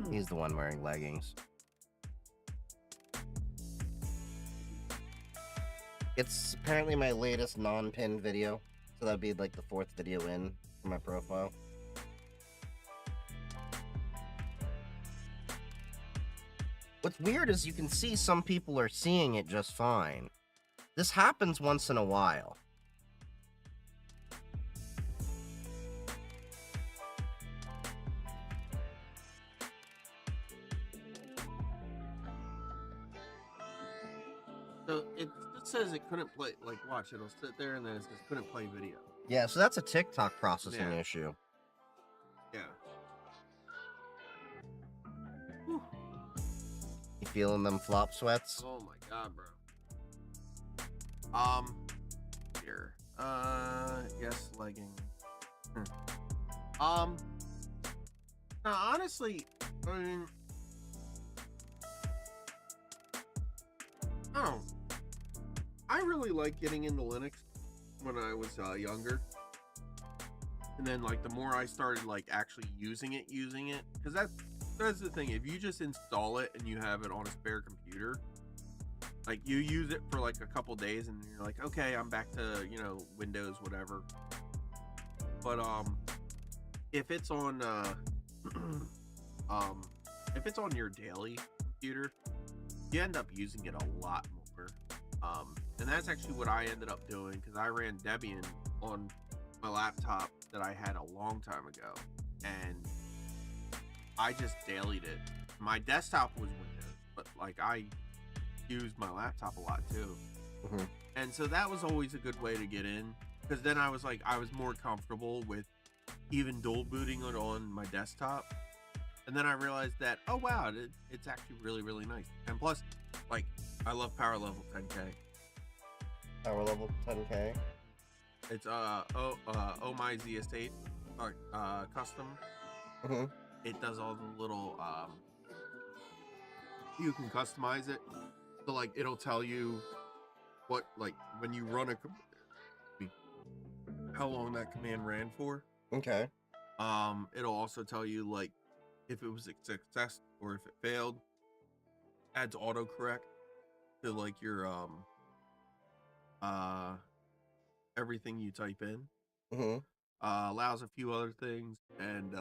He's the one wearing leggings. It's apparently my latest non-pinned video, so that'd be like the 4th video in for my profile. what's weird is you can see some people are seeing it just fine. This happens once in a while.
So it just says it couldn't play. Like, watch, it'll sit there and then it says couldn't play video.
Yeah, so that's a TikTok processing
Yeah.
issue.
Yeah.
You feeling them flop sweats?
Oh my god, bro. Here. Yes, legging. Now, honestly, I mean, oh, I really like getting into Linux when I was younger, and then like the more I started like actually using it, because that's the thing. If you just install it and you have it on a spare computer, like you use it for like a couple days and you're like, okay, I'm back to, you know, Windows, whatever. But if it's on if it's on your daily computer, you end up using it a lot more. And that's actually what I ended up doing, because I ran Debian on my laptop that I had a long time ago, and I just dailied it. My desktop was Windows, but like I used my laptop a lot too.
Mhm.
And so that was always a good way to get in, because then I was more comfortable with even dual booting it on my desktop. And then I realized that, oh wow, it's actually really, really nice. And plus, like, I love power level 10K.
Power level 10K.
It's oh my Z estate custom.
Mm-hmm.
It does all the little you can customize it. So like it'll tell you what, like, when you run how long that command ran for.
Okay.
It'll also tell you like if it was a success or if it failed. Adds autocorrect to like your everything you type in.
Mm-hmm.
Allows a few other things, and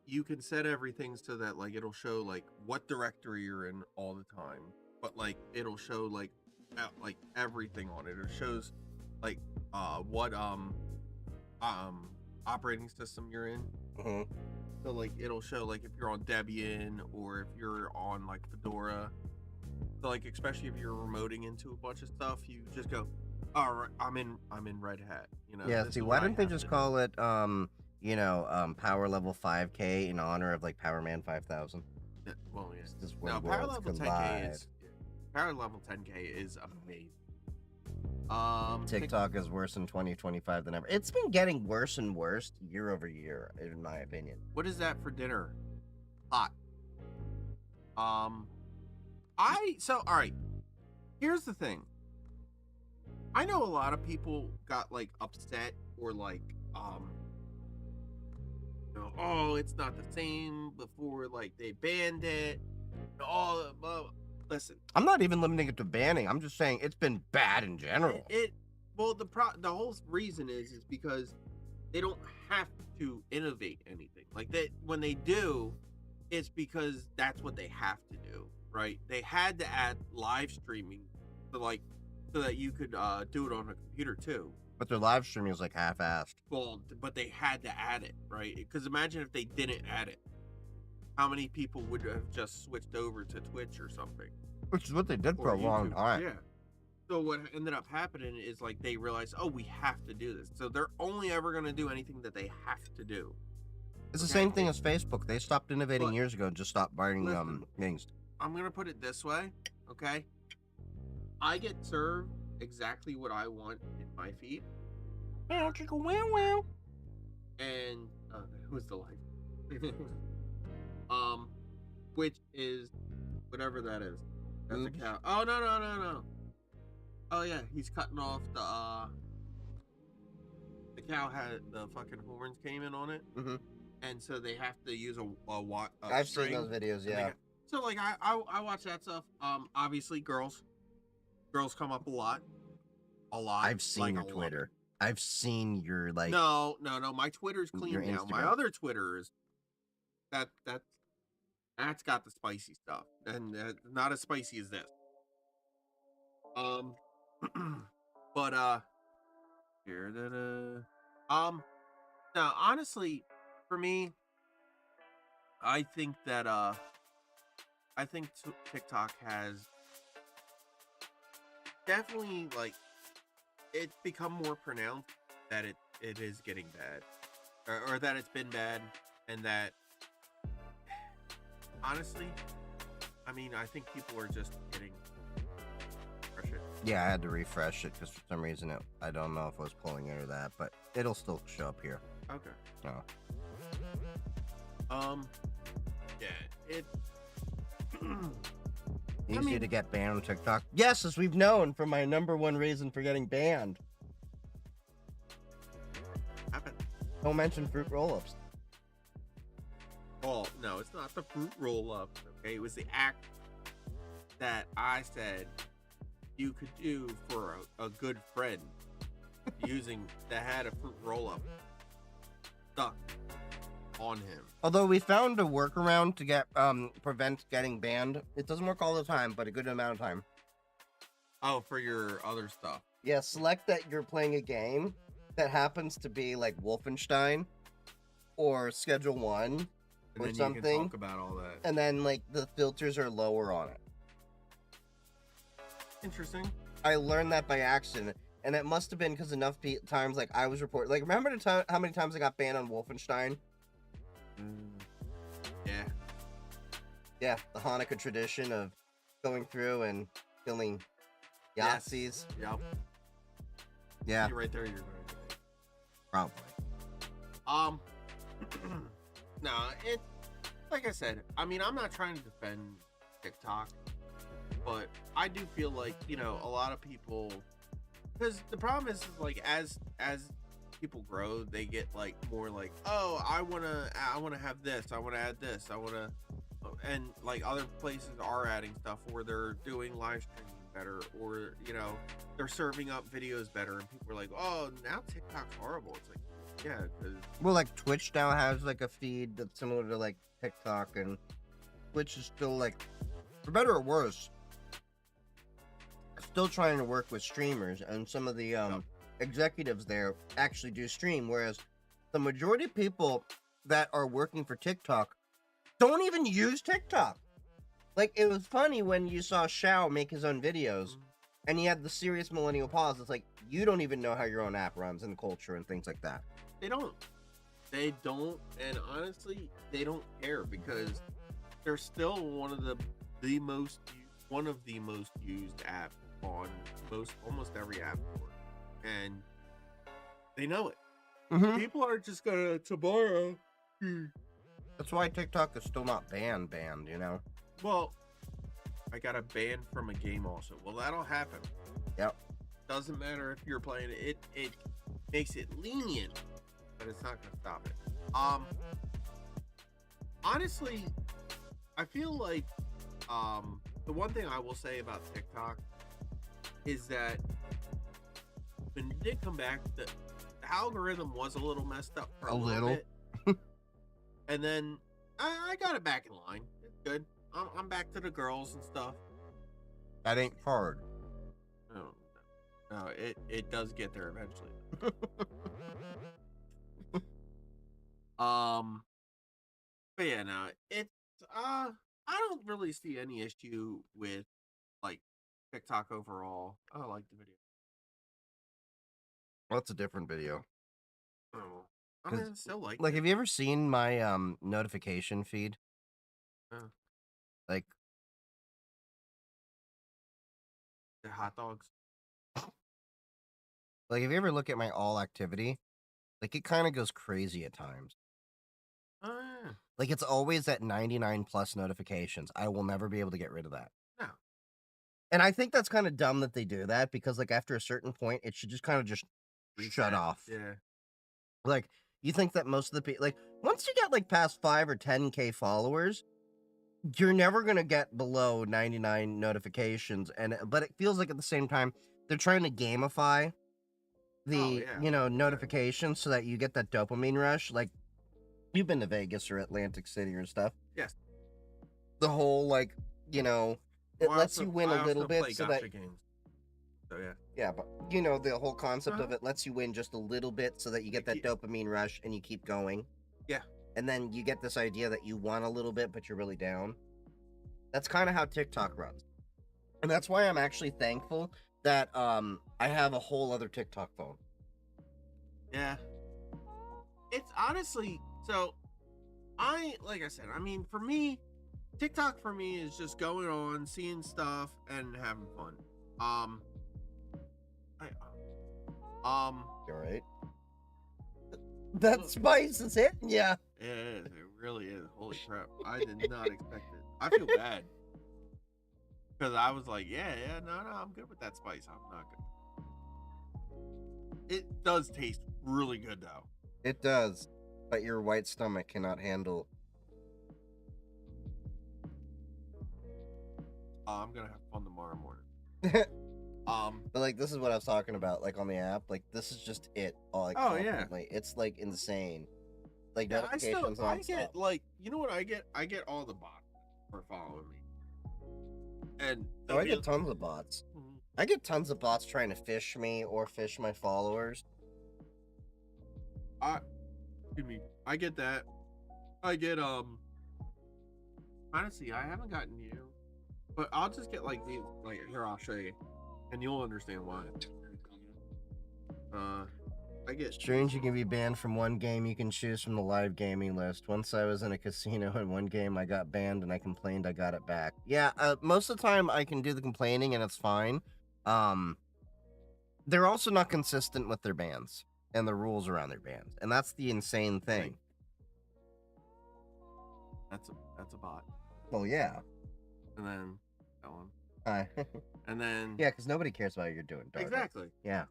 you can set everything so that like it'll show like what directory you're in all the time, but like it'll show like everything on it. It shows like what operating system you're in.
Mm-hmm.
So like it'll show like if you're on Debian or if you're on like Fedora. So like especially if you're remoting into a bunch of stuff, you just go, all right, I'm in Red Hat. You know.
Yeah.
this
See,
is
why
what I
didn't they
have
just
to
call it power level 5K in honor of like Power Man 5000?
do. Well, yeah.
This is where
No, power
worlds
level 10K
collide.
power level 10K is amazing.
TikTok is worse in 2025 than ever. It's been getting worse and worse year over year, in my opinion.
What is that for dinner? Hot. All right. Here's the thing. I know a lot of people got like upset or like oh, it's not the same before like they banned it. Oh, listen.
I'm not even limiting it to banning. I'm just saying it's been bad in general.
Well, the whole reason is because they don't have to innovate anything. Like that, when they do, it's because that's what they have to do, right? They had to add live streaming so that you could do it on a computer too.
But their live streaming is like half-assed.
Well, but they had to add it, right? Because imagine if they didn't add it, how many people would have just switched over to Twitch or something?
Which is what they did for
Or
a long
YouTube.
time.
Yeah. So what ended up happening is like they realized, oh, we have to do this. So they're only ever going to do anything that they have to do.
It's the
Okay.
same thing as Facebook. They stopped innovating
But-
years ago and just stopped buying
Listen.
things.
I'm going to put it this way, okay? I get served exactly what I want in my feed.
Wow, chicka, wow, wow.
And who's the life? Which is whatever that is. That's a
Boobs?
cow. Oh no. Oh yeah, he's cutting off the cow had the fucking horns came in on it,
Mhm.
and so they have to use a
I've seen
string,
those videos,
and they
yeah.
got- so like I watch that stuff. Obviously girls come up a lot.
I've seen
like
your
a lot.
Twitter. I've seen your, like...
No. My Twitter's clean
Your
now. My
Instagram.
other Twitter is that's That's got the spicy stuff, and not as spicy as this. Um, but here, now honestly, for me, I think that TikTok has definitely like it's become more pronounced that it is getting bad, or that it's been bad, and that honestly, I mean, I think people are just getting frustrated.
Yeah, I had to refresh it because for some reason I don't know if I was pulling it or that, but it'll still show up here.
Okay.
Oh.
Yeah, it.
Easy to get banned on TikTok. Yes, as we've known from my #1 reason for getting banned.
Happened.
Don't mention fruit roll-ups.
Oh no, it's not the fruit roll up. Okay, it was the act that I said you could do for a good friend using that had a fruit roll up stuck on him.
Although we found a workaround to get prevent getting banned. It doesn't work all the time, but a good amount of time.
Oh, for your other stuff.
Yeah, select that you're playing a game that happens to be like Wolfenstein or Schedule 1
And
or
then
something.
you can talk about all that.
And then like the filters are lower on it.
Interesting.
I learned that by accident, and it must have been because enough times like I was reported. Like, remember the time how many times I got banned on Wolfenstein?
Yeah.
Yeah, the Hanukkah tradition of going through and killing Yahtzees.
Yep.
Yeah,
You're right there. You're right.
probably.
No, it. Like I said, I mean, I'm not trying to defend TikTok, but I do feel like a lot of people, because the problem is like as people grow, they get like more like, oh, I wanna have this, I wanna add this, I wanna, and like other places are adding stuff, or they're doing live streaming better, or they're serving up videos better, and people are like, oh, now TikTok's horrible. It's like, yeah, because
Well, like Twitch now has like a feed that's similar to like TikTok, and Twitch is still like, for better or worse, still trying to work with streamers, and some of the executives there actually do stream, whereas the majority of people that are working for TikTok don't even use TikTok. Like, it was funny when you saw Shao make his own videos, and he had the serious millennial pause. It's like, you don't even know how your own app runs and culture and things like that.
They don't, and honestly, they don't care, because they're still one of the most used apps on almost every app store, and they know it.
Mm-hmm.
People are just gonna tomorrow.
That's why TikTok is still not banned,
Well, I got a ban from a game also. Well, that'll happen.
Yep.
Doesn't matter if you're playing it. It makes it lenient, but it's not gonna stop it. Honestly, I feel like the one thing I will say about TikTok is that when it did come back, the algorithm was a little messed up for a little bit. And then I got it back in line. It's good. I'm back to the girls and stuff.
That ain't hard.
No, it does get there eventually. But yeah, no, it's I don't really see any issue with like TikTok overall. I like the video.
Well, that's a different video.
Oh, I mean, I still like
Like,
it.
have you ever seen my notification feed?
Oh.
Like,
The hot dogs.
like if you ever look at my all activity, like it kind of goes crazy at times.
Oh, yeah.
Like, it's always at 99 plus notifications. I will never be able to get rid of that.
No.
And I think that's kind of dumb that they do that, because like after a certain point, it should just kind of just shut off.
Yeah.
Like, you think that most of the people, like, once you get like past 5 or 10K followers, you're never gonna get below 99 notifications, but it feels like at the same time they're trying to gamify the notifications so that you get that dopamine rush. Like, you've been to Vegas or Atlantic City or stuff.
Yes.
the whole like, you know, it
Well,
lets you win a little bit
play
so
gacha
that
games. So yeah.
yeah, but you know the whole concept of
Uh-huh.
it lets you win just a little bit so that you get that
keep-
dopamine rush and you keep going.
Yeah.
And then you get this idea that you won a little bit but you're really down. That's kind of how TikTok runs. And that's why I'm actually thankful that I have a whole other TikTok phone.
Yeah. It's honestly like I said, I mean, for me, TikTok for me is just going on, seeing stuff, and having fun.
You alright? That spice is hitting ya.
It is. It really is. Holy crap! I did not expect it. I feel bad because I was like, no, I'm good with that spice. I'm not good. It does taste really good though.
It does, but your white stomach cannot handle.
I'm gonna have fun tomorrow morning.
But like this is what I was talking about, like on the app. Like this is just it. Like,
oh yeah,
constantly. It's like insane. Like
yeah,
notifications
I
nonstop.
get like, you know what I get? I get all the bots for following me, and
Oh, I get tons of bots.
Mhm.
I get tons of bots trying to fish me or fish my followers.
Excuse me. I get that. I get honestly, I haven't gotten you, but I'll just get like these. Like here, I'll show you, and you'll understand why. I get
Strange you can be banned from one game you can choose from the live gaming list. Once I was in a casino in one game I got banned and I complained I got it back. Yeah, most of the time I can do the complaining and it's fine. They're also not consistent with their bans and the rules around their bans. And that's the insane thing.
That's a bot.
Well, yeah.
And then that one.
Hi.
And then
Yeah, because nobody cares about what you're doing. Dark.
exactly.
Yeah.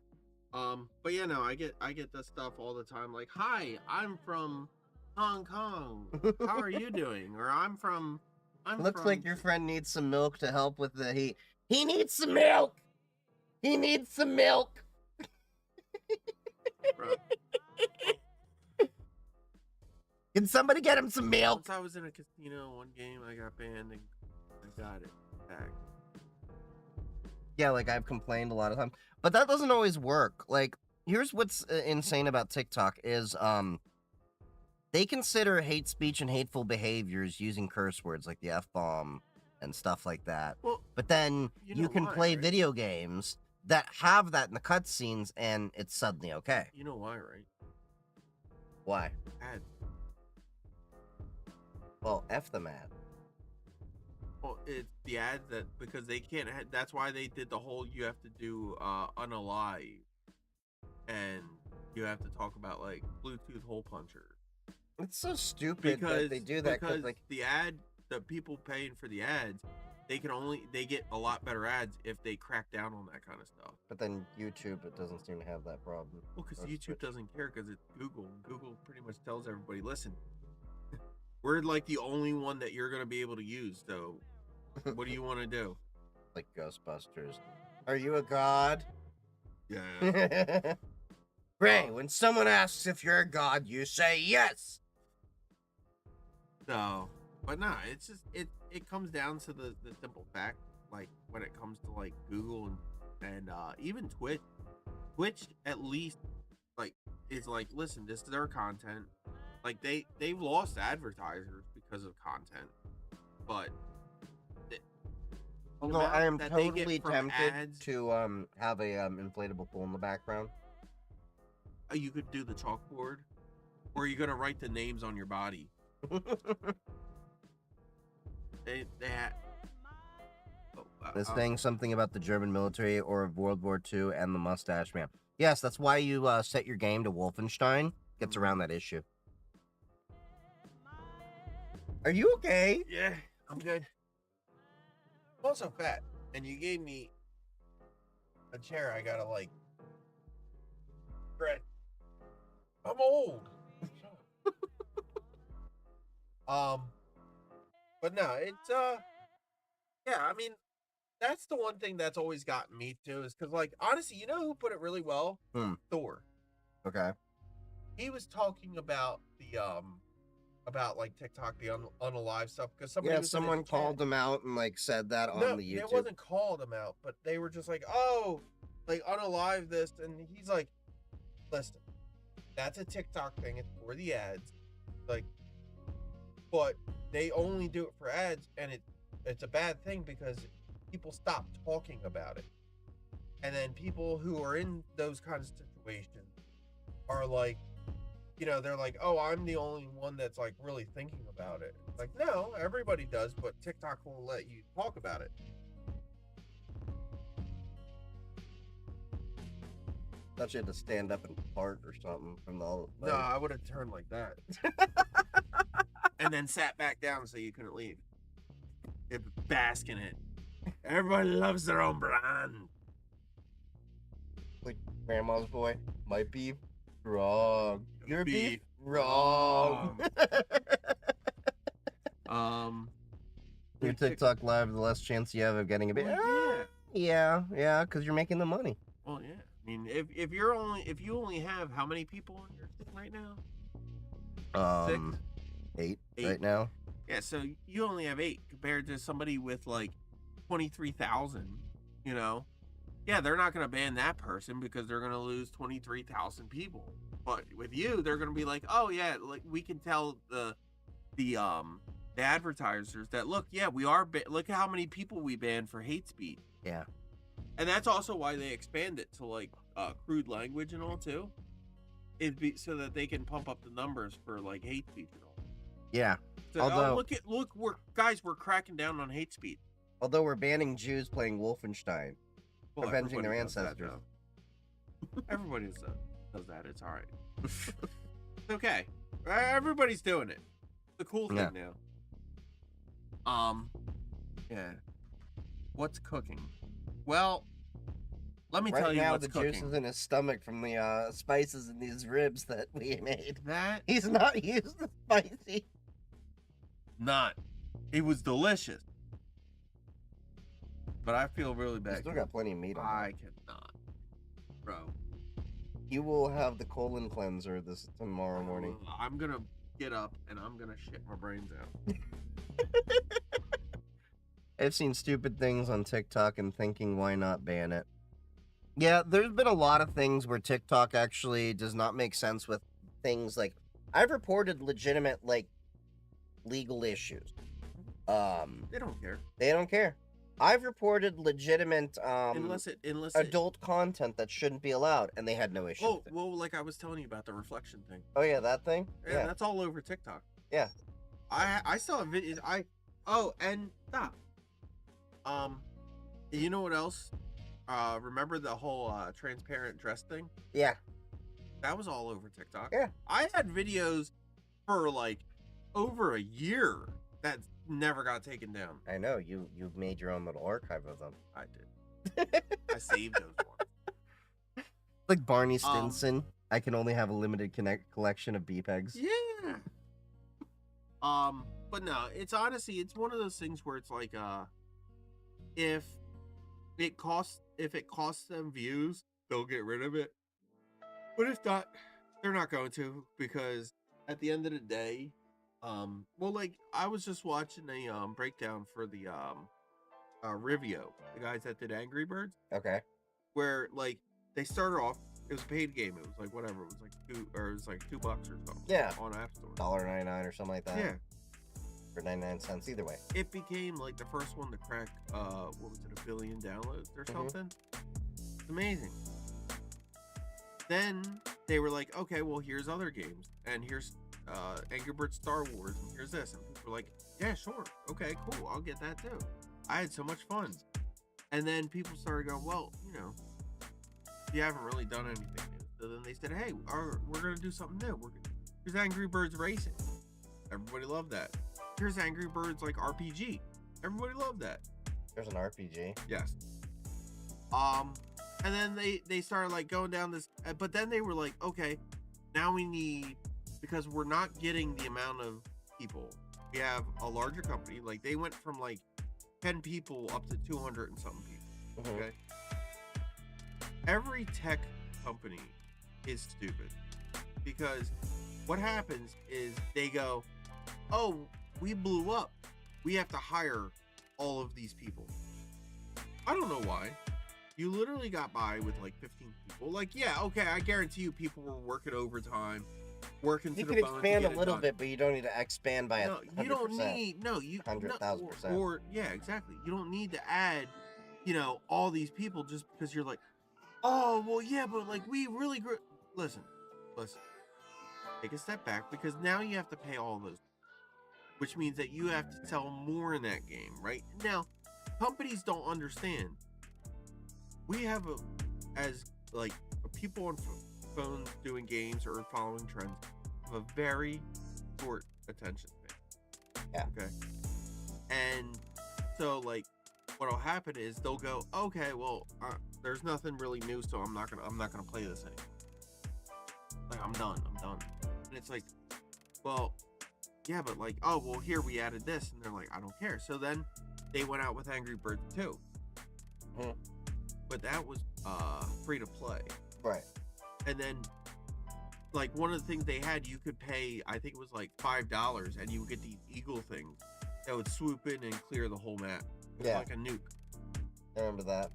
But yeah, no, I get this stuff all the time. Like, hi, I'm from Hong Kong. How are you doing? Or
Looks like your friend needs some milk to help with the heat. He needs some milk. He needs some milk. Can somebody get him some milk?
Once I was in a casino, one game I got banned and I got it back.
Yeah, like I've complained a lot of times, but that doesn't always work. Like, here's what's insane about TikTok is they consider hate speech and hateful behaviors using curse words like the F-bomb and stuff like that.
Well,
but then
you
you
know
can
why,
play
right?
video games that have that in the cutscenes and it's suddenly okay.
You know why, right?
Why?
Ads.
Well, F them ad.
Well, it's the ads that because they can't. That's why they did the whole. You have to do unalive, and you have to talk about like Bluetooth hole punchers.
It's so stupid that they do that
because
like
the people paying for the ads, they get a lot better ads if they crack down on that kind of stuff.
But then YouTube, it doesn't seem to have that problem.
Well, because
Or
YouTube
Twitch.
doesn't care because it's Google. Google pretty much tells everybody, listen, we're like the only one that you're gonna be able to use. So, what do you want to do?
Like Ghostbusters. Are you a god?
Yeah.
Ray, when someone asks if you're a god, you say yes.
So, but nah, it's just it comes down to the simple fact, like when it comes to like Google and even Twitch at least like is like, listen, this is their content. Like they've lost advertisers because of content, but
Although I am
that they get
totally
from
tempted
ads-
to have a inflatable pool in the background.
you could do the chalkboard, or you're gonna write the names on your body. They had.
This saying something about the German military or of World War II and the Mustache Man. Yes, that's why you set your game to Wolfenstein. Gets around that issue. Are you okay?
Yeah, I'm good. I'm also fat, and you gave me a chair. I gotta like. Brett, I'm old. But no, it's yeah. I mean, that's the one thing that's always gotten me too, is because like honestly, you know who put it really well?
Hmm.
Thor.
Okay.
He was talking about the about like TikTok, the unalive stuff, because somebody
Yeah,
was in the
someone
chat.
called them out and like said that on
No,
the
it
YouTube.
wasn't called him out, but they were just like, oh, like unalive this, and he's like, listen, that's a TikTok thing. It's for the ads, like, but they only do it for ads, and it's a bad thing because people stop talking about it, and then people who are in those kinds of situations are like, you know, they're like, oh, I'm the only one that's like really thinking about it. Like, no, everybody does, but TikTok won't let you talk about it.
Thought you had to stand up and fart or something from the.
No, I would have turned like that. And then sat back down so you couldn't leave. It bask in it. Everybody loves their own brand.
Like grandma's boy might be wrong. Your
Be
beef wrong. Your TikTok live, the less chance you have of getting a bit.
Well, yeah.
Yeah, because you're making the money.
Well, yeah. I mean, if you only have how many people on your thing right now? 6?
8
8.
right now.
Yeah, so you only have 8 compared to somebody with like 23,000. You know, yeah, they're not going to ban that person because they're going to lose 23,000 people. But with you, they're going to be like, oh yeah, like we can tell the advertisers that look, yeah, we are. Look at how many people we banned for hate speech.
Yeah.
And that's also why they expand it to like crude language and all too. So that they can pump up the numbers for like hate speech and all.
Yeah.
So,
Although,
we're cracking down on hate speech.
although we're banning Jews playing Wolfenstein,
Well,
avenging their
everybody does that,
ancestors.
though. Everybody does that. It's all right. It's okay. Everybody's doing it. The cool thing
Yeah.
now. Yeah. What's cooking? Well, let me
Right
tell you
now,
what's
the
cooking.
juice is in his stomach from the spices in these ribs that we made.
That
He's not used to spicy.
not. It was delicious. But I feel really
You
bad.
still got plenty of meat on
I
it.
cannot. Bro.
You will have the colon cleanser this tomorrow morning.
I'm going to get up and I'm going to shit my brains out.
I've seen stupid things on TikTok and thinking, why not ban it? Yeah, there's been a lot of things where TikTok actually does not make sense with things like I've reported legitimate like legal issues.
They don't care.
They don't care. I've reported legitimate
unless it
adult content that shouldn't be allowed, and they had no issue.
Oh,
with it.
well, like I was telling you about the reflection thing.
Oh yeah, that thing.
Yeah, that's all over TikTok.
Yeah.
I saw a video. And stop. You know what else? Remember the whole transparent dress thing?
Yeah.
That was all over TikTok.
Yeah.
I had videos for like over a year that never got taken down.
I know you've made your own little archive of them.
I did. I saved those ones.
Like Barney Stinson. I can only have a limited collection of BPEGs.
Yeah. But no, it's honestly, it's one of those things where it's like, if it costs them views, they'll get rid of it. But if not, they're not going to, because at the end of the day, well, like I was just watching a breakdown for the Rivio, the guys that did Angry Birds,
Okay.
where like they started off, it was a paid game. It was like whatever, it was like $2 or something.
Yeah.
On App Store.
$1.99 or something like that.
Yeah.
For 99 cents either way.
It became like the first one to crack what was it, 1 billion downloads or something. It's amazing. Then they were like, okay, well here's other games, and here's Angry Birds Star Wars, and here's this, and people were like, yeah, sure, okay, cool, I'll get that too. I had so much fun. And then people started going, well, you know, you haven't really done anything new. So then they said, hey, we're gonna do something new. Here's Angry Birds Racing. Everybody loved that. Here's Angry Birds like RPG. Everybody loved that.
There's an RPG.
Yes. And then they started like going down this, but then they were like, okay, now we need, because we're not getting the amount of people. We have a larger company. Like they went from like 10 people up to 200 and something people. Okay. Every tech company is stupid, because what happens is they go, oh, we blew up. We have to hire all of these people. I don't know why. You literally got by with like 15 people. Like, yeah, okay, I guarantee you people were working overtime, working to
You
the
could
bone to
expand a
get it
little
done.
bit, but you don't need to expand by
No,
100%.
you don't need, no, you,
100,000%.
or yeah, exactly. You don't need to add, all these people just because you're like, oh, well, yeah, but like we really grew. Listen, take a step back because now you have to pay all those, which means that you have to sell more in that game, right? Now, companies don't understand. We have as like people on phones doing games or following trends, have a very short attention span.
Yeah.
Okay. And so like, what'll happen is they'll go, okay, well, there's nothing really new, so I'm not gonna play this anymore. Like I'm done. And it's like, well, yeah, but like, oh well, here we added this, and they're like, I don't care. So then they went out with Angry Birds 2.
Mhm.
But that was free to play.
Right.
And then like one of the things they had, you could pay, I think it was like $5, and you would get these eagle things that would swoop in and clear the whole map. It was
Yeah.
like a nuke.
I remember that.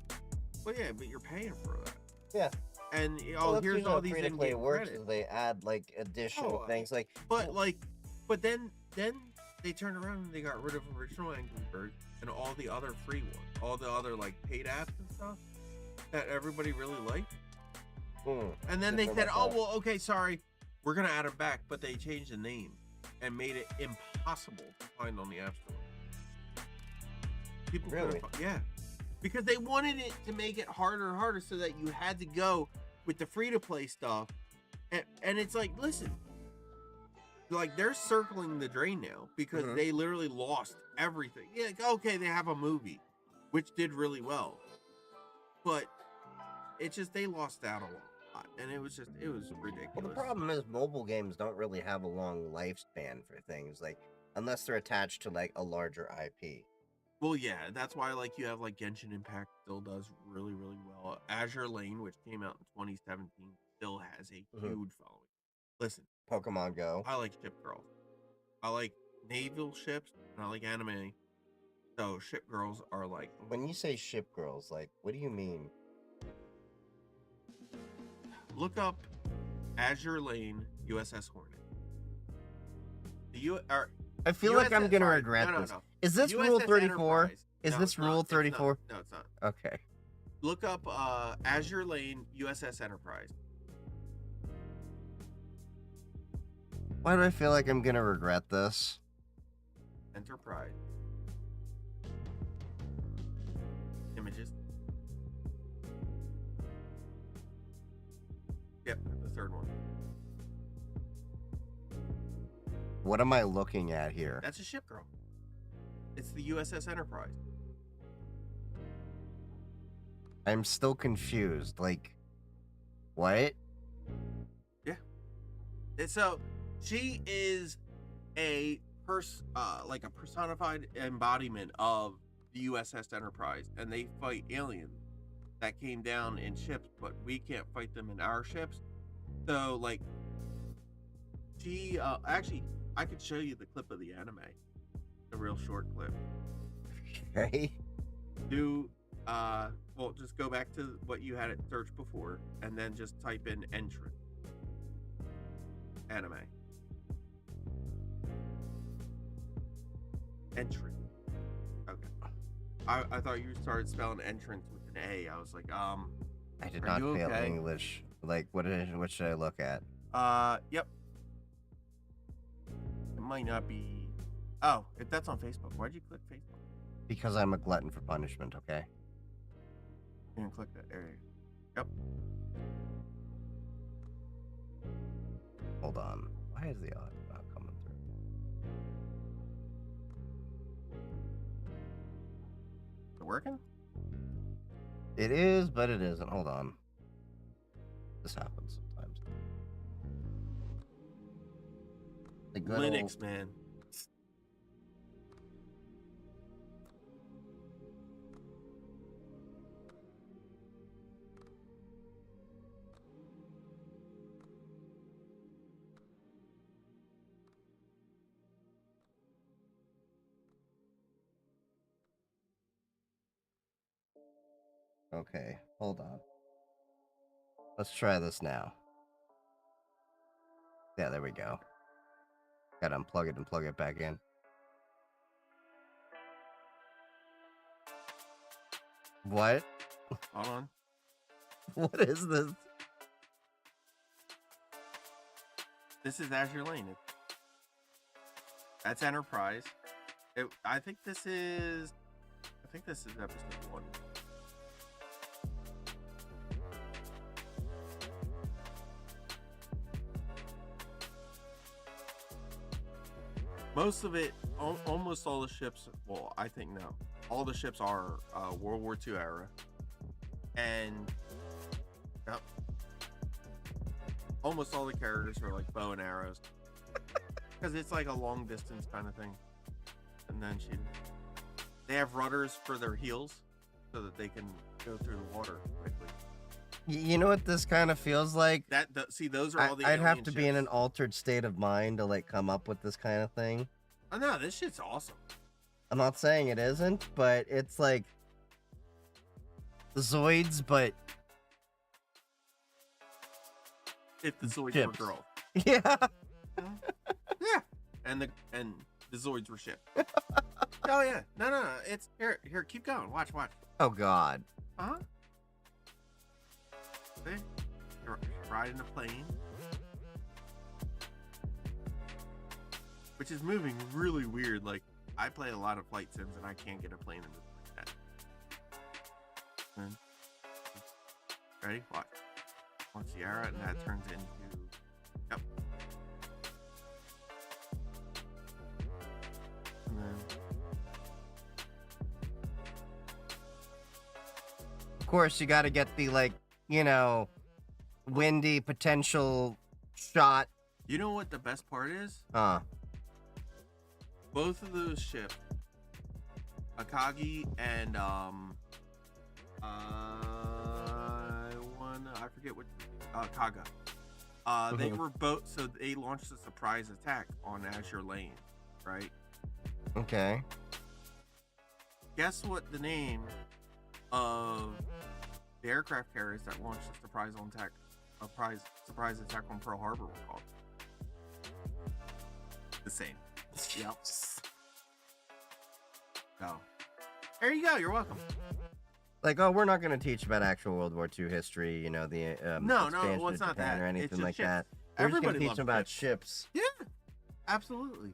But yeah, but you're paying for that.
Yeah.
And
Well, that's
here's
usually
all
how
these
free-to-play
in-game
works
credits.
is they add like additional
Oh,
things like
But then they turned around and they got rid of original Angry Birds and all the other free ones, all the other like paid apps and stuff that everybody really liked. And then they
Didn't
said,
know
"Oh
about
well, okay, sorry, we're gonna add them back," but they changed the name and made it impossible to find on the App Store. People couldn't
Really?
yeah, because they wanted it to make it harder and harder so that you had to go with the free to play stuff, and it's like, listen, like they're circling the drain now because
Mhm.
they literally lost everything. Yeah, like, okay, they have a movie, which did really well, but it's just they lost out a lot, and it was ridiculous.
Well, the problem is mobile games don't really have a long lifespan for things like unless they're attached to like a larger IP.
Well, yeah, that's why like you have like Genshin Impact still does really really well. Azure Lane, which came out in 2017, still has a huge following. Listen,
Pokemon Go.
I like ship girls. I like naval ships, and I like anime. So ship girls are like,
When you say ship girls, like what do you mean?
look up Azure Lane USS Hornet.
I feel like I'm gonna
sorry,
regret
no,
this.
no.
Is this Rule
USS
34?
Enterprise.
Is
No,
this
it's not.
Rule
It's not.
34?
No, it's not.
Okay.
Look up Azure Lane USS Enterprise.
Why do I feel like I'm gonna regret this?
Enterprise. Images. Yep, the third one.
What am I looking at here?
That's a ship girl. It's the USS Enterprise.
I'm still confused. Like, what?
And so she is a like a personified embodiment of the USS Enterprise, and they fight aliens that came down in ships, but we can't fight them in our ships. So like, she actually, I could show you the clip of the anime, a real short clip.
Okay.
Well, just go back to what you had it searched before, and then just type in entrant anime. Entrant. Okay. I thought you started spelling entrance with an A. I was like,
I did
Are
not
you
fail
okay?
English. Like, what should I look at?
Yep. It might not be. Oh, if that's on Facebook, why'd you click Facebook?
Because I'm a glutton for punishment, okay?
You can click that area. Yep.
Hold on. Why is the audio not coming through?
Is it working?
It is, but it isn't. Hold on. This happens sometimes. The good
Linux, man.
Okay, hold on. Let's try this now. Yeah, there we go. Gotta unplug it and plug it back in. What?
Hold on.
What is this?
This is Azure Lane. That's Enterprise. I think this is episode 1. Most of it, almost all the ships. Well, I think no. All the ships are World War II era, and yep, almost all the characters are like bow and arrows, because it's like a long distance kind of thing. And then they have rudders for their heels, so that they can go through the water quickly.
You know what this kind of feels like?
See, those are all the.
I'd have
alien
to be in an
ships.
altered state of mind to like come up with this kind of thing.
Oh no, this shit's awesome.
I'm not saying it isn't, but it's like the Zoids, but
If the Zoids
Ships.
were girls.
yeah.
Yeah, and the Zoids were shit. Oh yeah, no, it's here. Keep going. Watch.
Oh God.
Huh? See? You're riding a plane, which is moving really weird. Like I play a lot of flight sims, and I can't get a plane to move like that. And, ready? Watch. One Sierra, and that turns into. Yep. And then.
Of course, you got to get the like, windy potential shot.
You know what the best part is? Both of those ships, Akagi and I forget what Kaga. They were both, so they launched a surprise attack on Azure Lane, right?
Okay.
Guess what the name of the aircraft carriers that launched a surprise attack on Pearl Harbor was called? The same. Yep. So, there you go. You're welcome.
Like, oh, we're not going to teach about actual World War II history, the
No,
expansion
well,
of
it's not
Japan
that.
or
It's
anything
just
like
ships.
that. We're just going
Everybody
to teach
loves
them about
ships.
ships.
Yeah, absolutely.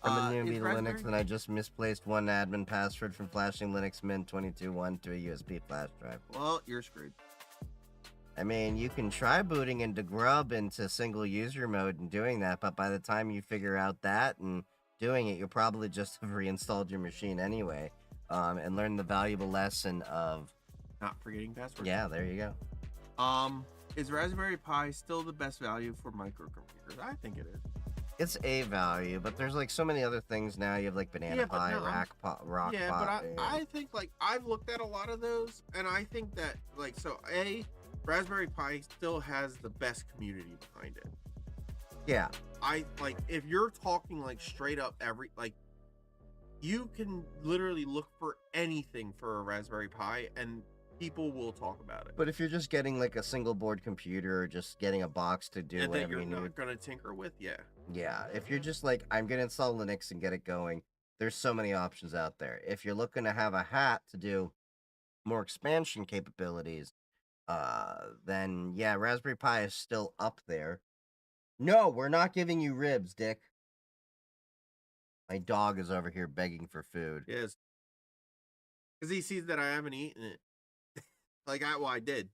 I'm a newbie
is
to Linux, and I just misplaced one admin password from flashing Linux Mint 22.1 to a USB flash drive.
Well, you're screwed.
I mean, you can try booting into Grub into single user mode and doing that, but by the time you figure out that and doing it, you'll probably just have reinstalled your machine anyway, and learn the valuable lesson of
Not forgetting passwords.
yeah, there you go.
Is Raspberry Pi still the best value for microcomputers? I think it is.
It's a value, but there's like so many other things now. You have like Banana
Yeah, but
Pi,
no,
Rock
Yeah,
Pot.
but I think like I've looked at a lot of those, and I think that like Raspberry Pi still has the best community behind it.
Yeah.
I like if you're talking like straight up you can literally look for anything for a Raspberry Pi and people will talk about it.
But if you're just getting like a single board computer or just getting a box to do
And that
whatever
you're
you
not
need.
gonna tinker with, yeah.
Yeah. If you're just like, I'm gonna install Linux and get it going, there's so many options out there. If you're looking to have a hat to do more expansion capabilities, then yeah, Raspberry Pi is still up there. No, we're not giving you ribs, Dick. My dog is over here begging for food.
Yes. Because he sees that I haven't eaten it. I did.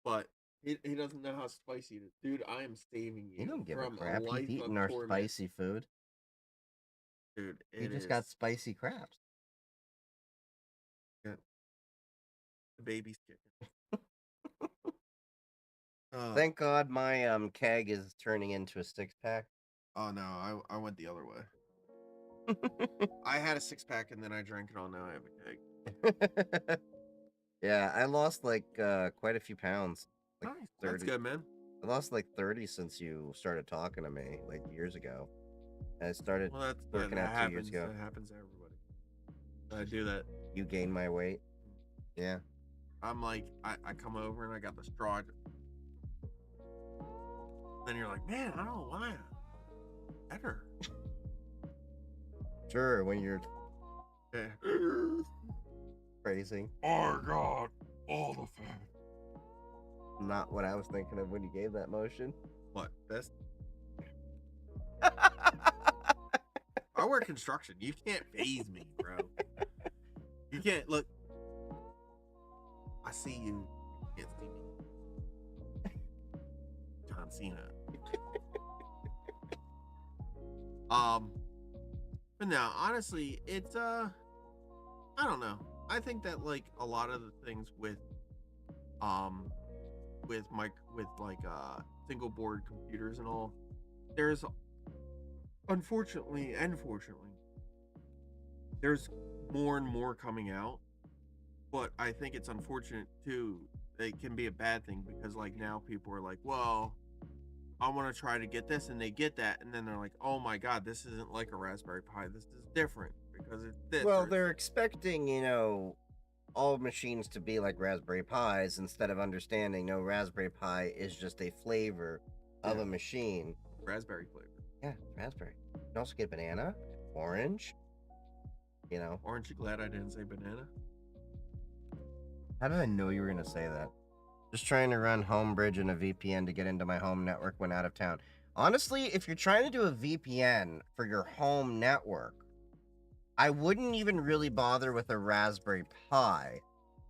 But he doesn't know how spicy it is. Dude, I am saving you.
You don't give a
from
crap.
life
He's eating
of
our
torment.
spicy food.
Dude,
He just got spicy craps.
the baby's kicking.
Thank God my keg is turning into a 6-pack.
Oh no, I went the other way. I had a 6-pack and then I drank it all. Now I have a keg.
Yeah, I lost like quite a few pounds. Like
Nice. That's good, man.
I lost like 30 since you started talking to me like years ago. I started
Well,
working
that
out 2
happens.
years ago.
That happens to everybody. I do that.
You gained my weight. Yeah.
I'm like, I come over and I got the straw. Then you're like, man, I don't want better.
Sure, when you're
Yeah.
crazy.
Oh God, all the fat.
Not what I was thinking of when you gave that motion.
What? That's. I work construction. You can't phase me, bro. You can't look. I see you. You can't see me. John Cena. But now, honestly, it's I don't know. I think that like a lot of the things with single board computers and all, there's unfortunately there's more and more coming out, but I think it's unfortunate too. It can be a bad thing because like now people are like, well, I want to try to get this, and they get that, and then they're like, oh my God, this isn't like a Raspberry Pi. This is different because it's this.
Well, they're expecting, all machines to be like Raspberry Pis instead of understanding no, Raspberry Pi is just a flavor of a machine.
Raspberry flavor.
Yeah, raspberry. You can also get banana, orange.
Aren't you glad I didn't say banana?
How did I know you were going to say that? Just trying to run Homebridge and a VPN to get into my home network when out of town. Honestly, if you're trying to do a VPN for your home network, I wouldn't even really bother with a Raspberry Pi.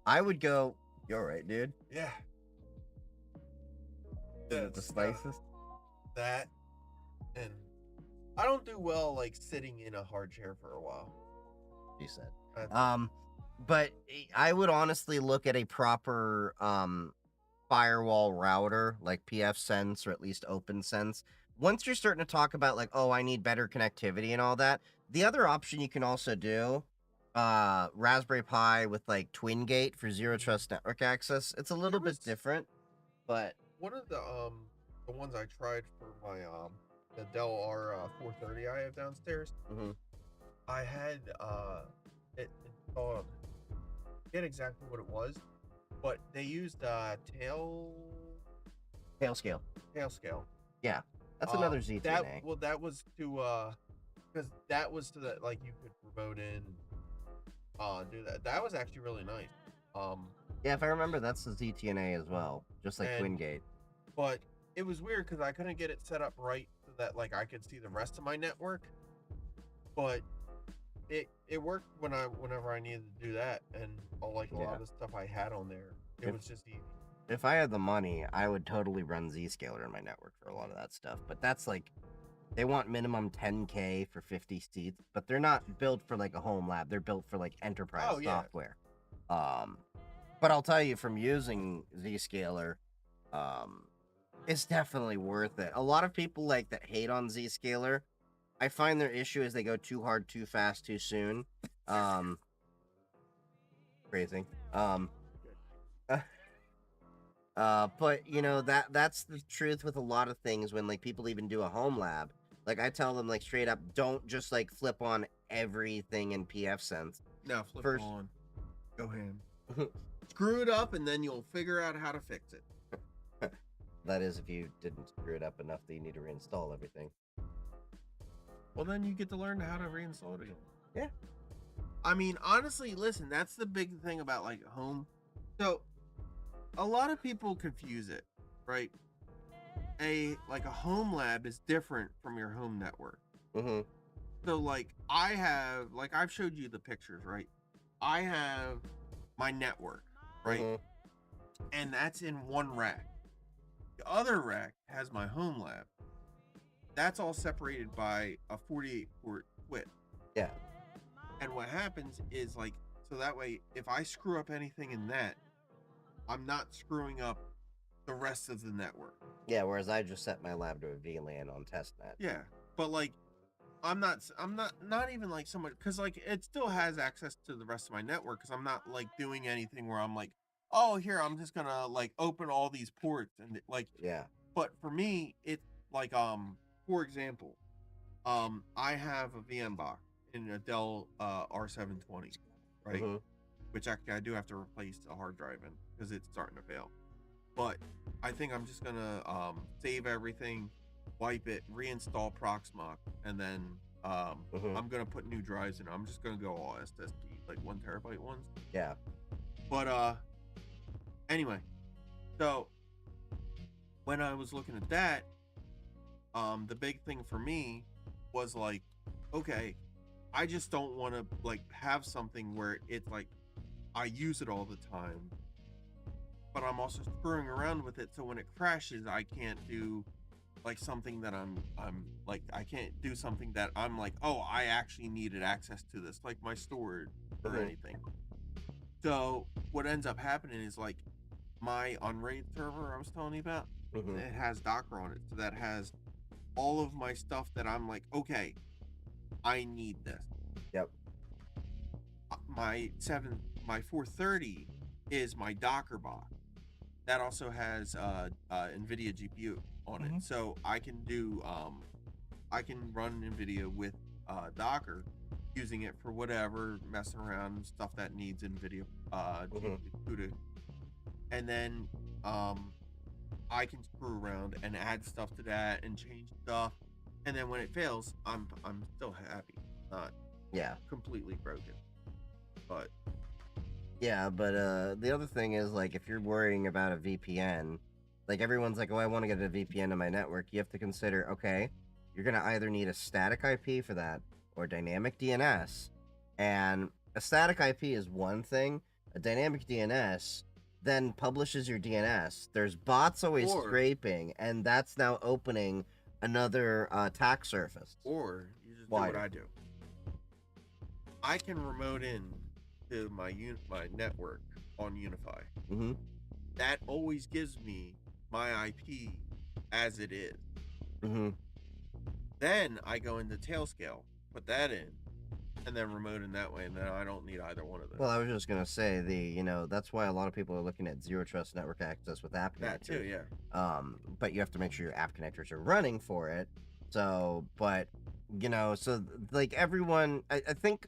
I would go, you all right, dude?
Yeah.
The slices?
That, and I don't do well like sitting in a hard chair for a while.
She said.
That's-
But I would honestly look at a proper firewall router like pfSense or at least OpenSense. Once you're starting to talk about like, oh, I need better connectivity and all that, the other option you can also do, Raspberry Pi with like TwinGate for zero trust network access. It's a little bit different, but
one of the ones I tried for my the Dell R430 I have downstairs, I had it installed. I forget exactly what it was, but they used tail
scale.
Yeah,
That's another ZTNA.
That was to because that was to that like you could remote in, do that. That was actually really nice.
Yeah, if I remember, that's the ZTNA as well, just like TwinGate.
But it was weird because I couldn't get it set up right so that like I could see the rest of my network. But it worked whenever I needed to do that, and a lot of the stuff I had on there, it was just easy.
If I had the money, I would totally run Zscaler in my network for a lot of that stuff. But that's like, they want minimum 10K for 50 seats, but they're not built for like a home lab. They're built for like enterprise software. But I'll tell you, from using Zscaler, it's definitely worth it. A lot of people like that hate on Zscaler. I find their issue is they go too hard, too fast, too soon. Crazy. But that's the truth with a lot of things when like people even do a home lab. Like I tell them like straight up, don't just like flip on everything in pfSense.
No, flip it on. Go ham. Screw it up and then you'll figure out how to fix it.
That is if you didn't screw it up enough that you need to reinstall everything.
Well, then you get to learn how to reinstall it again.
Yeah.
I mean, honestly, listen, that's the big thing about like home. So a lot of people confuse it, right? A home lab is different from your home network. So like I've showed you the pictures, right? I have my network, right? And that's in one rack. The other rack has my home lab. That's all separated by a 48 port width.
Yeah.
And what happens is so that way, if I screw up anything in that, I'm not screwing up the rest of the network.
Yeah, whereas I just set my lab to a VLAN on testnet.
Yeah, but I'm not even so much, because it still has access to the rest of my network, because I'm not doing anything where I'm oh, here, I'm just gonna open all these ports and
yeah.
But for me, it's for example, I have a VM box in a Dell R720, right? which actually I do have to replace a hard drive in because it's starting to fail. But I think I'm just gonna save everything, wipe it, reinstall Proxmox, and then I'm gonna put new drives in. I'm just gonna go all SSD, like 1 terabyte ones.
Yeah.
But anyway, so when I was looking at that, the big thing for me was like, okay, I just don't want to like have something where it's like I use it all the time, but I'm also screwing around with it, so when it crashes, I can't do like something that I'm like I can't do something that I'm like, oh, I actually needed access to this, like my storage or anything. So what ends up happening is like my Unraid server I was telling you about, it has Docker on it, so that has all of my stuff that I'm like, okay, I need this.
Yep.
My 430 is my Docker box. That also has NVIDIA GPU on it, so I can do I can run NVIDIA with Docker, using it for whatever, messing around stuff that needs NVIDIA GPU, and then I can screw around and add stuff to that and change stuff, and then when it fails, I'm still happy, not completely broken. But
the other thing is, like, if you're worrying about a VPN, like, everyone's like, oh, I want to get a VPN in my network. You have to consider, okay, you're going to either need a static IP for that or dynamic DNS. And a static IP is one thing. A dynamic DNS then publishes your DNS. There's bots always scraping, and that's now opening another attack surface.
Or you just do what I do. I can remote in to my network on Unify. That always gives me my IP as it is. Then I go into Tailscale, put that in, and then remote in that way, and then I don't need either one of those.
Well, I was just gonna say that's why a lot of people are looking at zero trust network access with app connectors.
That too, yeah.
But you have to make sure your app connectors are running for it. So, but so like everyone, I think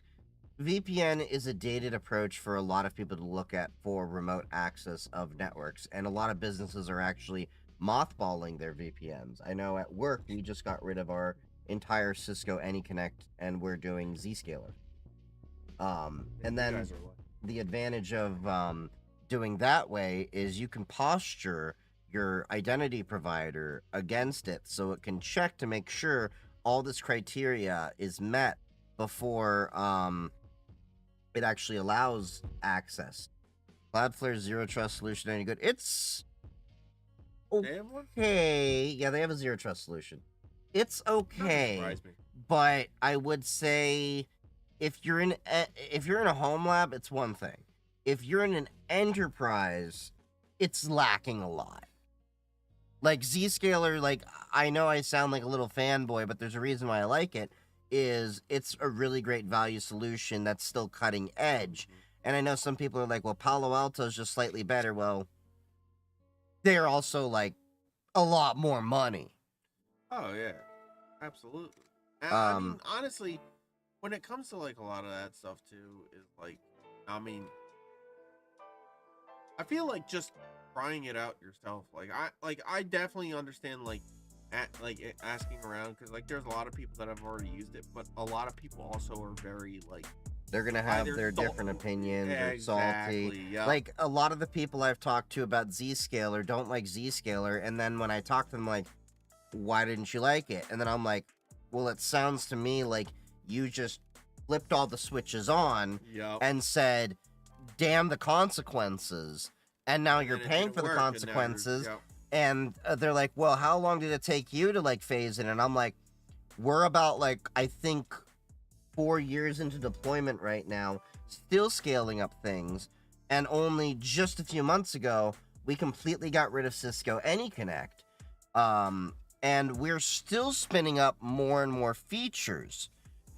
VPN is a dated approach for a lot of people to look at for remote access of networks, and a lot of businesses are actually mothballing their VPNs. I know at work we just got rid of our entire Cisco AnyConnect, and we're doing Zscaler. And then the advantage of doing that way is you can posture your identity provider against it, so it can check to make sure all this criteria is met before it actually allows access. Cloudflare's zero trust solution any good? It's okay. Yeah, they have a zero trust solution. It's okay, but I would say if you're in a home lab, it's one thing. If you're in an enterprise, it's lacking a lot. Like Zscaler, like I know I sound like a little fanboy, but there's a reason why I like it. It's a really great value solution that's still cutting edge. And I know some people are like, well, Palo Alto is just slightly better. Well, they're also like a lot more money.
Oh yeah, absolutely. I mean, honestly, when it comes to like a lot of that stuff too, is like, I mean, I feel like just trying it out yourself. I definitely understand like asking around, because like there's a lot of people that have already used it, but a lot of people also are very like,
they're gonna have their different opinions. They're salty.
Yeah.
Like a lot of the people I've talked to about Zscaler don't like Zscaler, and then when I talk to them, like, why didn't you like it? And then I'm like, well, it sounds to me like you just flipped all the switches on and said, damn the consequences, and now you're paying for the consequences. And they're like, well, how long did it take you to like phase in? And I'm like, we're about like, I think 4 years into deployment right now, still scaling up things. And only just a few months ago, we completely got rid of Cisco AnyConnect. And we're still spinning up more and more features.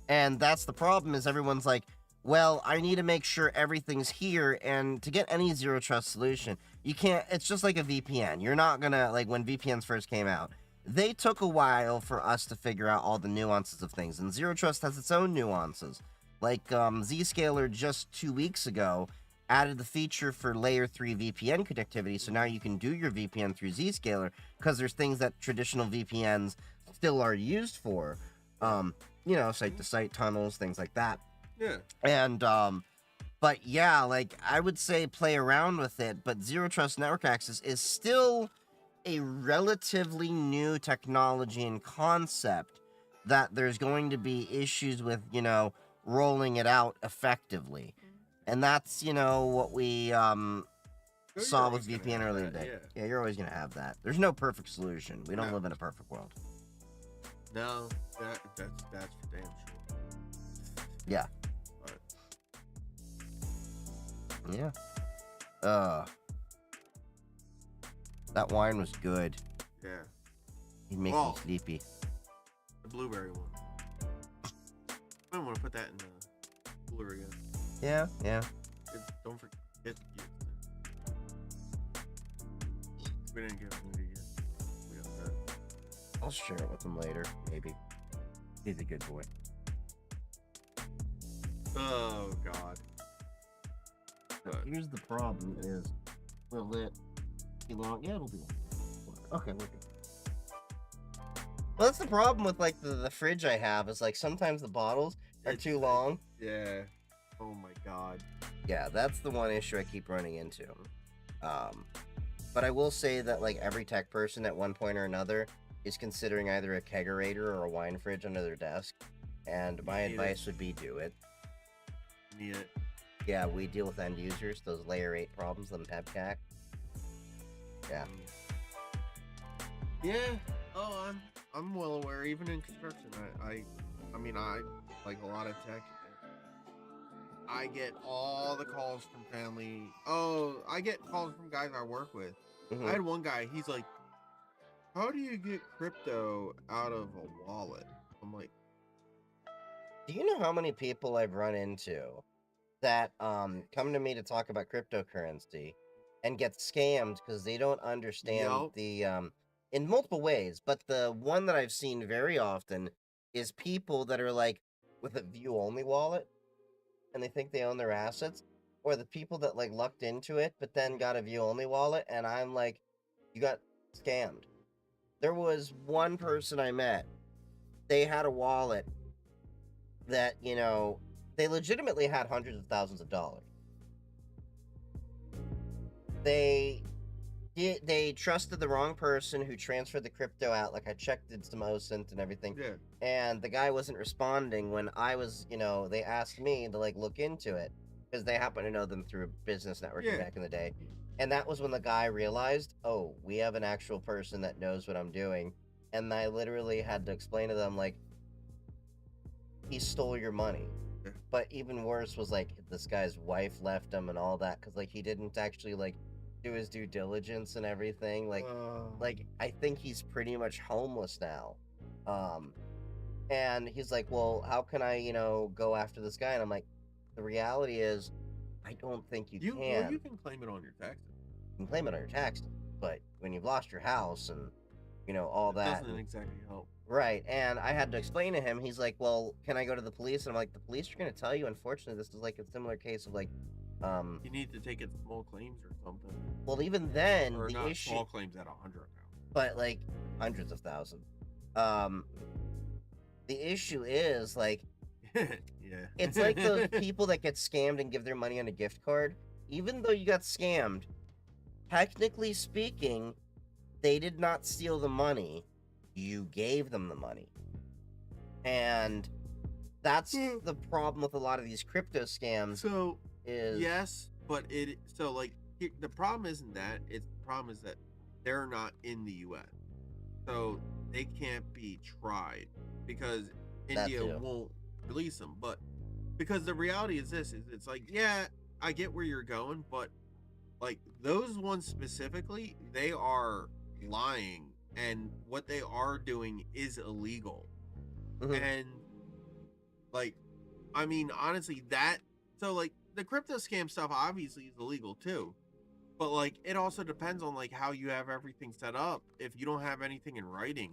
And that's the problem, is everyone's like, well, I need to make sure everything's here. And to get any zero trust solution, you can't, it's just like a VPN. You're not gonna, like when VPNs first came out, they took a while for us to figure out all the nuances of things. And zero trust has its own nuances. Like Zscaler just 2 weeks ago added the feature for layer 3 VPN connectivity, so now you can do your VPN through Zscaler, because there's things that traditional VPNs still are used for. Site-to-site tunnels, things like that.
Yeah.
And but yeah, like I would say play around with it, but Zero Trust Network Access is still a relatively new technology and concept that there's going to be issues with, rolling it out effectively. And that's, what we
You're
saw
always
with
gonna
VPN
have
earlier
that,
today. Yeah, you're always going to have that. There's no perfect solution. We don't
No.
live in a perfect world.
No, that's for damn sure.
Yeah.
But
Yeah. That wine was good.
yeah,
He makes
Oh.
me sleepy.
the blueberry one. I want to put that in the cooler again.
Yeah.
Don't forget. We didn't give him it yet. We got that.
I'll share it with him later, maybe. He's a good boy.
Oh God. But
Here's the problem: is will it be long? Yeah, it'll be long. Okay, we're good. Well, that's the problem with like the fridge I have. Is like sometimes the bottles are
It's
too
like-
long.
yeah. Oh my God.
Yeah, that's the one issue I keep running into. But I will say that like every tech person at one point or another is considering either a kegerator or a wine fridge under their desk. And my
Need it.
advice would be do it.
Need it.
Yeah, we deal with end users, those layer 8 problems, them PEBCAC. Yeah.
Yeah. Oh, I'm well aware. Even in construction, I mean, I like a lot of tech. I get all the calls from family. Oh, I get calls from guys I work with.
Mhm.
I had one guy. He's like, "How do you get crypto out of a wallet?" I'm like,
Do you know how many people I've run into that come to me to talk about cryptocurrency and get scammed because they don't understand
Yup.
the in multiple ways, but the one that I've seen very often is people that are like with a view only wallet and they think they own their assets, or the people that like lucked into it but then got a view only wallet, and I'm like, you got scammed. There was one person I met, they had a wallet that, they legitimately had hundreds of thousands of dollars. They trusted the wrong person who transferred the crypto out. Like I checked, did some OSINT and everything,
yeah,
and the guy wasn't responding when I was, they asked me to like look into it because they happen to know them through business networking
Yeah.
back in the day. And that was when the guy realized, oh, we have an actual person that knows what I'm doing. And I literally had to explain to them, like, he stole your money.
Yeah.
But even worse was like this guy's wife left him and all that because like he didn't actually like do his due diligence and everything. Like I think he's pretty much homeless now. And he's like, well, how can I, go after this guy? And I'm like, the reality is, I don't think you can.
well, you can claim it on your taxes.
You can claim it on your taxes, but when you've lost your house and all
It
that,
doesn't exactly help.
right? And I had to explain to him. He's like, well, can I go to the police? And I'm like, the police are going to tell you. Unfortunately, this is like a similar case of like,
You need to take it small claims or something.
well, even then,
Or
the
not
issue,
small claims at 100 now.
but like hundreds of thousands. The issue is like,
Yeah.
it's like those people that get scammed and give their money on a gift card. Even though you got scammed, technically speaking, they did not steal the money. You gave them the money. And that's the problem with a lot of these crypto scams
So
is
yes, but the problem isn't that. It's the problem is that they're not in the U.S. So they can't be tried because
That
India
too.
won't release them. But because the reality is this: is it's like, yeah, I get where you're going, but like those ones specifically, they are lying, and what they are doing is illegal.
Mhm.
And like, I mean, honestly, like the crypto scam stuff obviously is illegal too. But like it also depends on like how you have everything set up. If you don't have anything in writing,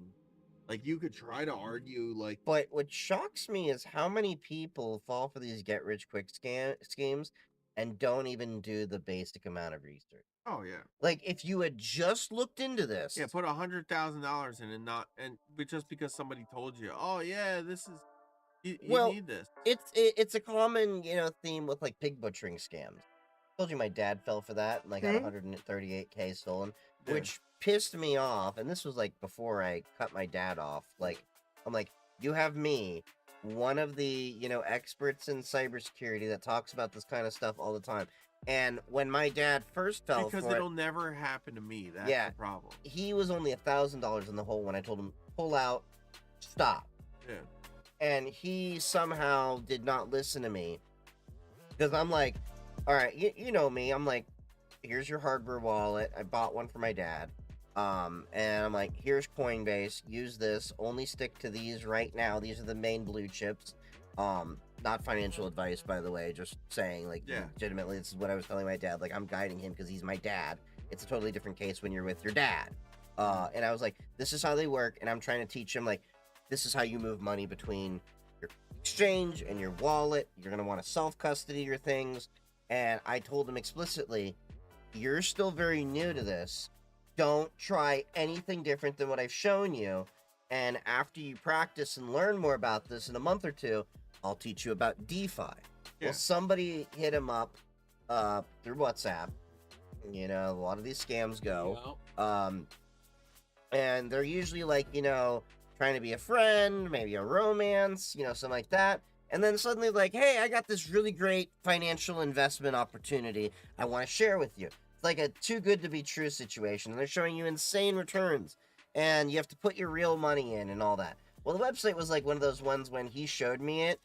like you could try to argue like
But what shocks me is how many people fall for these get rich quick schemes and don't even do the basic amount of research.
Oh yeah.
Like, if you had just looked into this,
Yeah, put $100,000 in and not but just because somebody told you, oh yeah, this is you
well,
need this.
it's a common, theme with like pig butchering scams. Told you my dad fell for that and like got 138K stolen,
Yeah.
which pissed me off. And this was like before I cut my dad off. Like, I'm like, you have me, one of the experts in cybersecurity that talks about this kind of stuff all the time. And when my dad first fell
Because
for it,
it'll never happen to me. That's
Yeah.
the problem.
he was only $1,000 in the hole when I told him pull out, stop.
Yeah.
And he somehow did not listen to me because I'm like, all right, you know me. I'm like, here's your hardware wallet. I bought one for my dad. And I'm like, here's Coinbase. Use this. Only stick to these right now. These are the main blue chips. Not financial advice, by the way. Just saying, like,
Yeah.
legitimately, this is what I was telling my dad. Like, I'm guiding him because he's my dad. It's a totally different case when you're with your dad. And I was like, this is how they work. And I'm trying to teach him, like, this is how you move money between your exchange and your wallet. You're going to want to self-custody your things. And I told him explicitly, you're still very new to this. Don't try anything different than what I've shown you. And after you practice and learn more about this in a month or two, I'll teach you about DeFi.
Yeah.
Well, somebody hit him up through WhatsApp. A lot of these scams go. And they're usually like, trying to be a friend, maybe a romance, something like that. And then suddenly like, hey, I got this really great financial investment opportunity I want to share with you. It's like a too good to be true situation. And they're showing you insane returns. And you have to put your real money in and all that. Well, the website was like one of those ones when he showed me it.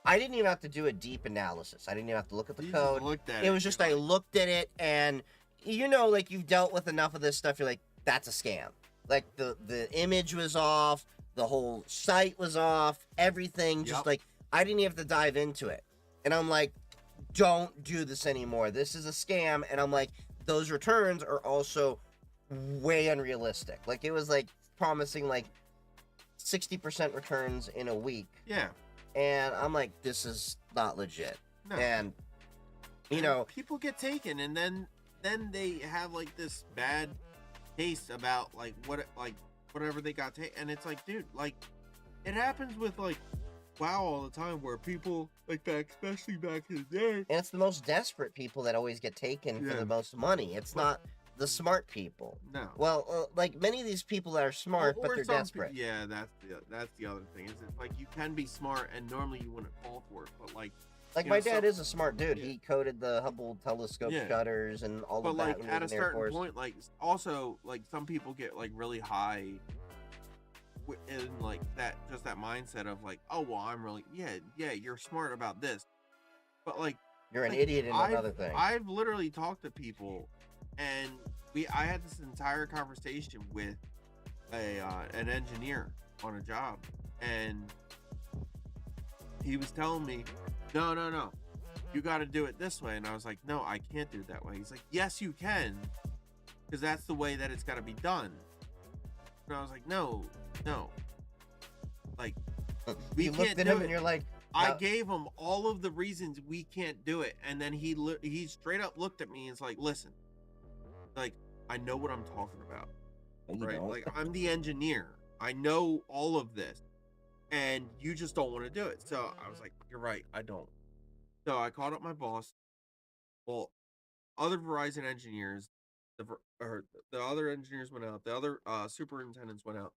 I didn't even have to do a deep analysis. I didn't even have to look at the
You
code.
just looked at
It was just I looked at it, and like you've dealt with enough of this stuff. You're like, that's a scam. Like the image was off, the whole site was off, everything. Just
Yep.
like I didn't even have to dive into it. And I'm like, don't do this anymore. This is a scam. And I'm like, those returns are also way unrealistic. Like it was like promising like 60% returns in a week.
Yeah.
And I'm like, this is not legit.
No.
And
people get taken, and then they have like this bad taste about like whatever they got taken, and it's like, dude, like it happens with like WoW all the time, where people like that, especially back in the day.
And it's the most desperate people that always get taken for
Yeah.
the most money. It's not the smart people.
No.
Well, like many of these people that are smart, but they're
some
desperate.
Yeah, that's the other thing. Is it's like you can be smart, and normally you wouldn't fall for it, but like.
Like
you
my
know,
dad
some-
is a smart dude.
Yeah.
He coded the Hubble telescope
Yeah.
shutters and all
But
of that.
like
when he
at a
was in the Air
certain
Force.
point, like also like some people get like really high in like that mindset of like, oh well, I'm really yeah you're smart about this, but like
You're an
like,
idiot in another thing.
I've literally talked to people, and I had this entire conversation with an engineer on a job, and he was telling me, no, you got to do it this way, and I was like, no, I can't do it that way. He's like, yes, you can, because that's the way that it's got to be done. And I was like, no, like we
you
can't
looked at
do
him
it.
and you're like,
I
"Now-
gave him all of the reasons we can't do it, and then he straight up looked at me and was like, listen, like I know what I'm talking about,
you
right?
don't."
Like I'm the engineer, I know all of this, and you just don't want to do it. So I was like, you're right, I don't. So I called up my boss. Well, other Verizon engineers, the other engineers went out, the other superintendents went out,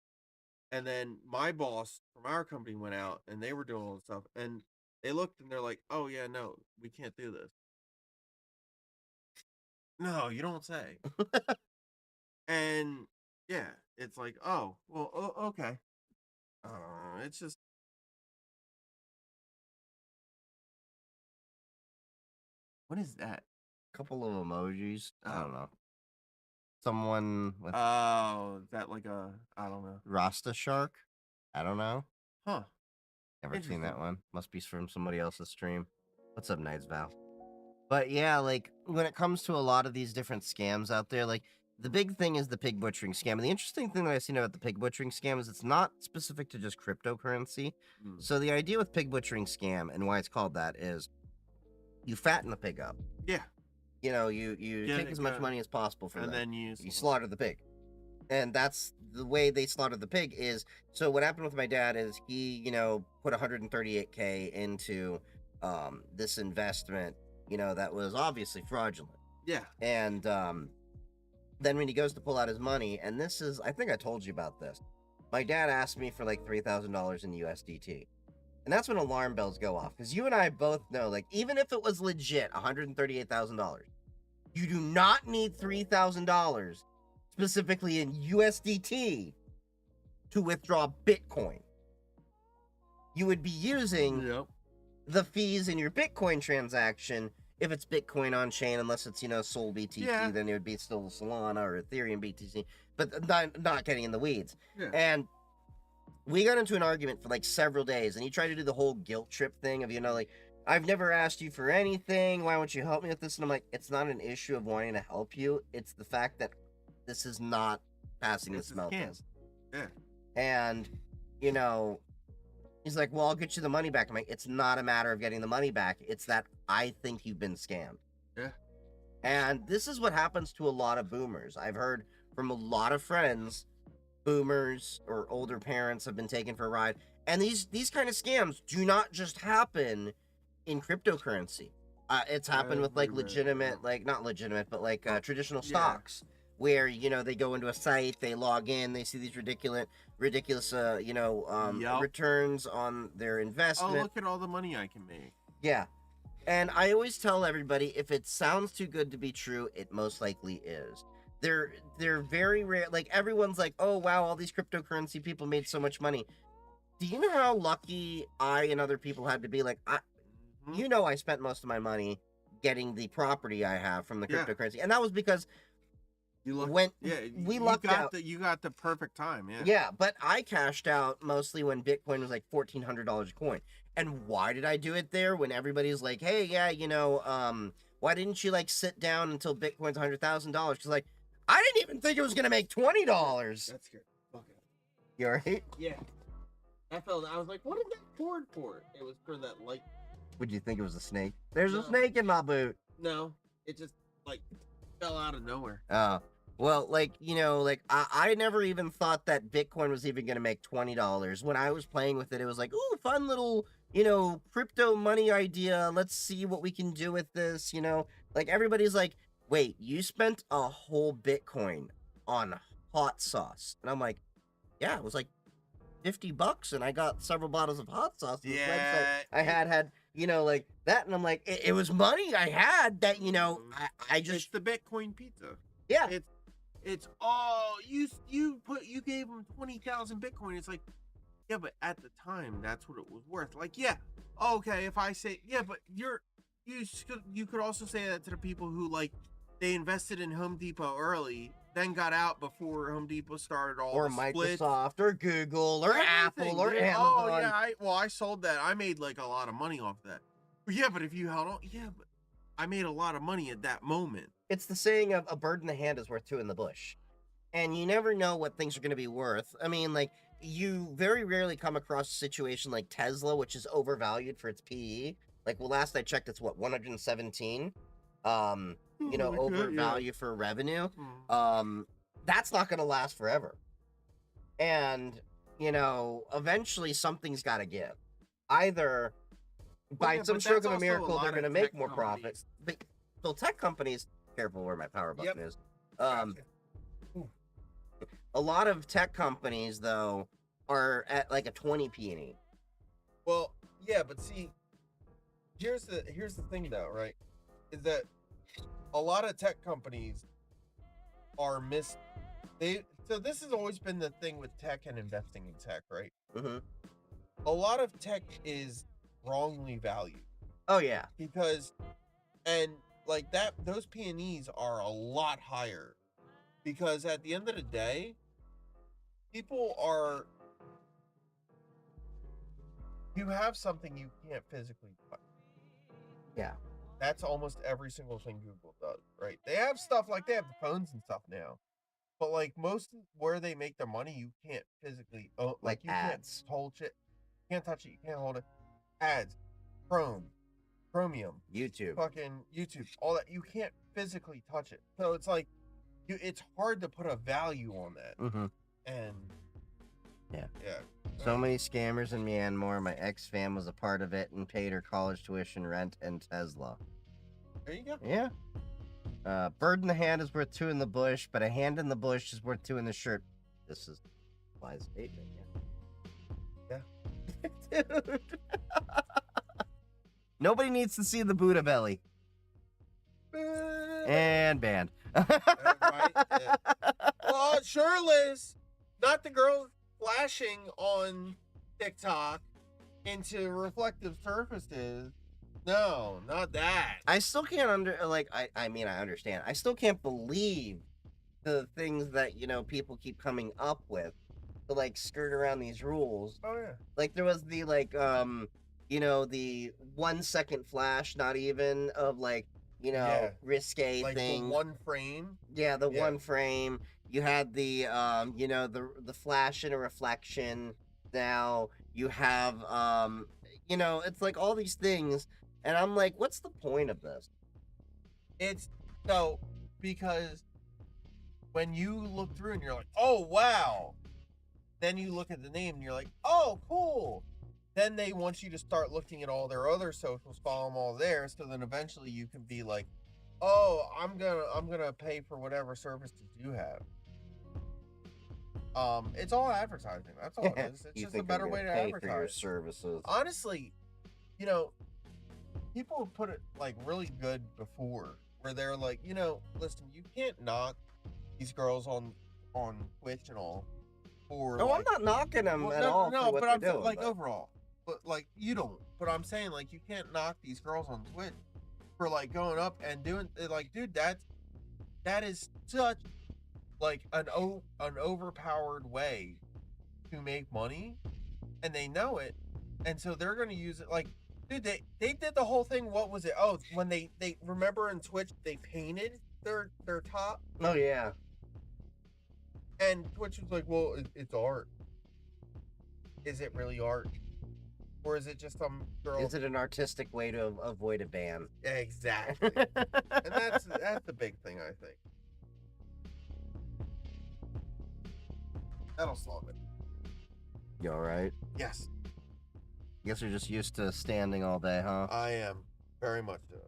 and then my boss from our company went out, and they were doing all this stuff, and they looked and they're like, oh yeah, no, we can't do this. No, you don't say. And yeah, it's like, oh well, okay. It's just what is that?
couple of emojis. I
Oh.
don't know. Someone with
Oh, is that like a I don't know.
Rasta Shark. I don't know.
Huh.
Never seen that
Interesting.
one. Must be from somebody else's stream. What's up, Nights Val? But yeah, like when it comes to a lot of these different scams out there, like the big thing is the pig butchering scam. And the interesting thing that I've seen about the pig butchering scam is it's not specific to just cryptocurrency.
Mm.
So the idea with pig butchering scam and why it's called that is you fatten the pig up.
Yeah.
You know, you
Get
take
it
as much
going.
money as possible from
And
them.
then you
slaughter the pig. And that's the way they slaughtered the pig is, so what happened with my dad is he, you know, put 138K into this investment, you know, that was obviously fraudulent.
Yeah.
And then when he goes to pull out his money, and this is, I think I told you about this. My dad asked me for like $3,000 in USDT. And that's when alarm bells go off. Because you and I both know, like, even if it was legit $138,000, you do not need $3,000 specifically in USDT to withdraw Bitcoin. You would be using the fees in your Bitcoin transaction if it's Bitcoin on chain, unless it's, you know, Sol BTC, then it would be still Solana or Ethereum BTC, but not getting in the weeds.
Yeah.
And we got into an argument for like several days, and he tried to do the whole guilt trip thing of, you know, like, I've never asked you for anything. Why won't you help me with this? And I'm like, it's not an issue of wanting to help you. It's the fact that this is not passing the smell test.
Yeah.
And, you know, he's like, well, I'll get you the money back. I'm like, it's not a matter of getting the money back. It's that I think you've been scammed.
Yeah.
And this is what happens to a lot of boomers. I've heard from a lot of friends, boomers or older parents have been taken for a ride. And these kind of scams do not just happen in cryptocurrency. It's happened with like legitimate, like not legitimate, but like traditional stocks, where, you know, they go into a site, they log in, they see these ridiculous, you know, returns on their investment.
Oh, look at all the money I can make.
Yeah. And I always tell everybody, if it sounds too good to be true, it most likely is. They're very rare. Like, everyone's like, oh, wow, all these cryptocurrency people made so much money. Do you know how lucky I and other people had to be? Like, you know, I spent most of my money getting the property I have from the cryptocurrency. And that was because we lucked out.
You got the perfect time,
Yeah, but I cashed out mostly when Bitcoin was like $1,400 a coin. And why did I do it there when everybody's like, hey, yeah, you know, why didn't you like sit down until Bitcoin's $100,000? Because like, I didn't even think it was gonna make $20.
That's good. Okay.
You alright?
Yeah. I was like, what is that cord for? It was for that light.
Would you think it was a snake? There's a snake in my boot.
No, it just like fell out of nowhere.
Oh. Well, like, you know, like, I never even thought that Bitcoin was even going to make $20. When I was playing with it, it was like, ooh, fun little, you know, crypto money idea. Let's see what we can do with this, you know? Like, everybody's like, wait, you spent a whole Bitcoin on hot sauce. And I'm like, yeah, it was like $50, and I got several bottles of hot sauce. I had, you know, like that. And I'm like, it was money I had that, you know, I just...
It's the Bitcoin pizza.
Yeah.
It's you gave him 20,000 Bitcoin. It's like, yeah, but at the time that's what it was worth. Like, yeah, okay, if I say, yeah, but you could also say that to the people who, like, they invested in Home Depot early, then got out before Home Depot started all
or
the
Microsoft or Google or Apple or Amazon.
Oh yeah, I sold that. I made like a lot of money off that. Yeah, but if you held on, but I made a lot of money at that moment.
It's the saying of a bird in the hand is worth two in the bush. And you never know what things are going to be worth. I mean, like, you very rarely come across a situation like Tesla, which is overvalued for its PE. Like, well, last I checked, it's what, 117? You know, overvalue for revenue. That's not going to last forever. And, you know, eventually something's got to give. Either by some stroke of a miracle, they're going to make more profits. But, well, tech companies... Careful where my power button is. A lot of tech companies, though, are at like a 20 P&E.
Well, yeah, but see, here's the thing, though, right? Is that a lot of tech companies are so this has always been the thing with tech and investing in tech, right?
Mm-hmm.
A lot of tech is wrongly valued.
Oh yeah,
because like that, those P&Es are a lot higher because at the end of the day, you have something you can't physically touch.
Yeah.
That's almost every single thing Google does, right? They have stuff like they have the phones and stuff now. But like most of where they make their money, you can't physically
like
you
ads.
can't hold it. You can't touch it, you can't hold it. Ads, Chrome, Chromium,
YouTube.
fucking YouTube, all that. You can't physically touch it, so it's like it's hard to put a value on that.
Mm-hmm.
And
Yeah.
yeah.
So many scammers in Myanmar. My ex-fam was a part of it and paid her college tuition, rent, and Tesla.
There you go.
Yeah. Bird in the hand is worth two in the bush, but a hand in the bush is worth two in the shirt. This is a wise statement,
Yeah.
Dude. Nobody needs to see the Buddha belly. And banned.
Right? Yeah. Well, shirtless. Not the girl flashing on TikTok into reflective surfaces. No, not that.
I still can't I mean, I understand. I still can't believe the things that, people keep coming up with to, skirt around these rules.
Oh, yeah.
Like, there was the, the 1 second flash, not even, of,
Yeah.
risque
Like
thing.
the one frame.
Yeah, the one frame. You had the, the flash and a reflection. Now you have, it's like all these things. And I'm like, what's the point of this?
It's so because when you look through and you're like, oh, wow. Then you look at the name and you're like, oh, cool. Then they want you to start looking at all their other socials, follow them all there. So then eventually you can be like, oh, I'm gonna pay for whatever services you have. It's all advertising. That's all it is. It's just a better way to
pay for your
advertise.
services.
Honestly, people put it really good before, where they're like, listen, you can't knock these girls on Twitch and all. Or
I'm not knocking them at all.
No,
for what
but
they're
I'm
doing,
like overall. But you don't. But I'm saying you can't knock these girls on Twitch for going up and doing dude, that is such an overpowered way to make money, and they know it, and so they're gonna use it. Dude, they did the whole thing. What was it? Oh, when they remember in Twitch they painted their top.
Oh yeah.
And Twitch was like, well, it's art. Is it really art? Or is it just some girl?
Is it an artistic way to avoid a ban?
Exactly. And that's the big thing, I think. That'll solve it.
You alright?
Yes.
Guess you're just used to standing all day, huh?
I am. Very much so.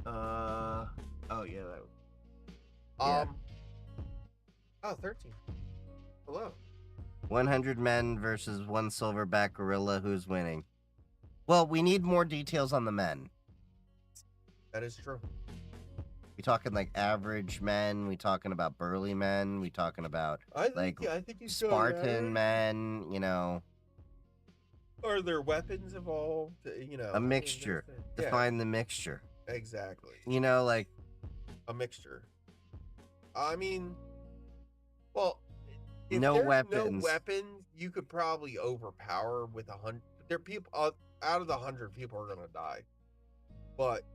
Oh, yeah, that was...
Yeah.
Oh, 13. Hello.
100 men versus one silverback gorilla. Who's winning? Well, we need more details on the men.
That is true.
We talking average men? We talking about burly men? We talking about
I think you should.
Spartan men?
Are there weapons involved?
A mixture. Define the mixture.
Exactly.
A
mixture. I mean, well, if
no
there's
weapons.
No weapons, you could probably overpower with 100. There are people out of the 100 people are gonna die, but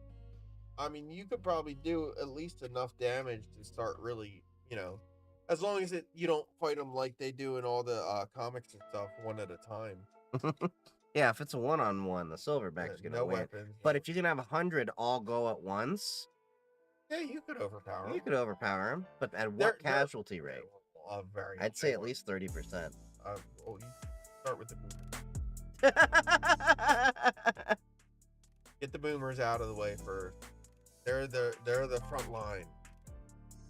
I mean, you could probably do at least enough damage to start really, as long as you don't fight them like they do in all the comics and stuff, one at a time.
Yeah, if it's a one-on-one, the silverback's gonna win.
Weapons.
But if you can have 100 all go at once,
Yeah, you could overpower them.
you could overpower them. But at what casualty rate? I'd say at least 30%.
You start with the boomers. Get the boomers out of the way first. They're the front line.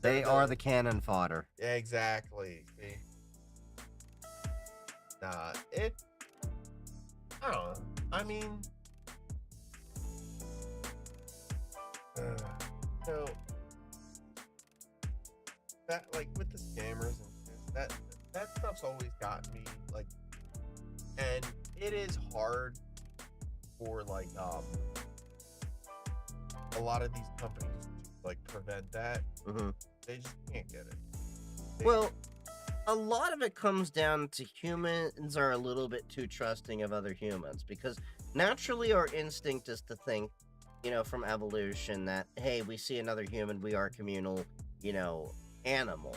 They are the cannon fodder.
Yeah, exactly. See? Nah, I don't know. I mean, so that with the scammers and that stuff's always got me and it is hard for a lot of these companies to prevent that.
Mm-hmm.
They just can't get it.
Well, a lot of it comes down to humans are a little bit too trusting of other humans, because naturally our instinct is to think, from evolution, that, hey, we see another human, we are a communal, animal.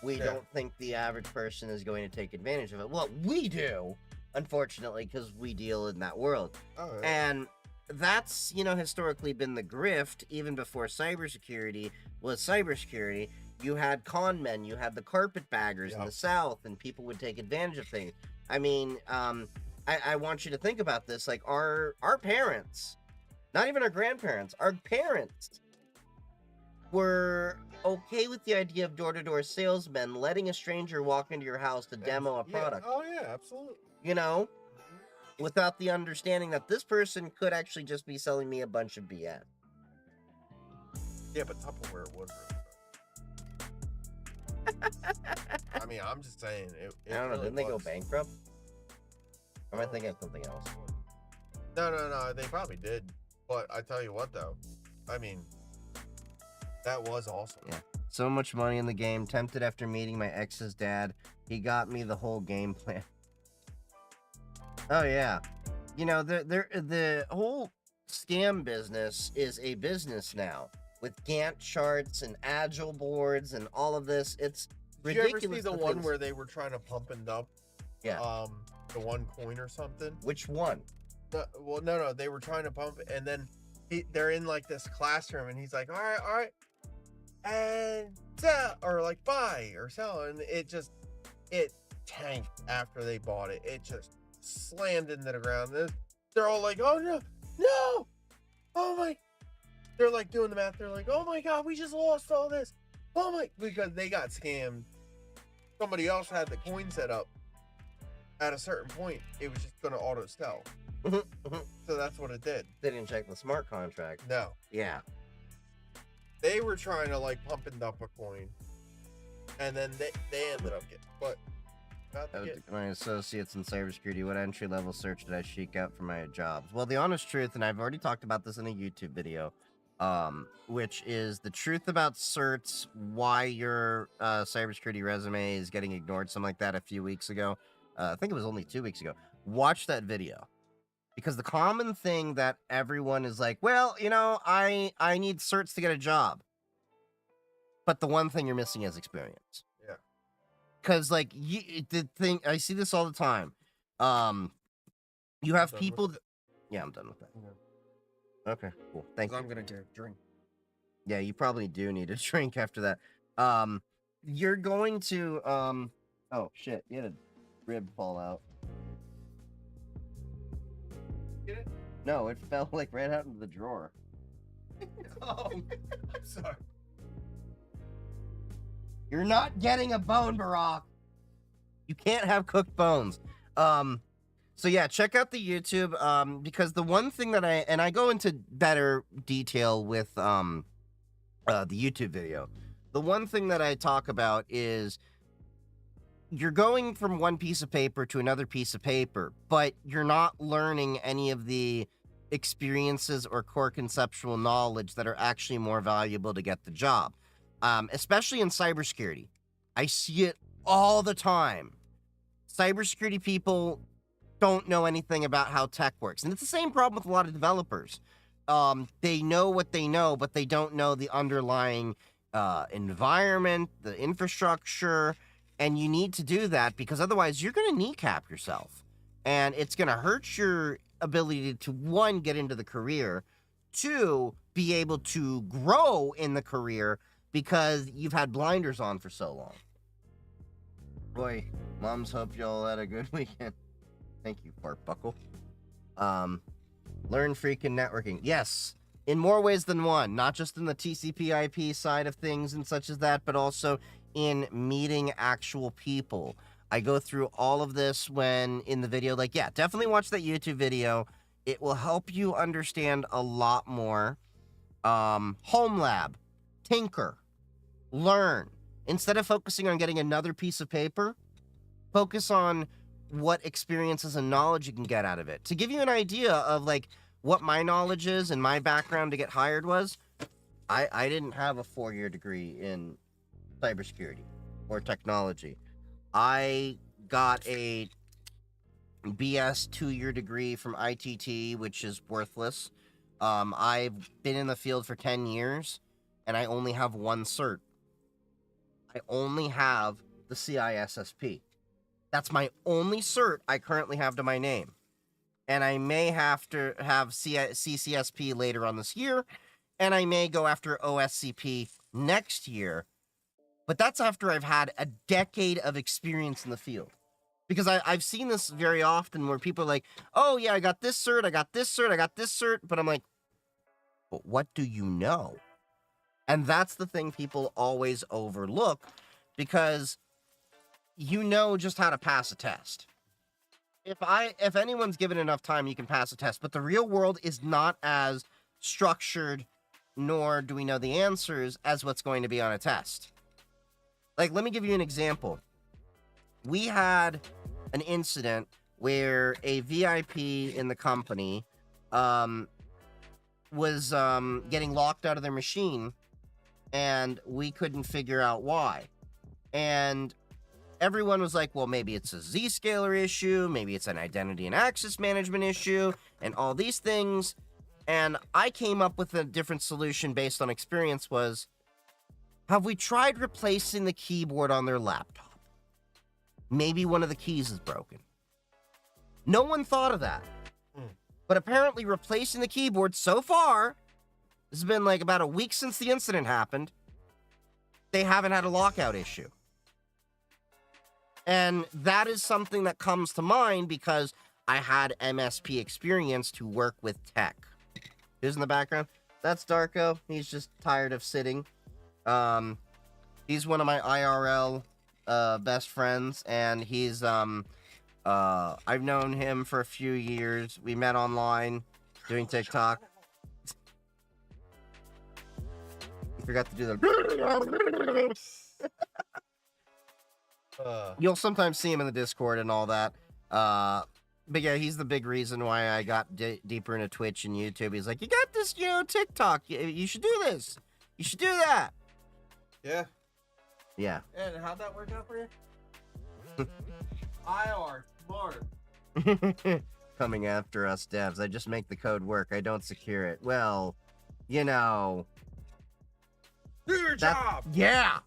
We don't think the average person is going to take advantage of it. Well, we do. unfortunately, because we deal in that world.
Oh, yeah.
And that's, historically been the grift even before cybersecurity was cybersecurity. You had con men, you had the carpetbaggers in
Yep.
the South, and people would take advantage of things. I mean, I want you to think about this. Like, our parents, not even our grandparents, our parents were okay with the idea of door-to-door salesmen letting a stranger walk into your house to demo a product.
Oh, yeah, absolutely.
Without the understanding that this person could actually just be selling me a bunch of BS.
Yeah, but Tupperware was really good. I mean, I'm just saying. It
I don't know,
really
didn't they go
was.
bankrupt? Or am I thinking of something else?
No, they probably did. But I tell you what, though. I mean, that was awesome.
Yeah. So much money in the game. Tempted after meeting my ex's dad. He got me the whole game plan. Oh, yeah. The whole scam business is a business now. With Gantt charts and Agile boards and all of this. It's
Did you
ridiculous.
ever see the one where they were trying to pump and dump?
Yeah.
The one coin or something?
Which one?
No, they were trying to pump it, and then they're in like this classroom, and he's like, all right, and sell, or like buy or sell, and it tanked after they bought it. It just slammed into the ground. They're all like, oh no, oh my. They're like doing the math. They're like, oh my God, we just lost all this. Oh my, because they got scammed. Somebody else had the coin set up. At a certain point, it was just going to auto sell. So that's what it did.
They didn't check the smart contract.
No.
Yeah.
They were trying to like pump and dump a coin. And then they ended up getting, but
My associates in cybersecurity, what entry-level search did I seek out for my jobs? Well, the honest truth, and I've already talked about this in a YouTube video, which is the truth about certs, why your cybersecurity resume is getting ignored, something like that a few weeks ago. I think it was only 2 weeks ago. Watch that video. Because the common thing that everyone is like, well, I need certs to get a job. But the one thing you're missing is experience.
Yeah.
Because, like, the thing, I see this all the time. You have
done
people...
with
Yeah, I'm done with that.
Yeah.
Okay, cool. Thank you.
I'm gonna get a drink.
Yeah, you probably do need a drink after that. You're going to, oh, shit. You had a rib fall out.
Get it?
No, it fell, like, right out into the drawer.
Oh, I'm sorry.
You're not getting a bone, Barack. You can't have cooked bones. So yeah, check out the YouTube, because the one thing that I go into better detail with, the YouTube video. The one thing that I talk about is you're going from one piece of paper to another piece of paper, but you're not learning any of the experiences or core conceptual knowledge that are actually more valuable to get the job. Especially in cybersecurity. I see it all the time. Cybersecurity people don't know anything about how tech works. And it's the same problem with a lot of developers. They know what they know, but they don't know the underlying environment, the infrastructure, and you need to do that because otherwise you're going to kneecap yourself. And it's going to hurt your ability to, one, get into the career, two, be able to grow in the career because you've had blinders on for so long. Boy, moms, hope y'all had a good weekend. Thank you, Fart Buckle. Learn freaking networking. Yes, in more ways than one. Not just in the TCP/IP side of things and such as that, but also in meeting actual people. I go through all of this when in the video. Like, yeah, definitely watch that YouTube video. It will help you understand a lot more. Home lab, tinker, learn. Instead of focusing on getting another piece of paper, focus on what experiences and knowledge you can get out of it. To give you an idea of like what my knowledge is and my background to get hired was, I didn't have a 4-year degree in cybersecurity or technology. I got a BS 2-year degree from ITT, which is worthless. I've been in the field for 10 years, and I only have one cert. I only have the CISSP. That's my only cert I currently have to my name. And I may have to have CCSP later on this year, and I may go after OSCP next year. But that's after I've had a decade of experience in the field. Because I've seen this very often where people are like, oh, yeah, I got this cert, I got this cert, I got this cert. But I'm like, but what do you know? And that's the thing people always overlook, because you know just how to pass a test. If anyone's given enough time, you can pass a test. But the real world is not as structured, nor do we know the answers as what's going to be on a test. Like, let me give you an example. We had an incident where a VIP in the company was getting locked out of their machine, and we couldn't figure out why. And everyone was like, well, maybe it's a Zscaler issue, maybe it's an identity and access management issue, and all these things. And I came up with a different solution based on experience was, have we tried replacing the keyboard on their laptop? Maybe one of the keys is broken. No one thought of that. But apparently replacing the keyboard so far, this has been like about a week since the incident happened, they haven't had a lockout issue. And that is something that comes to mind because I had MSP experience to work with tech. Who's in the background? That's Darko. He's just tired of sitting. He's one of my IRL best friends, and he's I've known him for a few years. We met online doing TikTok. You forgot to do the You'll sometimes see him in the Discord and all that. But yeah, he's the big reason why I got deeper into Twitch and YouTube. He's like, you got this, TikTok. You should do this. You should do that.
Yeah.
Yeah.
And how'd that work out for you? IR, smart.
Coming after us devs. I just make the code work. I don't secure it. Well,
Do your job.
Yeah.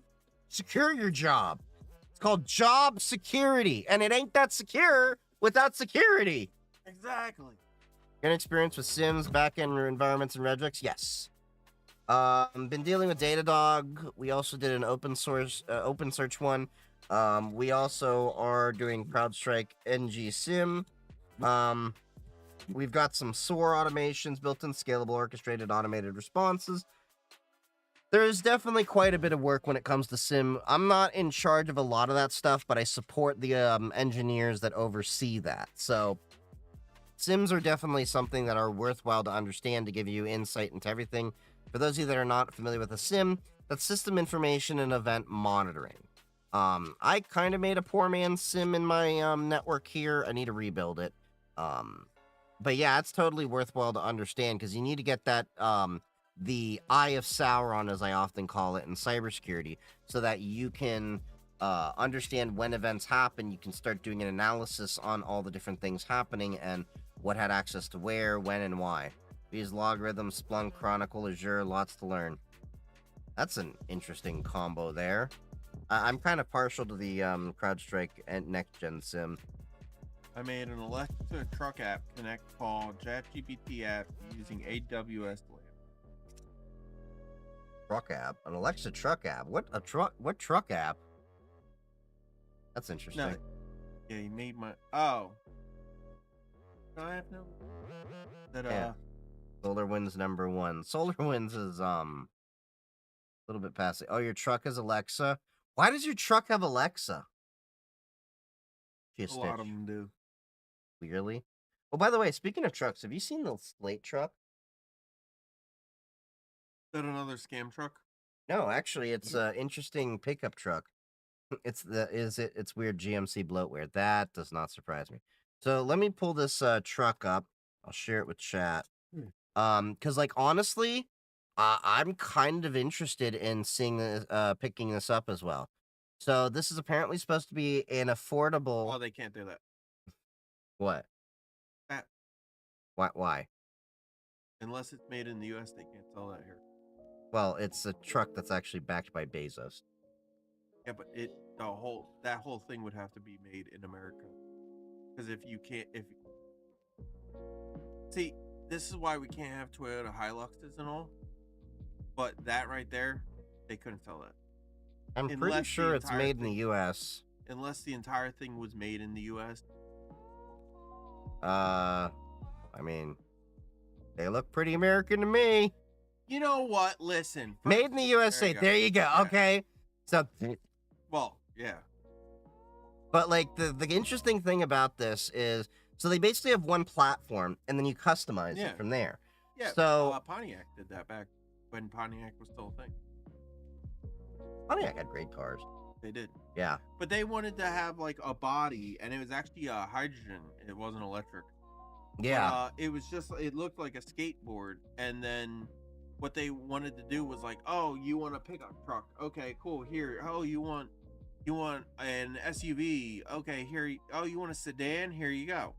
Secure your job. It's called job security. And it ain't that secure without security.
Exactly.
Got experience with Sims, backend environments, and regex? Yes. Been dealing with Datadog. We also did an open search one. We also are doing CrowdStrike NG Sim. We've got some SOAR automations, built-in scalable orchestrated automated responses. There's definitely quite a bit of work when it comes to Sim. I'm not in charge of a lot of that stuff, but I support the engineers that oversee that. So Sims are definitely something that are worthwhile to understand to give you insight into everything. For those of you that are not familiar with a Sim, that's system information and event monitoring. I kind of made a poor man's Sim in my network here. I need to rebuild it. But yeah, it's totally worthwhile to understand because you need to get that the Eye of Sauron, as I often call it, in cybersecurity, so that you can understand when events happen. You can start doing an analysis on all the different things happening and what had access to where, when, and why. These logarithms, Splunk, Chronicle, Azure, lots to learn. That's an interesting combo there. I'm kind of partial to the CrowdStrike and next-gen sim.
I made an Alexa truck app connect called ChatGPT app using AWS Lab.
Truck app? An Alexa truck app? What truck app? That's interesting.
No, yeah, he made my... Oh. No, I have no... That,
Yeah. SolarWinds #1. SolarWinds is, a little bit past it. Oh, your truck has Alexa? Why does your truck have Alexa?
a lot of them do.
Clearly. Oh, by the way, speaking of trucks, have you seen the Slate truck?
Is that another scam truck?
No, actually, it's an interesting pickup truck. It's weird GMC bloatware. That does not surprise me. So let me pull this truck up. I'll share it with chat. Because like honestly, I'm kind of interested in seeing this, picking this up as well. So this is apparently supposed to be an affordable.
Oh, they can't do that.
What?
That.
Why?
Unless it's made in the U.S., they can't sell that here.
Well, it's a truck that's actually backed by Bezos.
Yeah, but that whole thing would have to be made in America. Because if you can't, if see, this is why we can't have Toyota Hiluxes and all. But that right there, they couldn't sell that
I'm pretty
unless the
sure it's
entire
made in the
thing-
U.S.
unless the entire thing was made in the U.S.
I mean, they look pretty American to me.
You know what? Listen,
Made in the USA. There you go.
Yeah.
Okay. So,
Well, yeah,
but like the interesting thing about this is, so they basically have one platform, and then you customize
Yeah.
it from there.
yeah.
So
Pontiac did that back when Pontiac was still a thing.
Pontiac had great cars.
They did,
Yeah.
but they wanted to have like a body, and it was actually hydrogen. It wasn't electric.
Yeah.
It was just, it looked like a skateboard, and then what they wanted to do was like, oh, you want a pickup truck? Okay, cool. Here, oh, you want an SUV? Okay, here. Oh, you want a sedan? Here you go.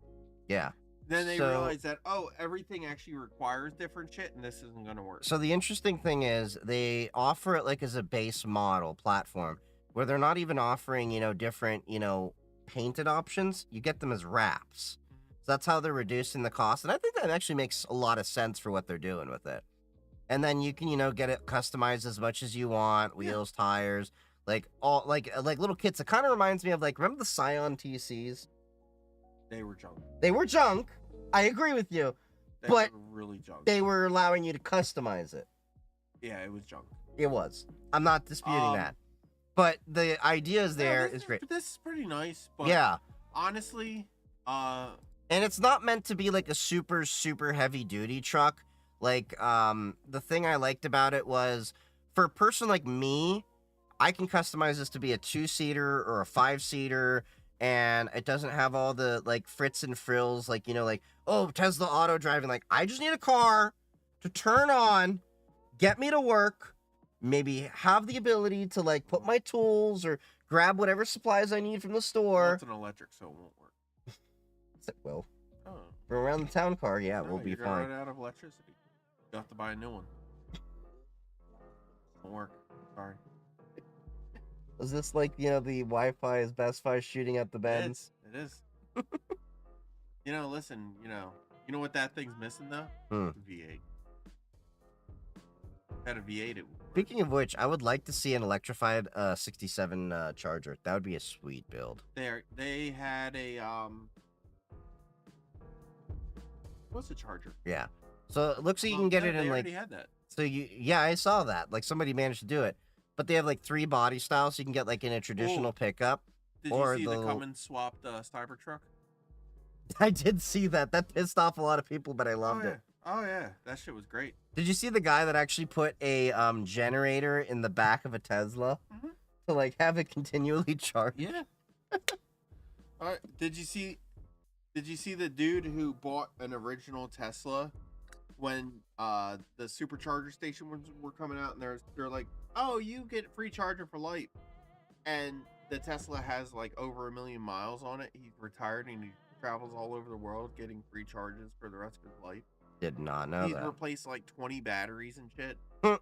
Yeah.
Then they
So-
realized that, oh, everything actually requires different shit, and this isn't gonna work.
So the interesting thing is they offer it like as a base model platform where they're not even offering, different, painted options. You get them as wraps. So that's how they're reducing the cost. And I think that actually makes a lot of sense for what they're doing with it. And then you can, get it customized as much as you want, wheels, tires, like all like little kits. It kind of reminds me of remember the Scion TCs?
They were junk.
They were junk. I agree with you.
They
But
were really junk.
They were allowing you to customize it.
Yeah, it was junk.
It was. I'm not disputing that. But the idea is there is great.
This is pretty nice, but
Yeah.
honestly,
And it's not meant to be like a super, super heavy duty truck. The thing I liked about it was for a person like me, I can customize this to be a 2-seater or a 5-seater, and it doesn't have all the fritz and frills, oh, Tesla auto driving. I just need a car to turn on, get me to work, maybe have the ability to put my tools or grab whatever supplies I need from the
well,
store.
it's an electric, so it won't work.
It will.
Oh,
For around the town car, yeah,
no,
we'll be
you're gonna
fine.
run out of electricity. You have to buy a new one. Won't work. Sorry.
Is this the Wi-Fi is Best Fi shooting at the bends?
It is. Listen, you know what that thing's missing though?
Hmm.
V8. Had a V8. It would work.
Speaking of which, I would like to see an electrified 67 Charger. That would be a sweet build.
They had a what's a Charger?
Yeah. So it looks like you
Well,
can get
no,
it
they
in
already had that.
So yeah, I saw that. Somebody managed to do it. But they have 3 body styles, so you can get in a traditional pickup.
Did
Or
you see the
the-
Cummins swapped Cybertruck?
I did see that. That pissed off a lot of people, but I loved it.
Oh yeah, that shit was great.
Did you see the guy that actually put a generator in the back of a Tesla
Mhm.
to have it continually charge?
Yeah. All right. Did you see the dude who bought an original Tesla when the supercharger station were coming out, and they're like, oh, you get free charger for life, and the Tesla has over 1 million miles on it. He's retired and he travels all over the world getting free charges for the rest of his life.
Did not know
He's
that.
replaced 20 batteries and shit.
But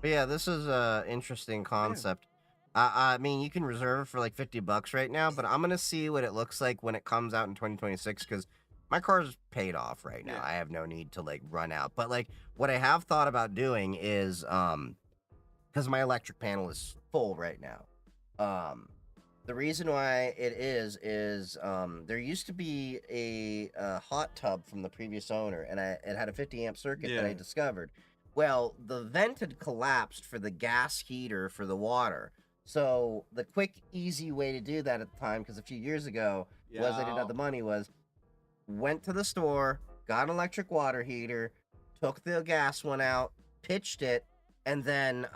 yeah, this is a interesting concept. I mean, you can reserve it for $50 right now, but I'm gonna see what it looks like when it comes out in 2026 because my car's paid off right now.
Yeah.
I have no need to run out. But what I have thought about doing is because my electric panel is full right now. The reason why it is there used to be a hot tub from the previous owner, and it had a 50 amp circuit that I
Yeah.
discovered. Well, the vent had collapsed for the gas heater for the water. So the quick, easy way to do that at the time, because a few years ago was I didn't have the money, was went to the store, got an electric water heater, took the gas one out, pitched it, and then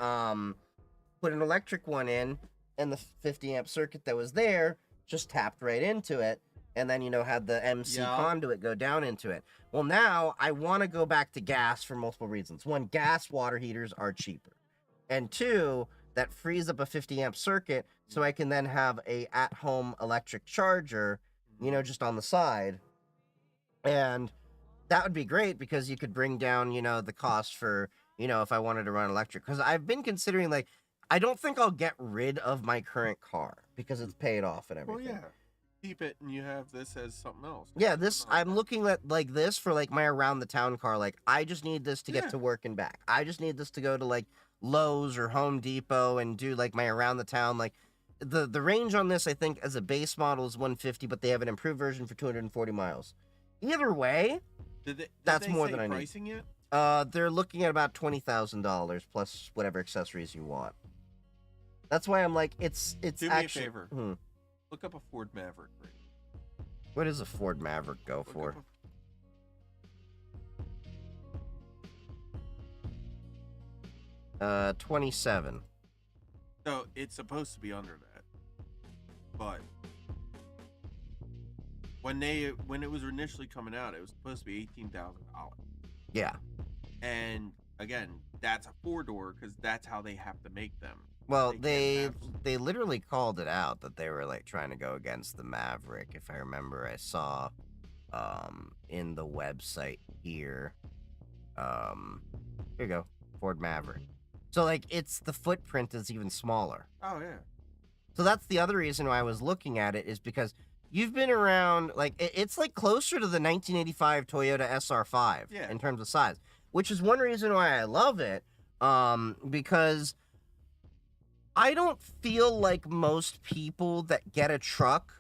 put an electric one in, and the 50 amp circuit that was there just tapped right into it, and then had the MC
Yeah.
conduit go down into it. Well, now I want to go back to gas for multiple reasons. One, gas water heaters are cheaper, and two, that frees up a 50 amp circuit so I can then have a at-home electric charger, just on the side. And that would be great because you could bring down, the cost for, if I wanted to run electric. Because I've been considering, like, I don't think I'll get rid of my current car because it's paid off and
Well,
everything.
yeah. Keep it, and you have this as something else.
Yeah,
Something
I'm looking at like this for like my around the town car. Like, I just need this to
Yeah.
get to work and back. I just need this to go to like Lowe's or Home Depot and do like my around the town. Like, the range on this, I think, as a base model is 150, but they have an improved version for 240 miles. Either way,
Did
that's
they
more
say
than I need.
pricing yet?
They're looking at about $20,000 plus whatever accessories you want. That's why I'm like, it's
Do
actually.
me a favor. Look up a Ford Maverick. Right?
What does a Ford Maverick go
Look
for?
up
27.
So it's supposed to be under that, but when it was initially coming out, it was supposed to be $18,000.
Yeah.
And again, that's a 4-door because that's how they have to make them.
Well,
They
they
can't
literally called it out that they were like trying to go against the Maverick. If I remember, I saw in the website here. Here you go, Ford Maverick. So like it's the footprint is even smaller.
Oh yeah.
So that's the other reason why I was looking at it is because you've been around like it's like closer to the 1985 Toyota SR5
Yeah.
in terms of size, which is one reason why I love it. Because I don't feel like most people that get a truck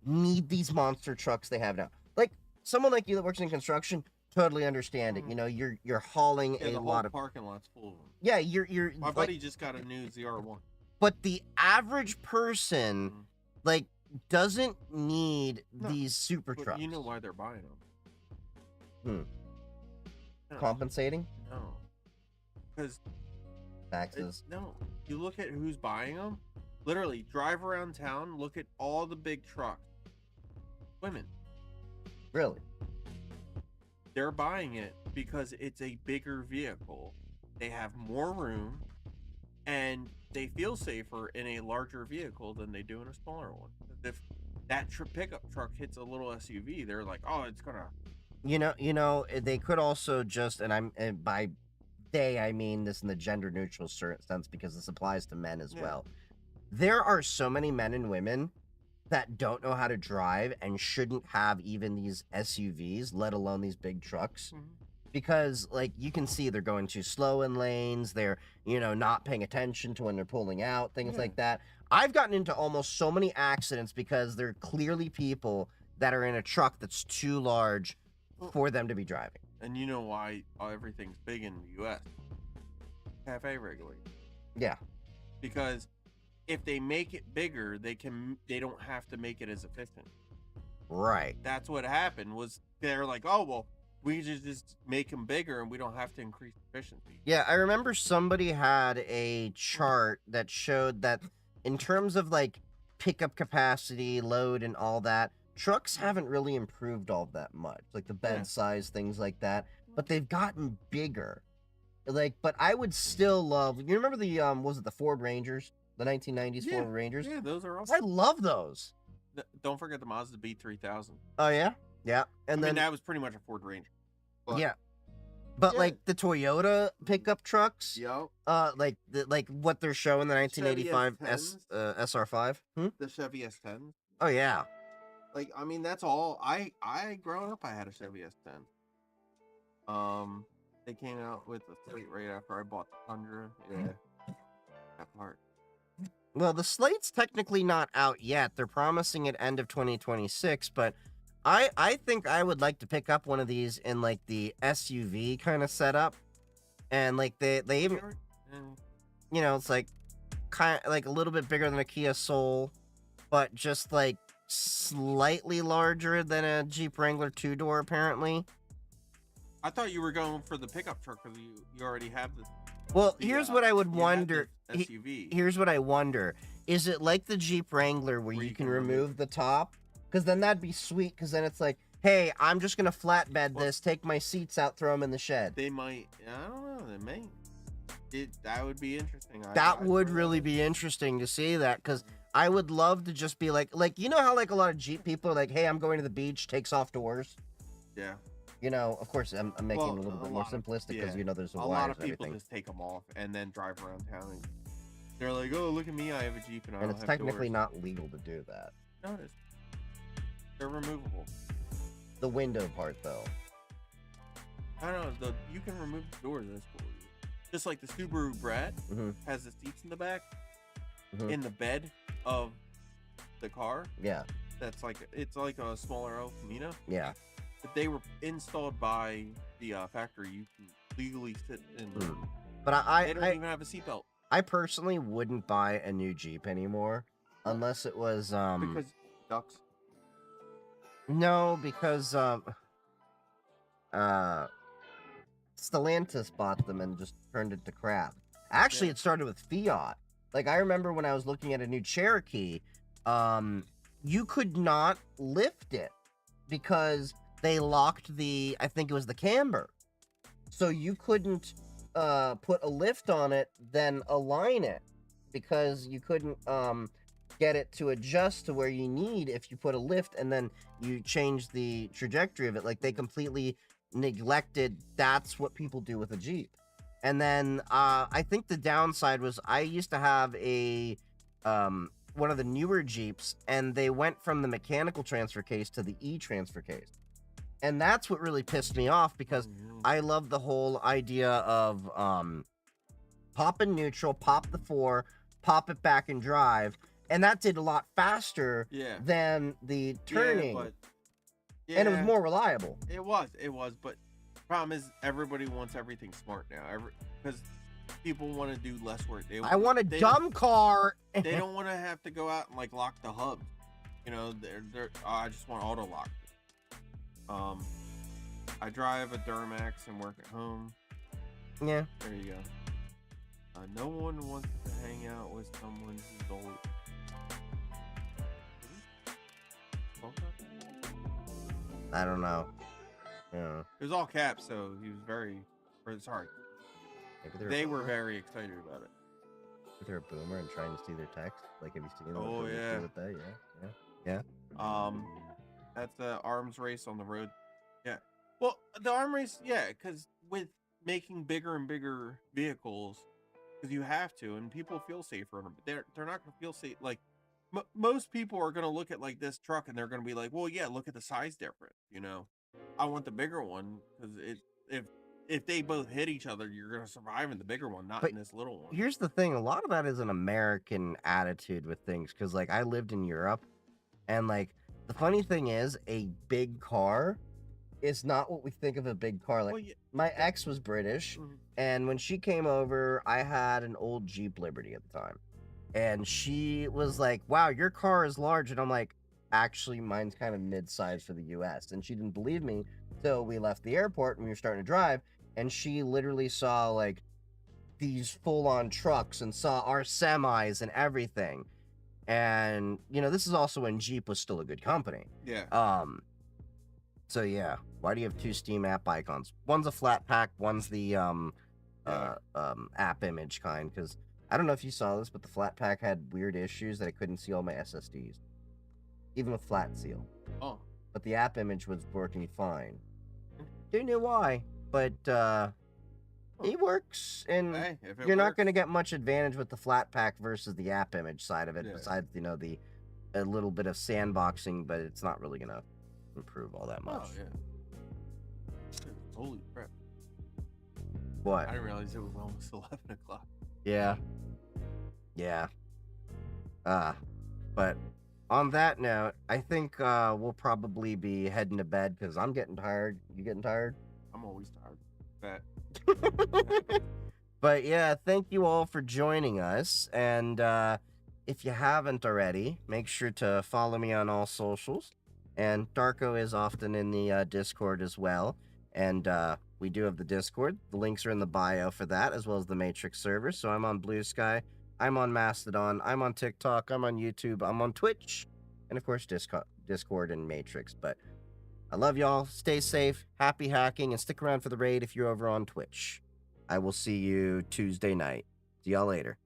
need these monster trucks they have now. Like someone like you that works in construction, totally understand it. You're hauling
Yeah,
a
the
lot
whole
of
parking lot's full of them.
yeah. You're
My
like,
buddy just got a new ZR1.
but the average person
Mhm.
like doesn't need
No,
these super
But
trucks.
you know why they're buying them? No.
Compensating
No. Because
taxes.
no, you look at who's buying them. Literally, drive around town. Look at all the big trucks. Women.
Really?
They're buying it because it's a bigger vehicle. They have more room, and they feel safer in a larger vehicle than they do in a smaller one. If that pickup truck hits a little SUV, they're like, "Oh, it's gonna."
They could also just, and by they, I mean this in the gender neutral sense because this applies to men as
Yeah.
well. There are so many men and women that don't know how to drive and shouldn't have even these SUVs, let alone these big trucks. Because like you can see they're going too slow in lanes, they're not paying attention to when they're pulling out, things
Yeah.
like that. I've gotten into almost so many accidents because there are clearly people that are in a truck that's too large for them to be driving.
And you know why everything's big in the U.S. Cafe regulated.
Yeah.
Because if they make it bigger, they don't have to make it as efficient.
Right.
That's what happened. Was they're like, oh well, we just make them bigger and we don't have to increase efficiency.
Yeah, I remember somebody had a chart that showed that in terms of like pickup capacity, load, and all that, trucks haven't really improved all that much. Like the bed
Yeah.
size, things like that. But they've gotten bigger. Like, but I would still love. You remember the was it the Ford Rangers, the 1990s
Yeah,
Ford Rangers?
Yeah, those are
I
awesome.
love those.
Don't forget the Mazda B3000.
Oh yeah, yeah. And
I
then
mean, that was pretty much a Ford Ranger. But,
yeah, but
Yeah.
like the Toyota pickup trucks.
Yo,
Like what they're showing the 1985
Chevy
SR5.
the Chevy S10.
Oh yeah.
Like, I mean, that's all. I growing up, I had a Chevy S10. They came out with the Slate right after I bought the Tundra. Yeah, that part.
Well, the slate's technically not out yet. They're promising it end of 2026, but I think I would like to pick up one of these in like the SUV kind of setup, and like they even it's like kind of like a little bit bigger than a Kia Soul, but just like slightly larger than a Jeep Wrangler 2-door apparently.
I thought you were going for the pickup truck because you already have the.
Well, here's what I would
you have
wonder.
the SUV.
Here's what I wonder. Is it like the Jeep Wrangler where you can remove the top? Because then that'd be sweet, because then it's like, hey, I'm just going to flatbed this, take my seats out, throw them in the shed.
They might. I don't know. They may. That would be interesting.
That would really be interesting to see that, because I would love to just be like, you know how like a lot of Jeep people are like, hey, I'm going to the beach, takes off doors?
Yeah.
You know, of course, I'm making
Well,
it a little
a
bit more
lot of-
simplistic because
yeah.
you know there's the
A
wires
lot of
and
people
everything.
just take them off and then drive around town. And they're like, "Oh, look at me! I have a Jeep and I
And
don't
it's
have
technically
doors."
not legal to do that.
No, it is. They're removable.
The window part, though.
I don't know. You can remove the doors. That's cool. Just like the Subaru Brat
Hmm.
has the seats in the back,
Mhm.
in the bed of the car.
Yeah,
That's like it's like a smaller El Camino.
yeah.
But they were installed by the factory. You can legally sit in them.
But
They don't even have a seatbelt
I personally wouldn't buy a new Jeep anymore unless it was
because ducks.
no, because Stellantis bought them and just turned it to crap. Actually,
Yeah.
it started with Fiat. Like I remember when I was looking at a new Cherokee, you could not lift it because they locked I think it was the camber. So you couldn't put a lift on it, then align it because you couldn't get it to adjust to where you need if you put a lift and then you change the trajectory of it. Like they completely neglected that's what people do with a Jeep. And then I think the downside was I used to have a one of the newer Jeeps and they went from the mechanical transfer case to the e-transfer case. And that's what really pissed me off because I love the whole idea of pop in neutral, pop the 4, pop it back and drive. And that did a lot faster
Yeah.
than the turning.
Yeah,
And it was more reliable.
It was, but the problem is everybody wants everything smart now. Because people want to do less work.
I want a dumb car.
They don't want to have to go out and like lock the hubs. You know, I just want auto lock. I drive a Duramax and work at home.
Yeah.
There you go. No one wants to hang out with someone who's old.
I don't know. Yeah.
It was all caps, so he was sorry.
Maybe
They were very excited about it.
they're a boomer and trying to see their text. Like, have you seen them?
Oh, yeah.
With that? Yeah.
That's the arms race on the road. Yeah. Well, the arm race, yeah, because with making bigger and bigger vehicles, because you have to, and people feel safer in them, but they're not going to feel safe. Like, most people are going to look at like this truck and they're going to be like, well, yeah, look at the size difference. You know, I want the bigger one because if they both hit each other, you're going to survive in the bigger one, not in this little one.
Here's the thing. A lot of that is an American attitude with things. Because, like, I lived in Europe. And, like, the funny thing is, a big car is not what we think of a big car. Like,
Well, yeah.
my ex was British.
Mhm.
And when she came over, I had an old Jeep Liberty at the time. And she was like, wow, your car is large. And I'm like, actually, mine's kind of mid-size for the US. And she didn't believe me till we left the airport and we were starting to drive. And she literally saw like these full-on trucks and saw our semis and everything. And, you know, this is also when Jeep was still a good company.
Yeah.
So yeah, why do you have 2 Steam app icons? One's a flat pack, one's the app image kind, because I don't know if you saw this, but the flat pack had weird issues that I couldn't see all my SSDs. Even with flat seal.
Oh.
But the app image was working fine. Don't know why, but it works, and
Hey, if it
you're not
works.
going to get much advantage with the flat pack versus the app image side of it,
Yeah.
besides, you know, a little bit of sandboxing, but it's not really going to improve all that much.
Oh, yeah. Holy crap.
What?
I didn't realize it was almost 11 o'clock.
Yeah. But on that note, I think we'll probably be heading to bed because I'm getting tired. You getting tired?
I'm always tired. Fat.
But yeah, thank you all for joining us. And if you haven't already, make sure to follow me on all socials. And Darko is often in the Discord as well. And we do have the Discord. The links are in the bio for that, as well as the Matrix server. So I'm on Blue Sky. I'm on Mastodon. I'm on TikTok. I'm on YouTube. I'm on Twitch. And of course, Discord and Matrix. But I love y'all. Stay safe. Happy hacking. And stick around for the raid if you're over on Twitch. I will see you Tuesday night. See y'all later.